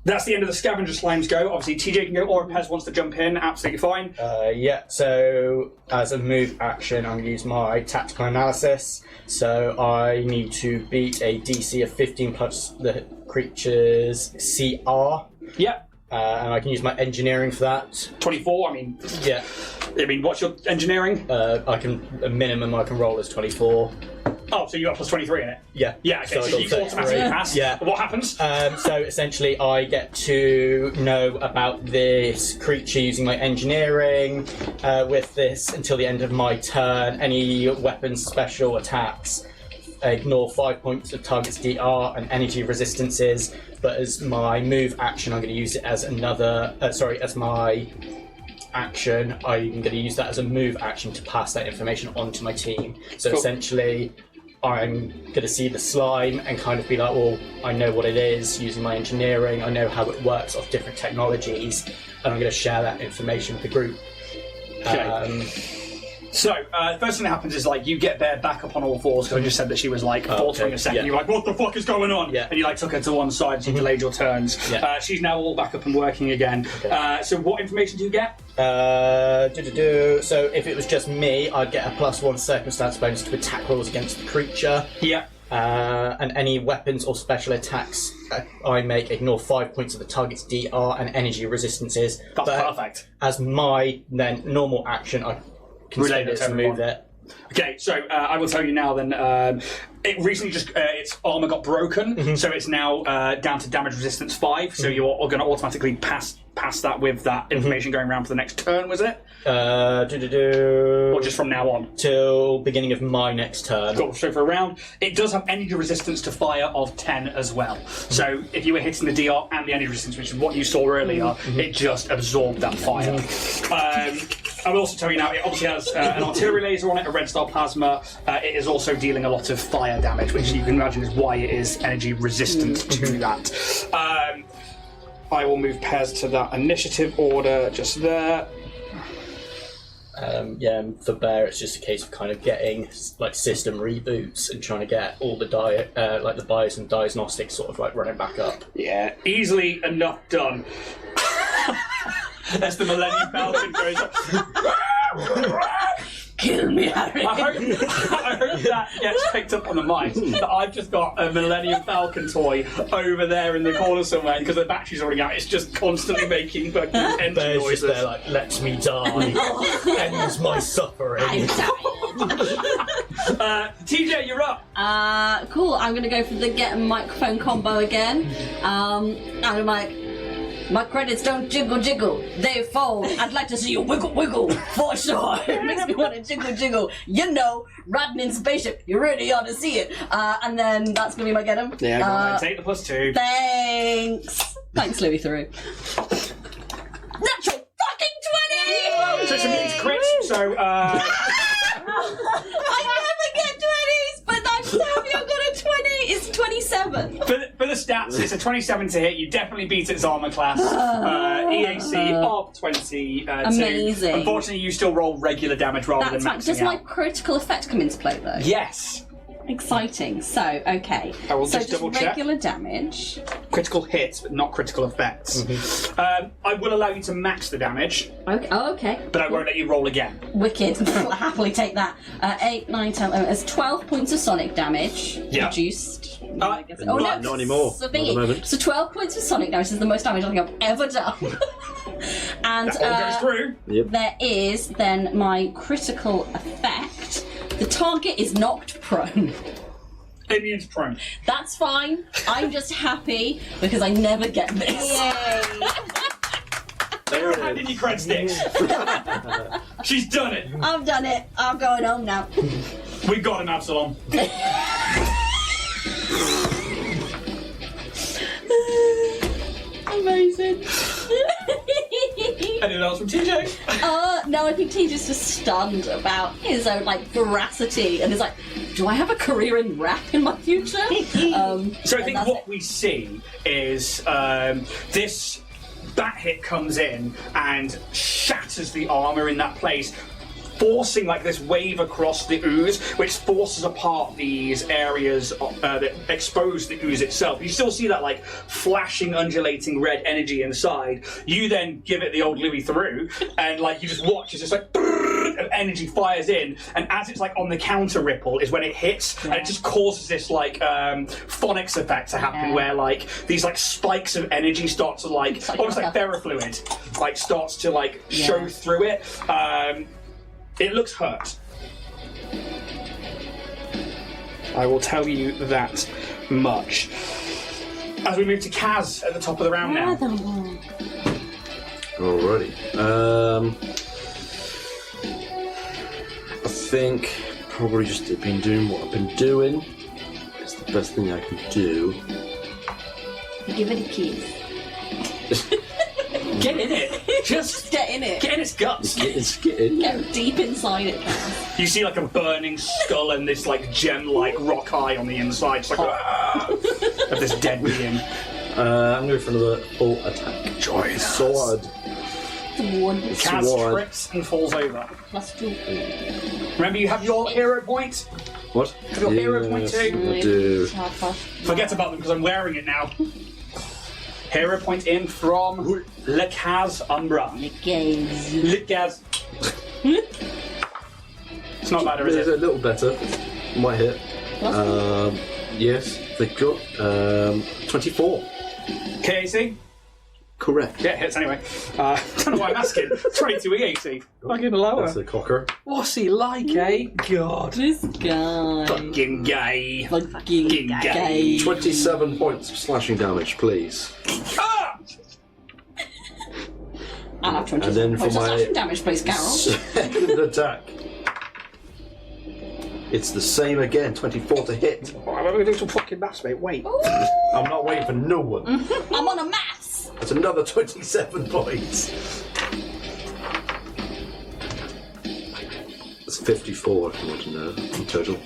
That's the end of the scavenger slimes go. Obviously, TJ can go, or if Pez wants to jump in, absolutely fine. Yeah, so as a move action, I'm going to use my tactical analysis. So I need to beat a DC of 15 plus the creature's CR. Yep. And I can use my engineering for that. 24, Yeah. what's your engineering? I can, a minimum I can roll is 24. Oh, so you got plus 23 in it? Yeah. Yeah, okay, I so got you 33. automatically pass. Yeah. What happens? So essentially, I get to know about this creature using my engineering with this until the end of my turn. Any weapons, special attacks, ignore 5 points of target's DR and energy resistances. But as my move action, I'm going to use it as another. As my action, I'm going to use that as a move action to pass that information on to my team. So Cool. essentially, I'm going to see the slime and kind of be like, well, I know what it is using my engineering, I know how it works off different technologies, and I'm going to share that information with the group. Okay. So, first thing that happens is, like, you get Bear back up on all fours, because I just said that she was, like, faltering okay. a second. Yeah. You're like, what the fuck is going on? Yeah. And you, like, took her to one side, so you delayed your turns. Yeah. She's now all back up and working again. Okay. So what information do you get? So if it was just me, I'd get a +1 circumstance bonus to attack rolls against the creature. Yeah. and any weapons or special attacks I make ignore 5 points of the target's DR and energy resistances. That's But perfect. As my then normal action, I can Relay spend that it to to move everyone. it. Okay, so I will tell you now then, it recently just, its armour got broken, so it's now down to damage resistance 5, so you're going to automatically pass that with that information going around for the next turn, was it? Or just from now on? Till beginning of my next turn. Cool, so for a round, it does have energy resistance to fire of 10 as well. So if you were hitting the DR and the energy resistance, which is what you saw earlier, it just absorbed that fire. I will also tell you now, it obviously has an artillery laser on it, a red star plasma. It is also dealing a lot of fire damage, which you can imagine is why it is energy resistant to that. I will move Pez to that initiative order just there. And for Bear, it's just a case of kind of getting like system reboots and trying to get all the like the bios and diagnostics sort of like running back up. Yeah, easily enough done. As the Millennium Falcon goes up. Kill me, Harry. I hope that gets picked up on the mic. That I've just got a Millennium Falcon toy over there in the corner somewhere, and because the battery's already out, it's just constantly making fucking engine Bear's noises. just there like, let me die, ends my suffering. I'm tired. TJ, you're up. Cool. I'm gonna go for the get a microphone combo again. And I'm like, my credits don't jiggle jiggle, they fold. I'd like to see you wiggle wiggle for sure. It makes me want to jiggle jiggle. You know, riding in spaceship, you really ought to see it. And then that's gonna be my get 'em. Yeah, go on then. Take the +2. Thanks, Louis Theroux. Natural fucking 20! So it's immune to crits, so I never get 20s, but I'm so happy I got a 20. It's 27. for the stats, it's a 27 to hit. You definitely beat its armor class. EAC of 22. Amazing. Unfortunately, you still roll regular damage rather That's than right. maxing Does my out. critical effect come into play though? Yes. Exciting. So, okay. I will so just double check. regular damage. Critical hits, but not critical effects. I will allow you to max the damage, Okay. Oh, okay. but I won't let you roll again. Wicked. I'll happily take that. 8, 9, 10, 11. It's 12 points of sonic damage. Yeah. Reduced. I guess. Oh, not anymore. So, Not at the moment. so 12 points of sonic damage is the most damage I think I've ever done. And That all goes through. there is then my critical effect. The target is knocked prone. Immune's prone. That's fine. I'm just happy because I never get this. There it is. In your cred sticks. She's done it. I've done it. I'm going home now. We got him, Absalom. Amazing. Anyone else from TJ? No, I think TJ's just stunned about his own veracity, and is like, "Do I have a career in rap in my future?" So I think that's what we see is this bat hit comes in and shatters the armor in that place, forcing this wave across the ooze, which forces apart these areas that expose the ooze itself. You still see that flashing, undulating red energy inside. You then give it the old Louis Theroux, and you just watch as it's of energy fires in, and as it's on the counter ripple is when it hits, and it just causes this phonics effect to happen, where these spikes of energy start to almost like ferrofluid starts to show through it. It looks hurt. I will tell you that much. As we move to Kaz at the top of the round now. Alrighty. I think probably just been doing what I've been doing. It's the best thing I can do. Give it a kiss. Get in it. Just get in it. Get in its guts. Get in. Go deep inside it, Kaz. You see a burning skull and this gem-like rock eye on the inside, just of this dead being. I'm going for another full attack. Join us. Sword. Kaz Sword. trips and falls over. +2. Remember, you have your hero point. What? Your hero point too. I do. Forget about them because I'm wearing it now. Hero point in from Le Kaz Umbra. Le Kaz. It's not bad, is It's it? a little better. Might hit. Yes, they've got 24. KAC? Correct. Yeah, it hits anyway. Don't know why I'm asking. 22 EAC. Fucking lower. That's the cocker. What's he like, eh? God. This guy. Fucking gay. Fucking gay. 27 points of slashing damage, please. Ah! I'll have 20 And then for points of my slashing damage, please, Carol. second attack, it's the same again, 24 to hit. I'm going to do some fucking maths, mate. Wait. I'm not waiting for no one. I'm on a maths. That's another 27 points. That's 54 if you want to know in total.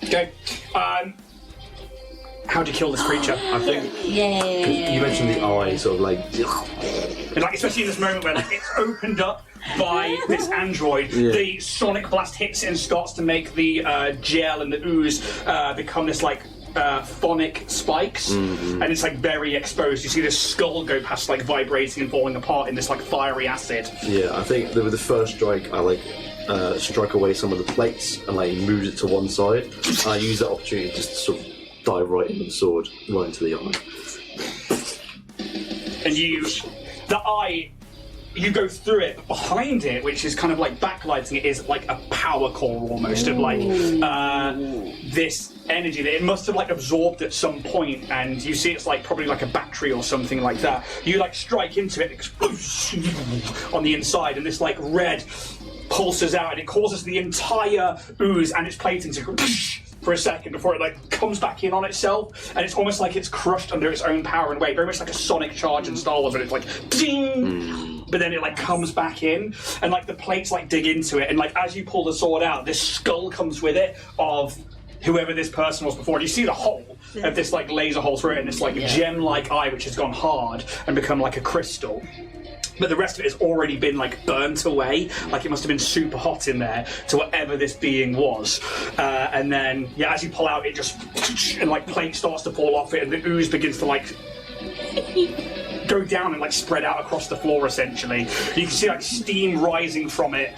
Okay. How'd you kill this creature? I think Yeah. you mentioned the eye, sort of like. And like, especially in this moment where like, it's opened up by this android, the sonic blast hits it and starts to make the gel and the ooze become this like phonic spikes, and it's like very exposed. You see this skull go past, like vibrating and falling apart in this like fiery acid. Yeah, I think with the first strike, I like struck away some of the plates and like moved it to one side. And I used that opportunity just to sort of dive right into the sword, right into the eye. And the eye, you go through it, but behind it, which is kind of like backlighting it, is like a power core almost of like this energy that it must have like absorbed at some point, and you see it's like probably like a battery or something like that. You like strike into it on the inside, and this like red pulses out, and it causes the entire ooze and its plating to go for a second before it like comes back in on itself, and it's almost like it's crushed under its own power and weight, very much like a sonic charge in Star Wars when it's like ding, but then it like comes back in, and like the plates like dig into it, and like as you pull the sword out, this skull comes with it of whoever this person was before, and you see the hole of this like laser hole through it, and this like gem-like eye which has gone hard and become like a crystal. But the rest of it has already been like burnt away, like it must have been super hot in there to whatever this being was. And then, as you pull out, it just and like plate starts to fall off it, and the ooze begins to like go down and like spread out across the floor. Essentially, you can see like steam rising from it,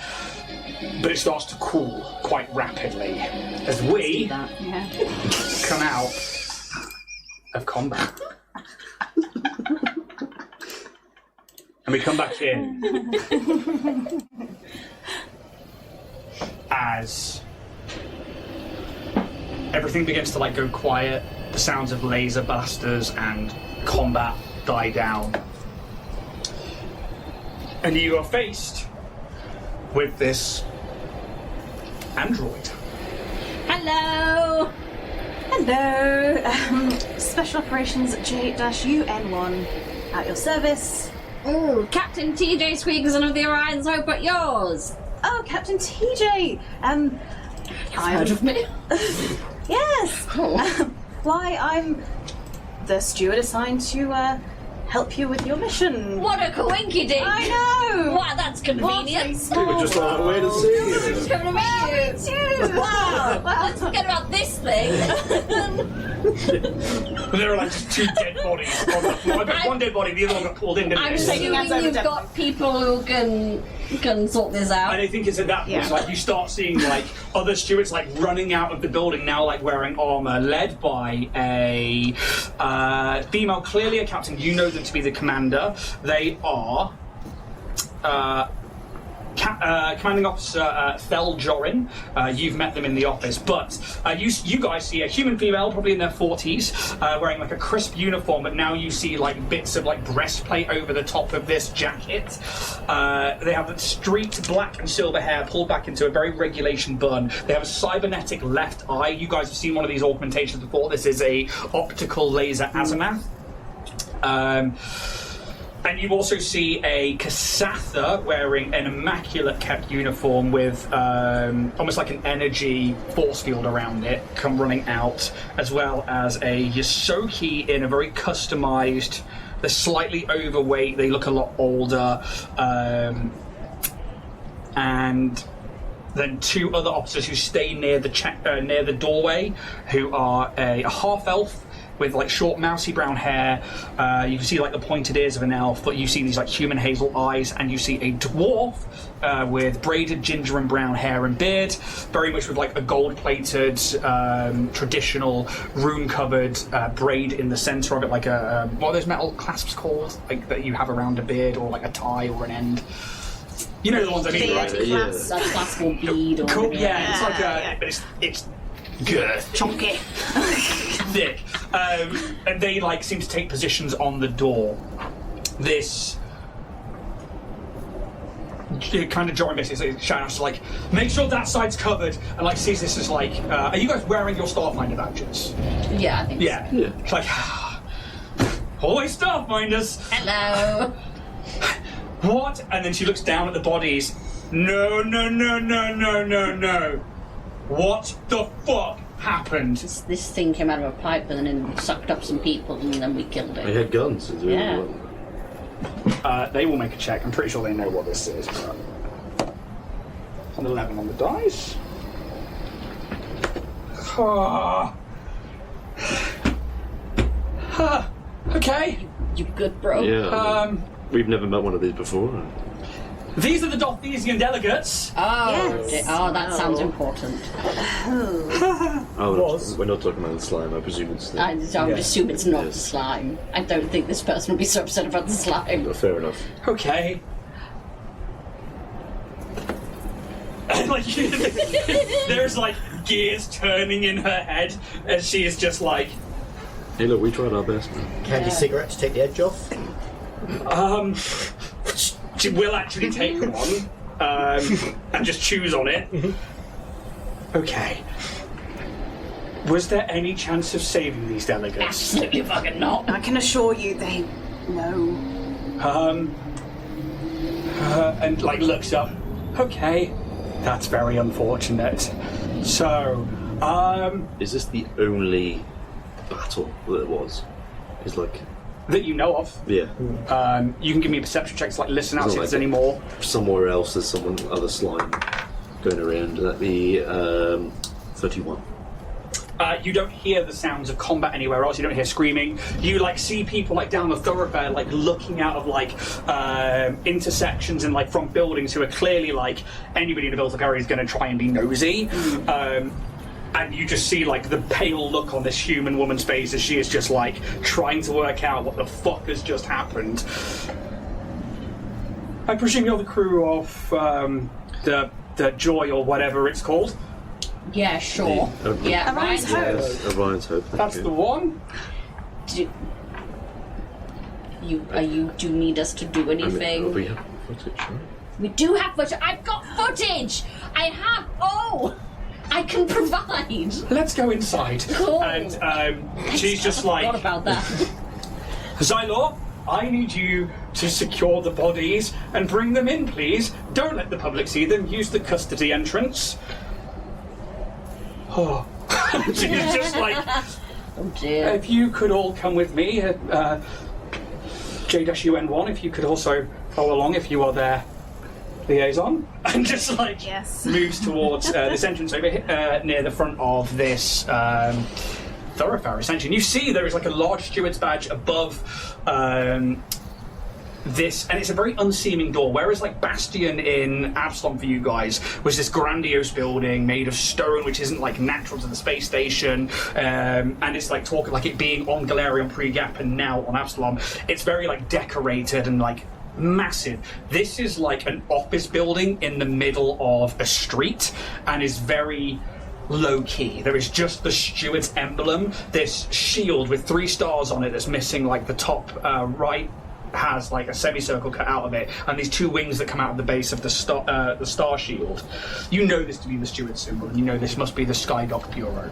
but it starts to cool quite rapidly as we come out of combat. And we come back in as everything begins to like go quiet. The sounds of laser blasters and combat die down, and you are faced with this android. Hello. Hello. Special Operations J-UN1 at your service. Oh, Captain TJ Squeakson of the Orion's hope at yours. Oh, Captain TJ. You've heard of me? Yes. Oh. Why, I'm the steward assigned to help you with your mission. What a coinky-dink. I know. Wow, that's convenient. People just like, wait and see. Who's coming to meet you? Wow. Let's forget about this thing. There are like just two dead bodies on the floor. I bet one dead body, the other one got pulled in, didn't I'm it? assuming you've got people who can sort this out. And I think it's at that point, like, you start seeing, like, other stewards, like, running out of the building now, like, wearing armour, led by a female, clearly a captain. You know them to be the commander. They are Commanding Officer Thel Jorin. You've met them in the office, but you guys see a human female, probably in their 40s, wearing like a crisp uniform, but now you see like bits of like breastplate over the top of this jacket. They have streaked black and silver hair pulled back into a very regulation bun. They have a cybernetic left eye. You guys have seen one of these augmentations before. This is a optical laser azimuth. And you also see a Kasatha wearing an immaculate kept uniform with almost like an energy force field around it come running out, as well as a Yosoki in a very customized, they're slightly overweight, they look a lot older, and then two other officers who stay near the doorway, who are a half-elf with like short mousy brown hair. You can see like the pointed ears of an elf, but you see these like human hazel eyes, and you see a dwarf with braided ginger and brown hair and beard, very much with like a gold-plated, traditional rune-covered braid in the center of it, like a what are those metal clasps called, like that you have around a beard, or like a tie or an end. You know the ones I mean, right? A classical bead. Or Cool. Yeah, it's like but it's good, Chunky. thick, and they like seem to take positions on the door. This kind of jarring message, Shannon's like, make sure that side's covered, and like sees this as like, are you guys wearing your Starfinder badges? Yeah, I think Yeah. It's like, always Starfinders. Hello. What? And then she looks down at the bodies. No. What the fuck happened? This thing came out of a pipe and then sucked up some people, and then we killed They it. had guns. Yeah. They will make a check. I'm pretty sure they know what this is. But... An 11 on the dice. Okay. You good, bro? Yeah. We've never met one of these before. These are the Dothesian delegates. Oh, that sounds important. We're not talking about the slime. I presume it's the... I would assume it's not the slime. I don't think this person would be so upset about the slime. Fair enough. Okay. Like, there's like gears turning in her head as she is just like, Hey, look, we tried our best, man. Candy cigarette to take the edge off. she will actually take one and just choose on it. Okay. Was there any chance of saving these delegates? Absolutely fucking not. I can assure you they know. And like looks up. Okay, that's very unfortunate. So, Is this the only battle that it was? It's like... that you know of. Yeah. You can give me perception checks, like listen out, It's see not if there's like any more. Somewhere else there's other slime going around. That'd be 31. You don't hear the sounds of combat anywhere else. You don't hear screaming. You like see people like down the thoroughfare, like looking out of like intersections and like from buildings who are clearly like anybody in the built-up area is going to try and be nosy. And you just see like the pale look on this human woman's face as she is just like trying to work out what the fuck has just happened. I presume you're the crew of the Joy or whatever it's called. Yeah, sure. Yeah, Orion's Ryan. Hope. Orion's Hope. That's the one. Do you need us to do anything? We have footage, right? We do have footage. I've got footage. I can provide. Let's go inside. Cool. And she's just like, What about that? Xylor, I need you to secure the bodies and bring them in, please. Don't let the public see them. Use the custody entrance. Oh. She's just like, Oh dear. if you could all come with me, J-UN1, if you could also follow along if you are their liaison. And just like Yes. moves towards this entrance over here, near the front of this thoroughfare, essentially. And you see there is like a large steward's badge above this, and it's a very unseeming door, whereas like Bastion in Absalom for you guys was this grandiose building made of stone which isn't like natural to the space station, and it's like talking like it being on Galarian pre-Gap and now on Absalom. It's very like decorated and like massive. This is like an office building in the middle of a street and is very low-key. There is just the steward's emblem, this shield with 3 stars on it that's missing like the top right has like a semicircle cut out of it, and these 2 wings that come out of the base of the star shield. You know this to be the steward's symbol, and you know this must be the Skydock Bureau.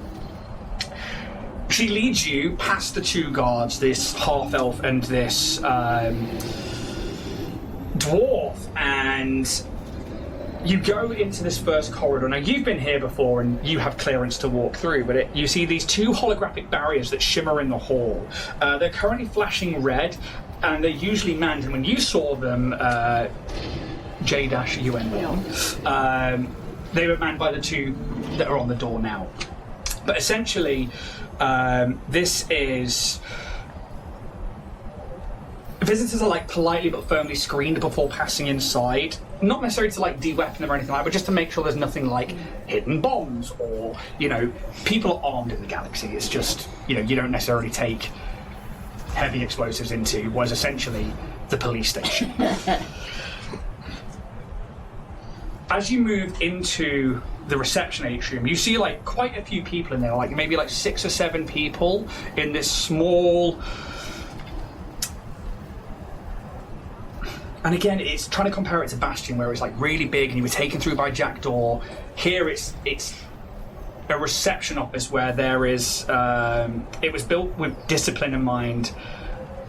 She leads you past the 2 guards, this half-elf and this dwarf, and you go into this first corridor. Now, you've been here before and you have clearance to walk through, but you see these 2 holographic barriers that shimmer in the hall. They're currently flashing red, and they're usually manned, and when you saw them, J-UN1, they were manned by the 2 that are on the door now. But essentially, this is... Visitors are like politely but firmly screened before passing inside. Not necessarily to like de-weapon them or anything like that, but just to make sure there's nothing like hidden bombs or, you know, people are armed in the galaxy. It's just, you know, you don't necessarily take heavy explosives into what is essentially the police station. As you move into the reception atrium, you see like quite a few people in there, like maybe like 6 or 7 people in this small... And again, it's trying to compare it to Bastion, where it's like really big and you were taken through by Jackdaw. Here it's a reception office where there is... it was built with discipline in mind,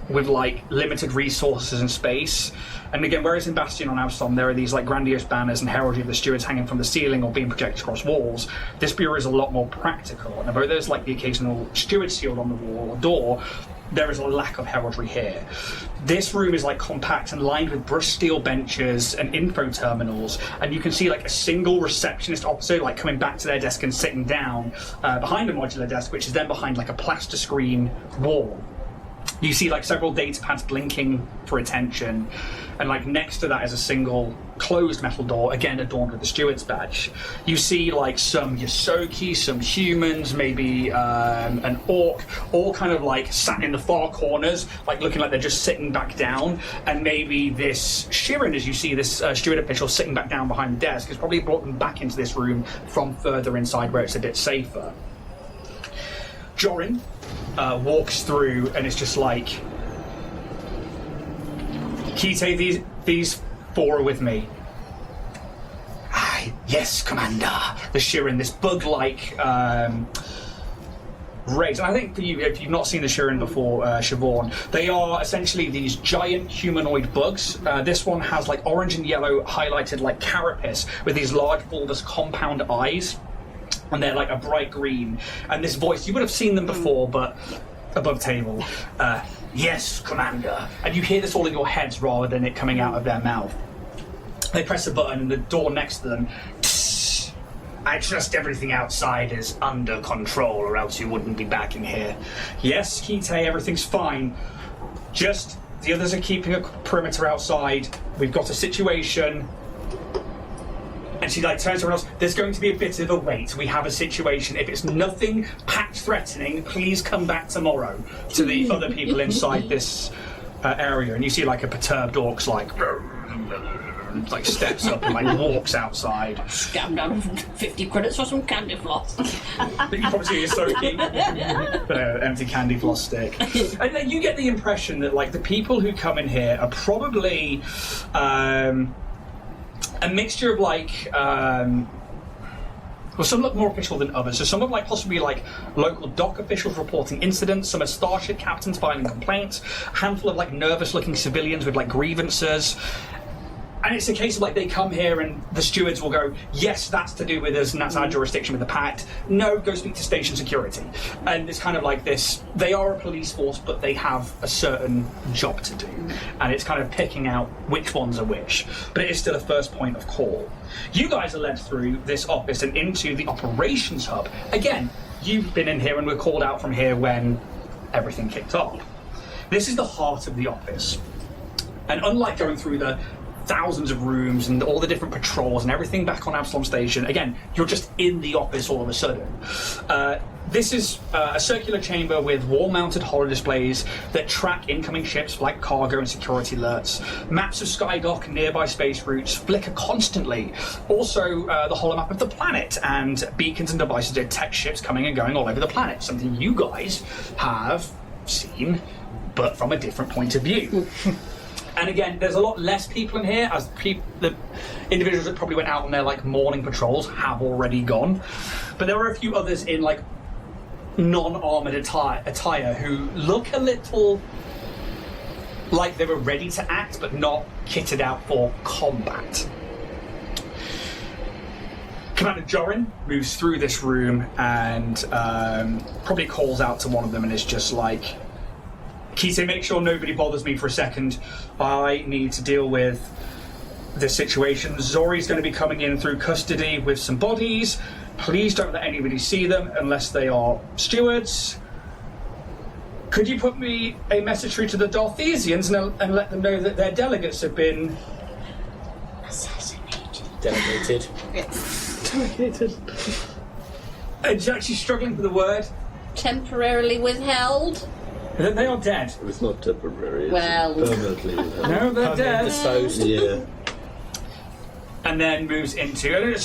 with like limited resources and space. And again, whereas in Bastion on Avstom there are these like grandiose banners and heraldry of the stewards hanging from the ceiling or being projected across walls, this bureau is a lot more practical. And although there's like the occasional steward shield on the wall or door, there is a lack of heraldry here. This room is like compact and lined with brushed steel benches and info terminals, and you can see like a single receptionist opposite, like coming back to their desk and sitting down behind a modular desk, which is then behind like a plaster screen wall. You see like several data pads blinking for attention, and like next to that is a single closed metal door, again adorned with the steward's badge. You see like some Yosoki, some humans, maybe an orc, all kind of like sat in the far corners, like looking like they're just sitting back down, and maybe this Shirin, as you see this steward official sitting back down behind the desk, has probably brought them back into this room from further inside where it's a bit safer. Jorin walks through and it's just like, Kite, these 4 are with me. Yes, Commander. The Shirin, this bug-like race. And I think for you, if you've not seen the Shirin before, Siobhan, they are essentially these giant humanoid bugs. This one has like orange and yellow highlighted like carapace with these large bulbous compound eyes. And they're like a bright green. And this voice, you would have seen them before, but above table. Yes, Commander. And you hear this all in your heads rather than it coming out of their mouth. They press a button and the door next to them. I trust everything outside is under control or else you wouldn't be back in here. Yes, Kite, everything's fine. Just the others are keeping a perimeter outside. We've got a situation. And she like turns to everyone else. There's going to be a bit of a wait. We have a situation. If it's nothing patch threatening, please come back tomorrow. To the other people inside this area, and you see like a perturbed orc's like steps up and like walks outside. Scam down 50 credits for some candy floss. But you probably see Yosoki, empty candy floss stick. And then you get the impression that like the people who come in here are probably. A mixture of like, well, some look more official than others. So some are like possibly like local dock officials reporting incidents. Some are starship captains filing complaints. A handful of like nervous-looking civilians with like grievances. And it's a case of like they come here and the stewards will go, yes, that's to do with us and that's our jurisdiction with the pact. No, go speak to station security. And it's kind of like this, they are a police force, but they have a certain job to do. And it's kind of picking out which ones are which. But it is still a first point of call. You guys are led through this office and into the operations hub. Again, you've been in here and were called out from here when everything kicked off. This is the heart of the office. And unlike going through the thousands of rooms and all the different patrols and everything back on Absalom Station, again, you're just in the office all of a sudden. This is a circular chamber with wall-mounted holodisplays that track incoming ships, flight cargo and security alerts. Maps of Skydock and nearby space routes flicker constantly. Also, the holomap of the planet and beacons and devices detect ships coming and going all over the planet, something you guys have seen, but from a different point of view. And again, there's a lot less people in here, as the individuals that probably went out on their like morning patrols have already gone. But there are a few others in like non-armoured attire who look a little like they were ready to act, but not kitted out for combat. Commander Jorin moves through this room and probably calls out to one of them and is just like, Kite, make sure nobody bothers me for a second. I need to deal with this situation. Zori's going to be coming in through custody with some bodies. Please don't let anybody see them unless they are stewards. Could you put me a message through to the Darthesians and let them know that their delegates have been... Assassinated. Delegated. Delegated. Actually struggling for the word. Temporarily withheld. That they are dead. It's not temporary. Well... It's permanently withheld. No, they're dead. Disposed. Yeah. And then moves into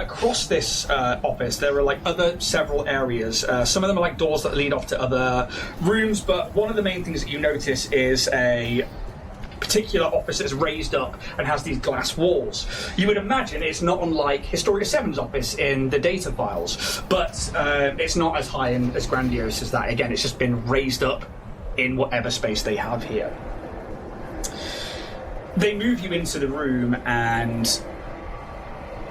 across this office there are like several areas. Some of them are like doors that lead off to other rooms, but one of the main things that you notice is a particular office that's raised up and has these glass walls. You would imagine it's not unlike Historia 7's office in the data files, but it's not as high and as grandiose as that. Again, it's just been raised up in whatever space they have here. They move you into the room and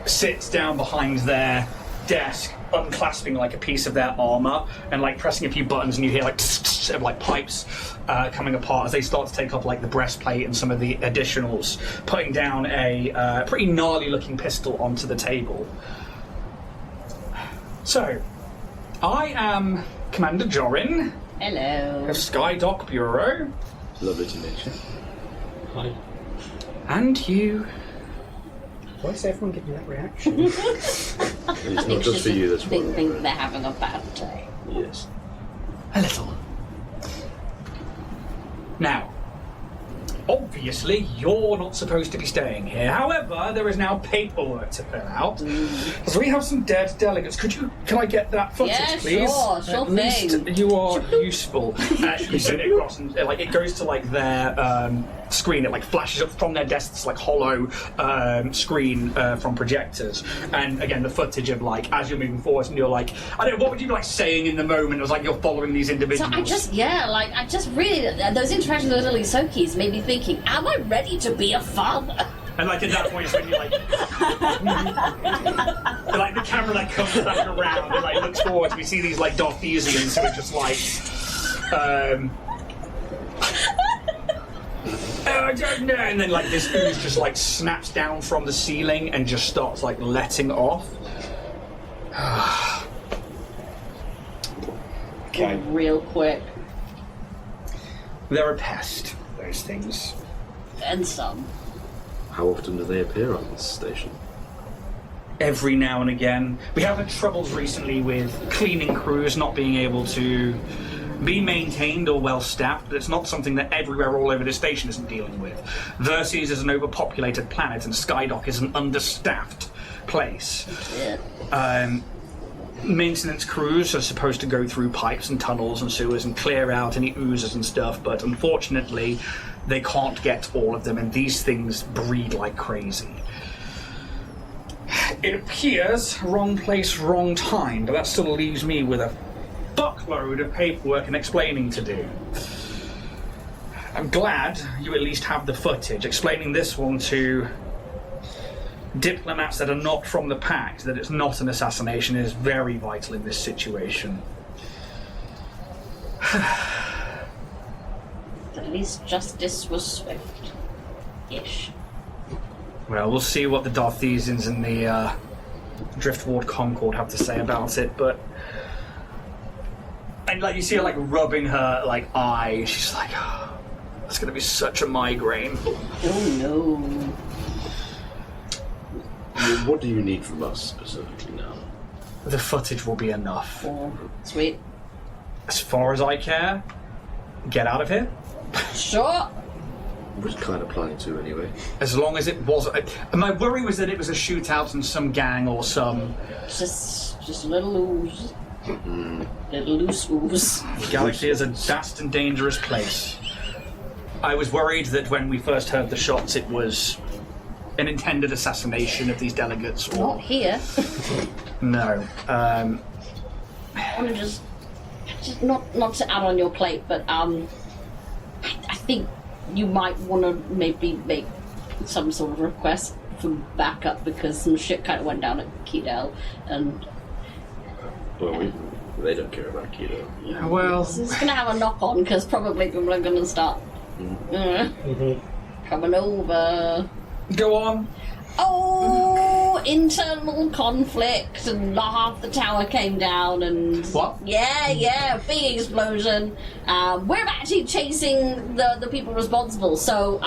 sits down behind their desk, unclasping like a piece of their armor and like pressing a few buttons, and you hear like pipes coming apart as they start to take off like the breastplate and some of the additionals, putting down a pretty gnarly looking pistol onto the table. So, I am Commander Jorin Hello. of Skydock Bureau. Lovely to meet you. Hi. And you. Why is everyone giving that reaction? It's not just for you, that's think one. they're having a bad day. Yes. A little. Now, obviously, you're not supposed to be staying here. However, there is now paperwork to fill out. So we have some dead delegates. Can I get that footage, Yeah, please? sure At least thing. you are useful. You send it across, and like it goes to like their screen. It like flashes up from their desk. It's like hollow screen from projectors. And again, the footage of like as you're moving forward, and you're like, I don't know, what would you be like saying in the moment? It was like you're following these So individuals. I just really, those interactions with little Isokis made me thinking, am I ready to be a father? And like at that point, it's when you like, and, like the camera like comes back around and like looks forward. And we see these like Darthesians who are just like, I don't know. And then like this ooze just like snaps down from the ceiling and just starts like letting off. Okay. Real quick. They're a pest, those things. And some. How often do they appear on this station? Every now and again. We have had troubles recently with cleaning crews not being able to be maintained or well staffed, but it's not something that everywhere all over the station isn't dealing with. Verces is an overpopulated planet and Skydock is an understaffed place. Yeah. Maintenance crews are supposed to go through pipes and tunnels and sewers and clear out any oozes and stuff, but unfortunately they can't get all of them, and these things breed like crazy. It appears wrong place, wrong time, but that still leaves me with a fuckload of paperwork and explaining to do. I'm glad you at least have the footage. Explaining this one to diplomats that are not from the Pact, that it's not an assassination, is very vital in this situation. At least justice was swift. Ish. Well, we'll see what the Darthesians and the Driftward Concord have to say about it, but... And like you see her like rubbing her like eye, she's like, oh, that's gonna be such a migraine. Oh no. What do you need from us specifically now? The footage will be enough. Oh, sweet. As far as I care, get out of here. Sure. I was kind of planning to anyway. As long as it was... my worry was that it was a shootout in some gang or some... Just a little ooze. Little loose ooze. The galaxy is a vast and dangerous place. I was worried that when we first heard the shots it was an intended assassination of these delegates or... Not here. No. I want to just not to add on your plate, but I think you might want to maybe make some sort of request for backup because some shit kind of went down at Keto, and Well, they don't care about keto. Well... it's going to have a knock on because probably people are going to start coming over. Go on. Oh, internal conflict, and half the tower came down, and What? Yeah, big explosion. We're actually chasing the people responsible, so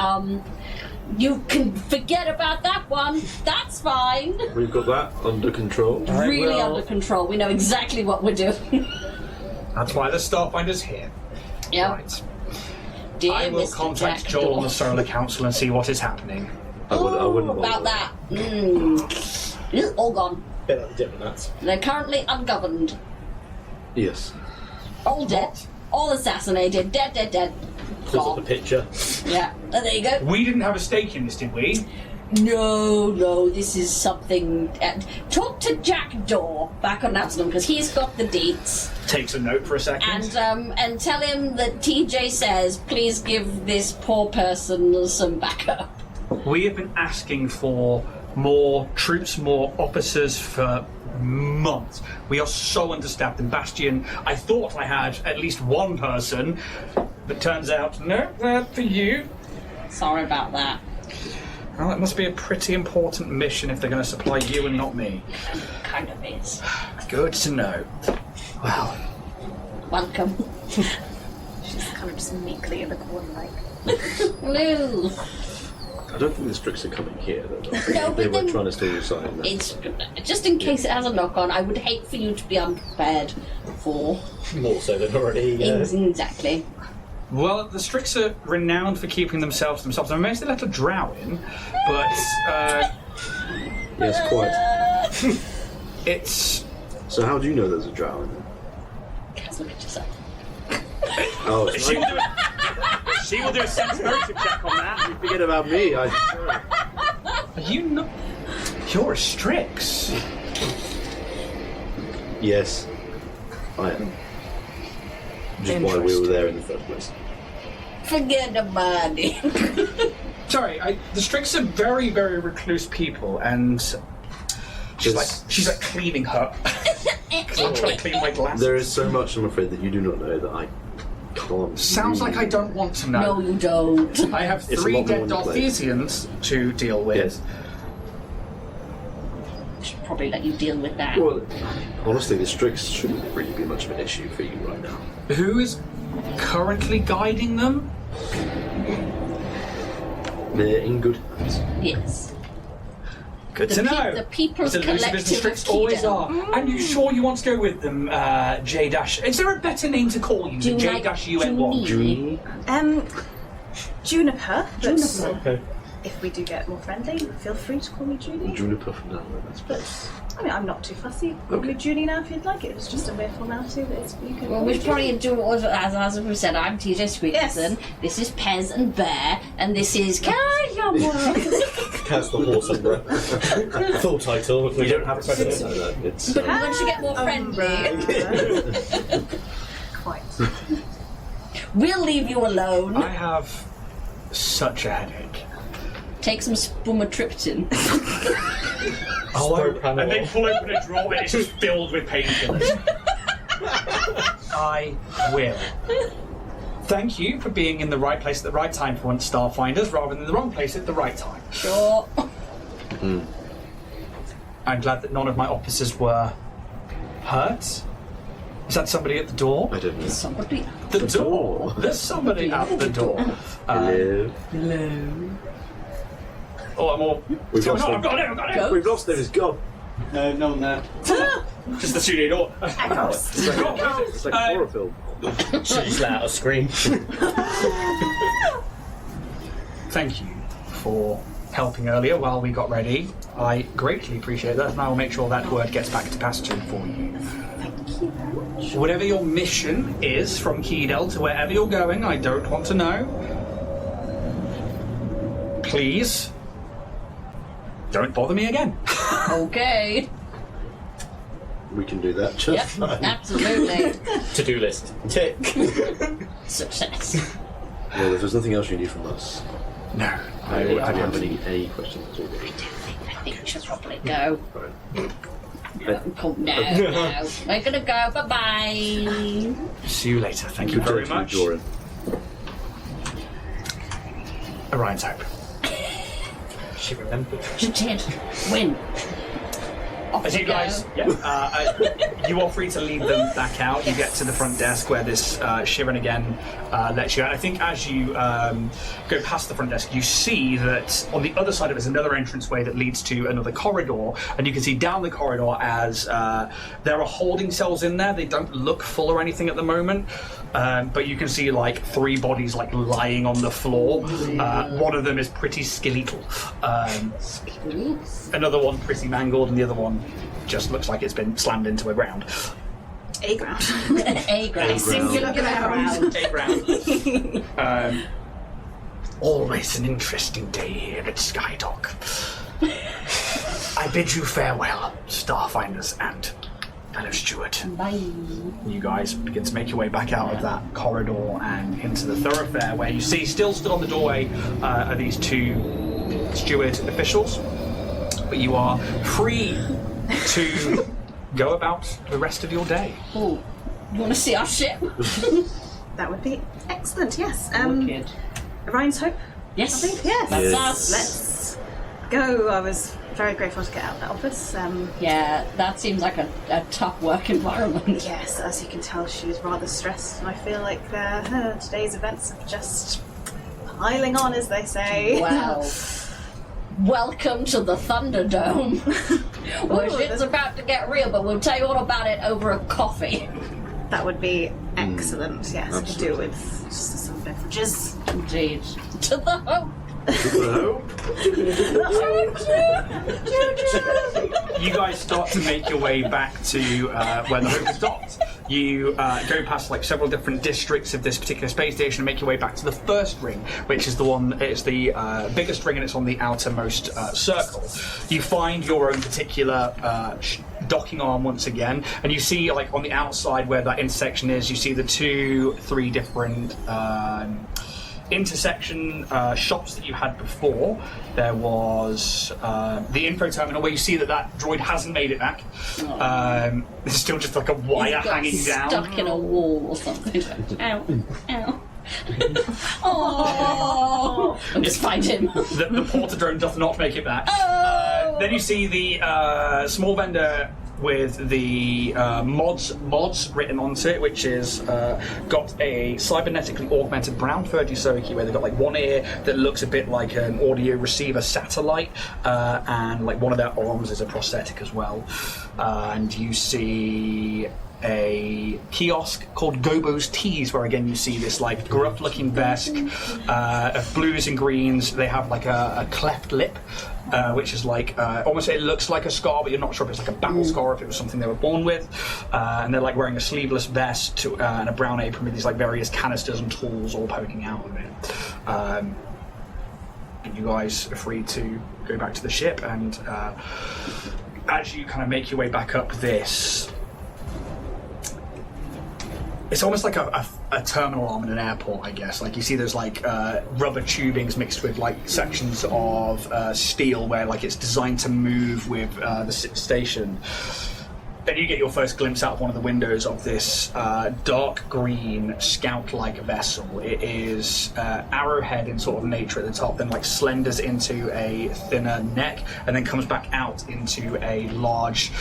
you can forget about that one. That's fine. We've got that under control. Really under control. We know exactly what we're doing. That's why the Starfinder's here. Yeah. Right. Dear I will Mr. contact Jack Joel on Daw. the Solar Council and see what is happening. I wouldn't about bother. that. All gone. Bit like the diplomats. They're currently ungoverned. Yes. All dead. All assassinated. Dead. Pulls up the Gone. picture. Yeah. And there you go. We didn't have a stake in this, did we? No, this is something. Talk to Jack Daw back on Absalom because he's got the deets, Takes a note for a second. and tell him that TJ says please give this poor person some backup. We have been asking for more troops, more officers for months. We are so understaffed in Bastion. I thought I had at least one person, but turns out, no, for you. Sorry about that. Well, it must be a pretty important mission if they're going to supply you and not me. Kind of is. Good to know. Well, Welcome. She's kind of just meekly in the corner, like. Hello. I don't think the Strix are coming here. Though. No, They but were then trying to steal your sign. it's just in case it has a knock on. I would hate for you to be unprepared for. More so than already. Exactly. well, the Strix are renowned for keeping themselves to themselves. I mean, they let a drow in, but Yes, quite. it's... So how do you know there's a drow in there? Guys, look at yourself. Oh, it's She will do a sense motive check on that. you forget about me. Are you not... You're a Strix. Yes, I am. Which is why we were there in the first place. Forget about it. Sorry, the Strix are very, very recluse people, and she's like cleaning her. 'Cause I'm trying to clean my glasses. There is so much, I'm afraid, that you do not know that I can't. Sounds like I don't want to know. No, you don't. I have It's 3 a lot dead more than you Darthesians to deal with. Yes. Should probably let you deal with that. Well, honestly, the Strix shouldn't really be much of an issue for you right now. Who is currently guiding them? They're in good hands. Yes. Good The to pe- know. the People's As elusive as the Collective Strix of always Keydom. are. And you sure you want to go with them, J Dash? Is there a better name to call you than J Dash UN1? Junie? Juniper. but Okay. If we do get more friendly, feel free to call me Junie. Juniper from now on, I suppose. I mean, I'm not too fussy. Call me Junie now if you'd like. It was just a mere formality that it's, you can. Well, we should probably do as we said. I'm TJ Squeakerson. Yes. This is Pez and Bear, and this is Has the horse umbrella. Full title. We don't have a So president. that it's, But once you get more friendly, Quite. we'll leave you alone. I have such a headache. Take some spumatriptan. And they pull open a drawer and it's just filled with painkillers. I will. Thank you for being in the right place at the right time for once, Starfinders, rather than the wrong place at the right time. Sure. I'm glad that none of my officers were hurt. Is that somebody at the door? I don't know. Somebody. The door. There's somebody at the door. Hello. Oh, I'm all. We've lost I've got him. We've lost him. He's gone. No, no one there. Just the studio door. It's like a horror film. She just let out a scream. Thank you for helping earlier while we got ready. I greatly appreciate that, and I will make sure that word gets back to Bastion for you. Whatever your mission is from Keydel to wherever you're going, I don't want to know. Please, don't bother me again. Okay. We can do that Yep. just fine. Absolutely. To-do list. Tick. Success. Well, if there's nothing else you need from us, No, do you have any questions at all? I think we should probably go. Right. Oh, no. We're gonna go. Bye bye. See you later. Thank you Good very day to you, much. Joran. Orion's Hope. She remembered. She did win. Off As we you go. guys, you are free to lead them back out. You get to the front desk where this Shirin again lets you out. I think as you go past the front desk, you see that on the other side of it is another entranceway that leads to another corridor, and you can see down the corridor as there are holding cells in there. They don't look full or anything at the moment, but you can see like 3 bodies like lying on the floor. One of them is pretty skeletal. Another one pretty mangled, and the other one just looks like it's been slammed into a ground. A ground. A ground. Singular ground. A ground. Always an interesting day here at Skydock. I bid you farewell, Starfinders and fellow steward. Bye. You guys begin to make your way back out of that corridor and into the thoroughfare, where you see still stood on the doorway are these 2 steward officials. But you are free to go about the rest of your day. Oh, you want to see our ship? That would be excellent, yes. Wicked. Orion's Hope? Yes. I think, yes. That's us. Let's go. I was very grateful to get out of that office. Yeah, that seems like a tough work environment. Yes, as you can tell, she was rather stressed, and I feel like today's events are just piling on, as they say. Wow. Welcome to the Thunderdome. Where shit's about to get real, but we'll tell you all about it over a coffee. That would be excellent, yes. To do with just some beverages. Indeed. To the hope. You guys start to make your way back to where the Hope stopped. You go past like several different districts of this particular space station and make your way back to the first ring, which is the one. It's the biggest ring, and it's on the outermost circle. You find your own particular docking arm once again, and you see like on the outside where that intersection is. You see the 3 different intersection shops that you had before. There was the info terminal where you see that droid hasn't made it back. There's still just like a wire hanging down. Stuck in a wall or something. Ow. Ow. Oh! Just find him. The porter drone does not make it back. Oh! Then you see the small vendor with the mods written onto it, which is got a cybernetically augmented brown fur Jusoki where they've got like one ear that looks a bit like an audio receiver satellite, and like one of their arms is a prosthetic as well. And you see a kiosk called Gobo's Teas, where again you see this like gruff looking desk of blues and greens. They have like a cleft lip, which is like almost, it looks like a scar, but you're not sure if it's like a battle scar or if it was something they were born with. And they're like wearing a sleeveless vest and a brown apron with these like various canisters and tools all poking out of it. And you guys are free to go back to the ship, and as you kind of make your way back up this, it's almost like a terminal arm in an airport, I guess. Like you see there's like rubber tubings mixed with like sections of steel where like it's designed to move with the station. Then you get your first glimpse out of one of the windows of this dark green scout-like vessel. It is arrowhead in sort of nature at the top, then like slenders into a thinner neck, and then comes back out into a large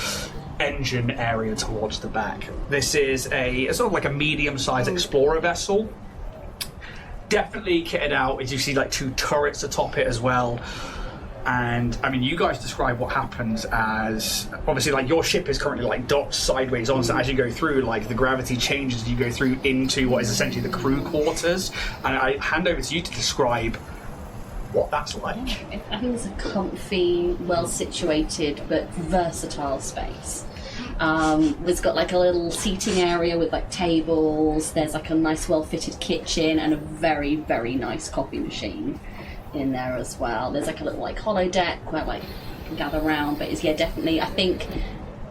engine area towards the back. This is a sort of like a medium-sized explorer vessel. Definitely kitted out, as you see like 2 turrets atop it as well. And I mean, you guys describe what happens as obviously like your ship is currently like docked sideways on, so as you go through, like the gravity changes as you go through into what is essentially the crew quarters. And I hand over to you to describe what that's like. I think it's a comfy, well-situated but versatile space. There's got like a little seating area with like tables. There's like a nice, well-fitted kitchen and a very, very nice coffee machine in there as well. There's like a little like hollow deck where like you can gather around. But it's, yeah, definitely, I think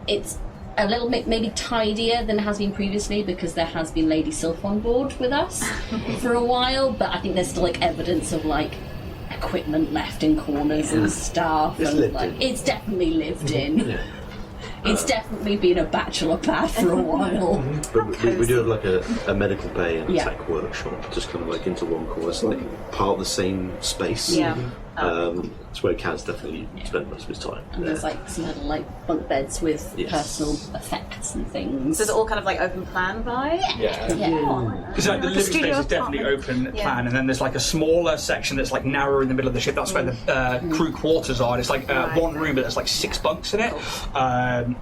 it's a little bit maybe tidier than it has been previously because there has been Lady Sylph on board with us for a while. But I think there's still like evidence of like equipment left in corners and stuff. It's definitely lived in. Yeah. It's definitely been a bachelor pad for a while. But we do have like a medical bay and a tech workshop, just kind of like into one corner. It's like part of the same space. Yeah. It's where Kaz definitely spent most of his time. And there's like some little like bunk beds with personal effects and things. So it's all kind of like open plan vibe. Yeah. Because like, the living space is definitely open plan, and then there's like a smaller section that's like narrower in the middle of the ship. That's where the crew quarters are. And it's like one room, but there's like 6 bunks in it.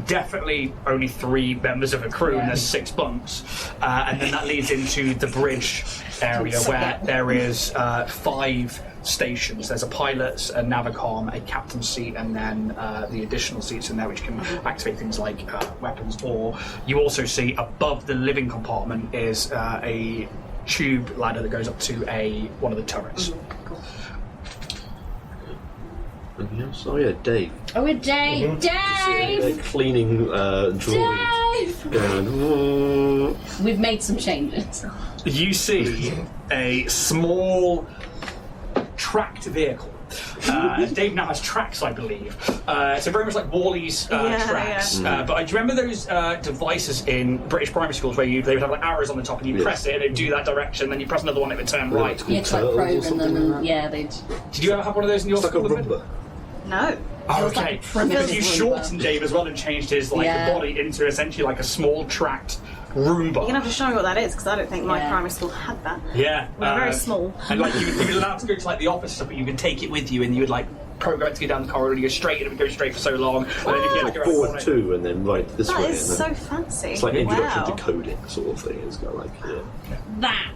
Definitely only 3 members of a crew, and there's 6 bunks. And then that leads into the bridge area where there is 5 stations. There's a pilot's, a navicom, a captain's seat, and then the additional seats in there which can activate things like weapons. Or you also see above the living compartment is a tube ladder that goes up to one of the turrets. Anything else? Oh yeah, Dave. Oh, we're Dave! Dave! Cleaning drawings. Dave! Going, We've made some changes. You see a small tracked vehicle. Dave now has tracks, I believe. So very much like Wally's tracks. But do you remember those devices in British primary schools where they would have like arrows on the top and you press it and it would do that direction, then you press another one and it would turn right? Yeah, to like program them, and they'd... Did you ever have one of those in your school? like a Roomba. No. Oh, was like okay. a primitive Because you Roomba. shortened Dave as well and changed his body into essentially like a small tracked Roomba. You're gonna have to show me what that is because I don't think my Yeah. primary school had that. Yeah. We're very small. And like you were allowed to go to like the office stuff, but you could take it with you and you would like program it to go down the corridor and you go straight and it would go straight for so long. And then if you had to go around the Forward corner- 2 and then right this That way. is and then so fancy. it's like introduction wow. to coding sort of thing. It's got like That!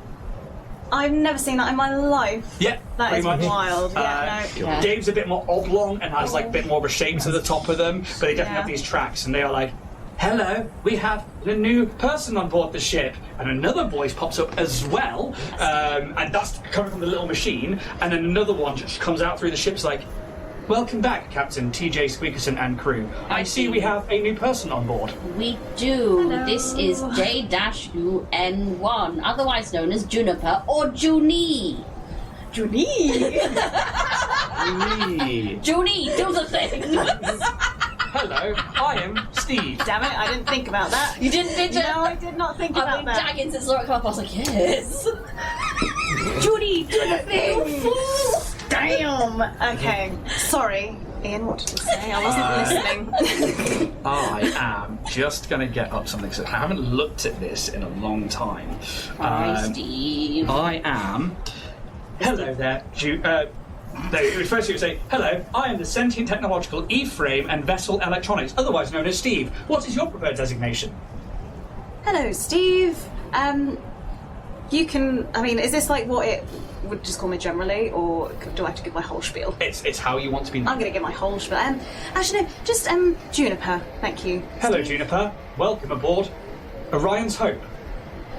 I've never seen that in my life. Yeah, That pretty is much. wild. Yeah. Dave's a bit more oblong and has like a bit more of a shape to the top of them, but they definitely have these tracks and they are like, hello, we have a new person on board the ship. And another voice pops up as well, and that's coming from the little machine, and then another one just comes out through the ship's like, welcome back, Captain TJ Squeakerson and crew. I see we have a new person on board. We do. This is J-UN1, otherwise known as Juniper or Junie. Junie! Junie, do the thing! Hello, I am Steve. Damn it, I didn't think about that. You didn't, did you? No, I did not think I've about been that. tagging since I come up. I was like, yes. Junie, do the thing. Damn! Okay, sorry. Ian, what did you say? I wasn't listening. I am just going to get up something, so I haven't looked at this in a long time. Hi, Steve. I am... Hello there, no, it was first you would say, hello, I am the Sentient Technological E-Frame and Vessel Electronics, otherwise known as Steve. What is your preferred designation? Hello, Steve. You can... I mean, is this like what it would just call me generally, or do I have to give my whole spiel? It's how you want to be known. I'm going to give my whole spiel. Actually, no, just Juniper. Thank you. Hello, Juniper. Welcome aboard Orion's Hope.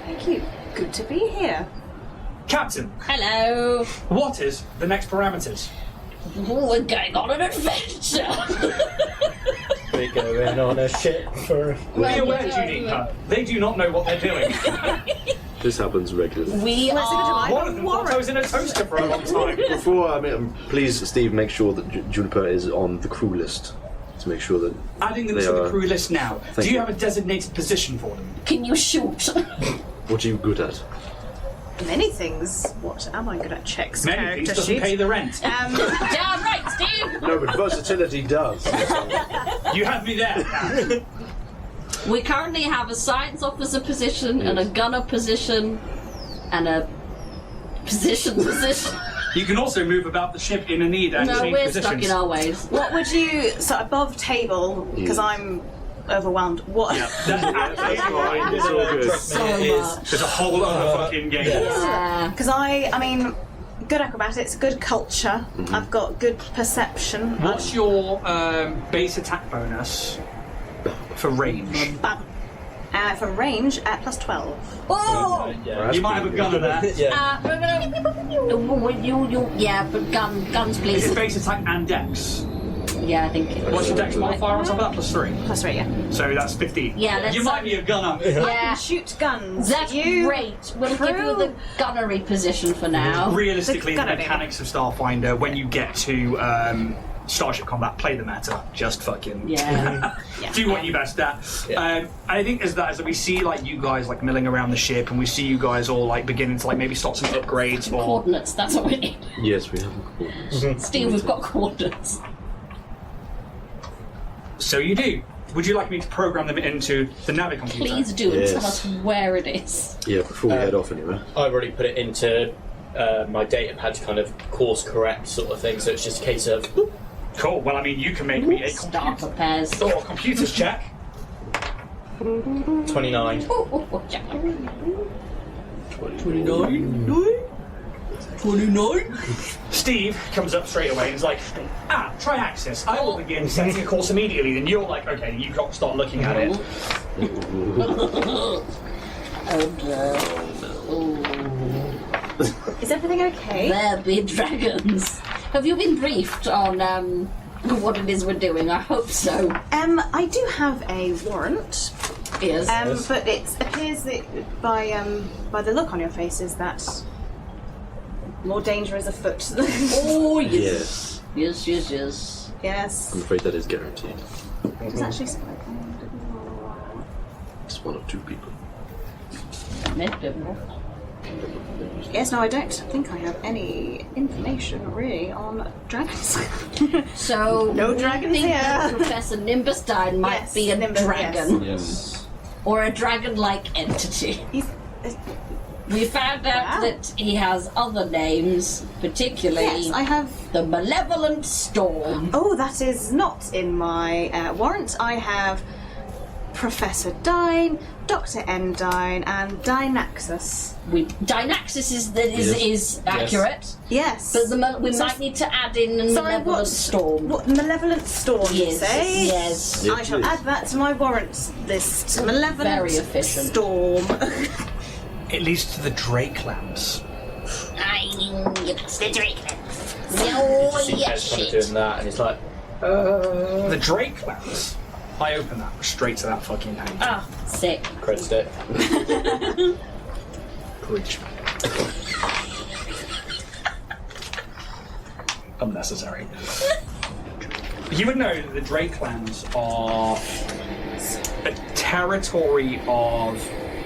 Thank you. Good to be here. Captain, Hello. what is the next parameters? Oh, we're going on an adventure. We're going on a ship for... Be aware, Juniper, they do not know what they're doing. this happens regularly. We are... One of them thought I was in a toaster for a long time. Before please, Steve, make sure that Juniper is on the crew list to make sure that Adding them they to the are- crew list now. Do Thank you you. have a designated position for them? Can you shoot? What are you good at? Many things. What am I good at? Checks, Many character things doesn't sheets. pay the rent. Damn right, Steve. No, but versatility does. You have me there. Captain. We currently have a science officer position and a gunner position and a position. You can also move about the ship in a need and No, change we're positions. stuck in our ways. What would you... So above table, because I'm overwhelmed. What... Yeah, that's absolutely fine. It's all good. So much. There's a whole other fucking game. Yeah. Because I mean, good acrobatics, good culture. I've got good perception. What's your base attack bonus for range? For range at plus 12. Oh! You might have a gunner there. Yeah. Yeah, but guns, Is please. it base attack and dex? Yeah, I think it What's your dex modifier on top of that? Plus 3. Plus 3, yeah. So that's 15. Yeah, let's, You might be a gunner. I Yeah, can shoot guns. that's you... great. We'll give you the gunnery position for now. Realistically, the gunner, mechanics of Starfinder, when you get to Starship Combat, play the meta, just fucking Yeah. do what you best at. And I think as we see like you guys like milling around the ship, and we see you guys all like beginning to like maybe start some upgrades or Coordinates, that's what we need. Yes, we have coordinates. Steve, we've got coordinates. so you do. Would you like me to program them into the Navi computer? Please do and tell us where it is. Yeah, before we head off anyway. I've already put it into my data pad to kind of course correct sort of thing, so it's just a case of. Cool. Well, I mean, you can make me a Starter pairs. computers check. 29. Jack. 29? Steve comes up straight away and is like, try Axis. I will begin setting a course immediately. Then you're like, okay, you've got to start looking at it. Is everything okay? There be dragons. Have you been briefed on what it is we're doing? I hope so. I do have a warrant. Yes. But it appears that by the look on your faces that more danger is afoot. Oh yes. Yes. Yes. I'm afraid that is guaranteed. It's actually It's one or two people. Yes, no, I don't think I have any information really on dragons. So No we dragons think here. that Professor Nimberstein might Yes, be a Nimbus, dragon Yes. or a dragon-like entity. He's, We found out Wow. that he has other names, particularly yes, I have. the Malevolent Storm. Oh, that is not in my warrant. I have Professor Dine, Dr. Endine, and Dynaxus. Dynaxis is accurate, Yes. but we might need to add in a Malevolent Storm. What Malevolent Storm? You Yes, say? yes. I shall add that to my warrant list. Malevolent Very efficient. Storm. It leads to the Drake lamps. It's the Drake. See Pez kind of doing that, and it's like, The Drake lamps. I open that straight to that fucking page. Ah, sick. Cred stick. Preach. Unnecessary. You would know that the Drake lands are a territory of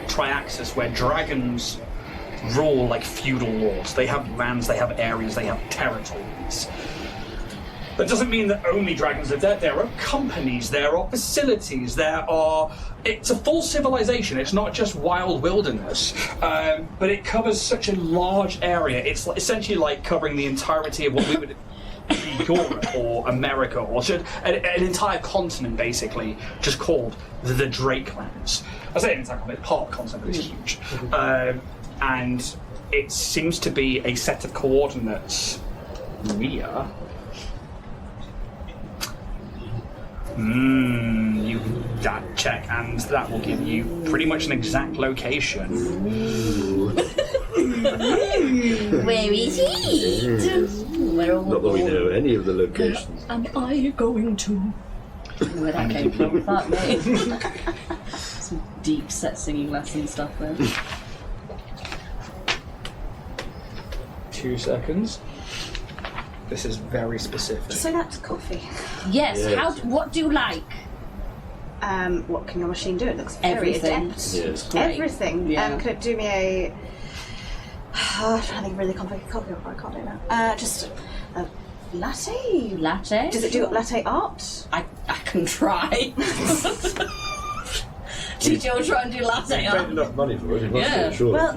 Triaxis where dragons rule like feudal lords. They have lands, they have areas, they have territories. That doesn't mean that only dragons live there. There are companies, there are facilities, it's a full civilization. It's not just wild wilderness, but it covers such a large area. It's essentially like covering the entirety of what we would be Europe or America, or an entire continent, basically, just called the Drake Lands. I say an entire continent, part of the continent, but it's huge. And it seems to be a set of coordinates near. You that check, and that will give you pretty much an exact location. Where is it? Not that we know any of the locations. Am I going to? Where that came from? Fuck me. Some deep set singing lesson stuff there. 2 seconds. This is very specific. So that's coffee. Yes. Yes. What do you like? What can your machine do? It looks very Everything. adept. Yes. Great. Everything. Yeah. Could it do me a? I'm trying to think of really complicated coffee. I can't do that. Just a latte. Latte? Does it do latte art? I can try. Did you try and do latte Paid art? enough money for it, you must Yeah. be sure. Well,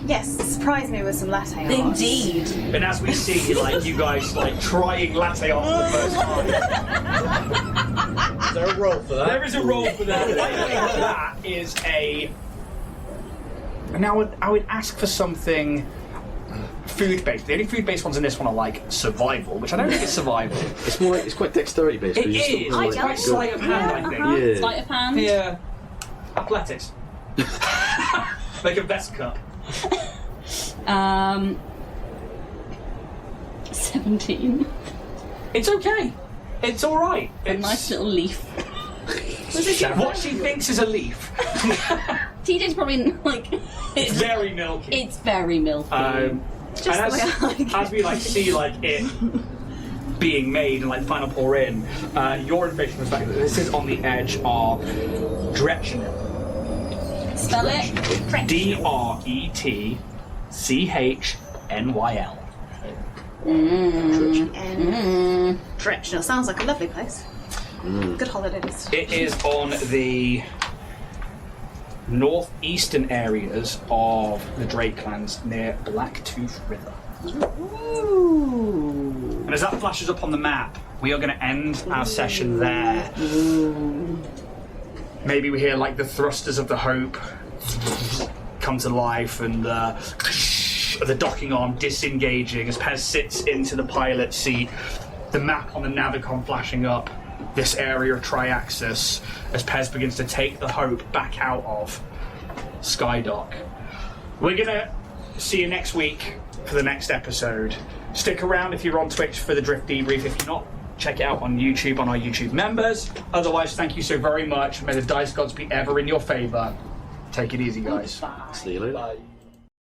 yes. Surprise me with some latte art. Indeed. And as we see, like you guys, like trying latte art for the first time. Is there a roll for that? There is a role for that. I think that is a. Now I would ask for something food-based. The only food-based ones in this one are like survival, which I don't think is survival. It's more like, it's quite dexterity based. It but you still is. feel It's like quite you sleight of hand, I think. Yeah. Sleight of hand. Yeah. Athletics. Like a vest cut. 17. It's okay. It's all right. A It's nice little leaf. what she thinks is a leaf. TJ's probably like. It's very milky. It's very milky. And Just the way I like it. as we like see like it being made and like the final pour in, your information perspective, this is on the edge of Dretchenil. Spell it. Dretchenil. Directional sounds like a lovely place. Good holidays. It is on the northeastern areas of the Drakelands near Blacktooth River. Ooh. And as that flashes up on the map, we are going to end our session there. Maybe we hear like the thrusters of the Hope come to life and the docking arm disengaging as Pez sits into the pilot seat, the map on the Navicon flashing up, this area of Triaxis, as Pez begins to take the Hope back out of Skydock. We're going to see you next week for the next episode. Stick around if you're on Twitch for the Drift Debrief. If you're not, check it out on YouTube, on our YouTube members. Otherwise, thank you so very much. May the dice gods be ever in your favour. Take it easy, guys. See you later. Bye.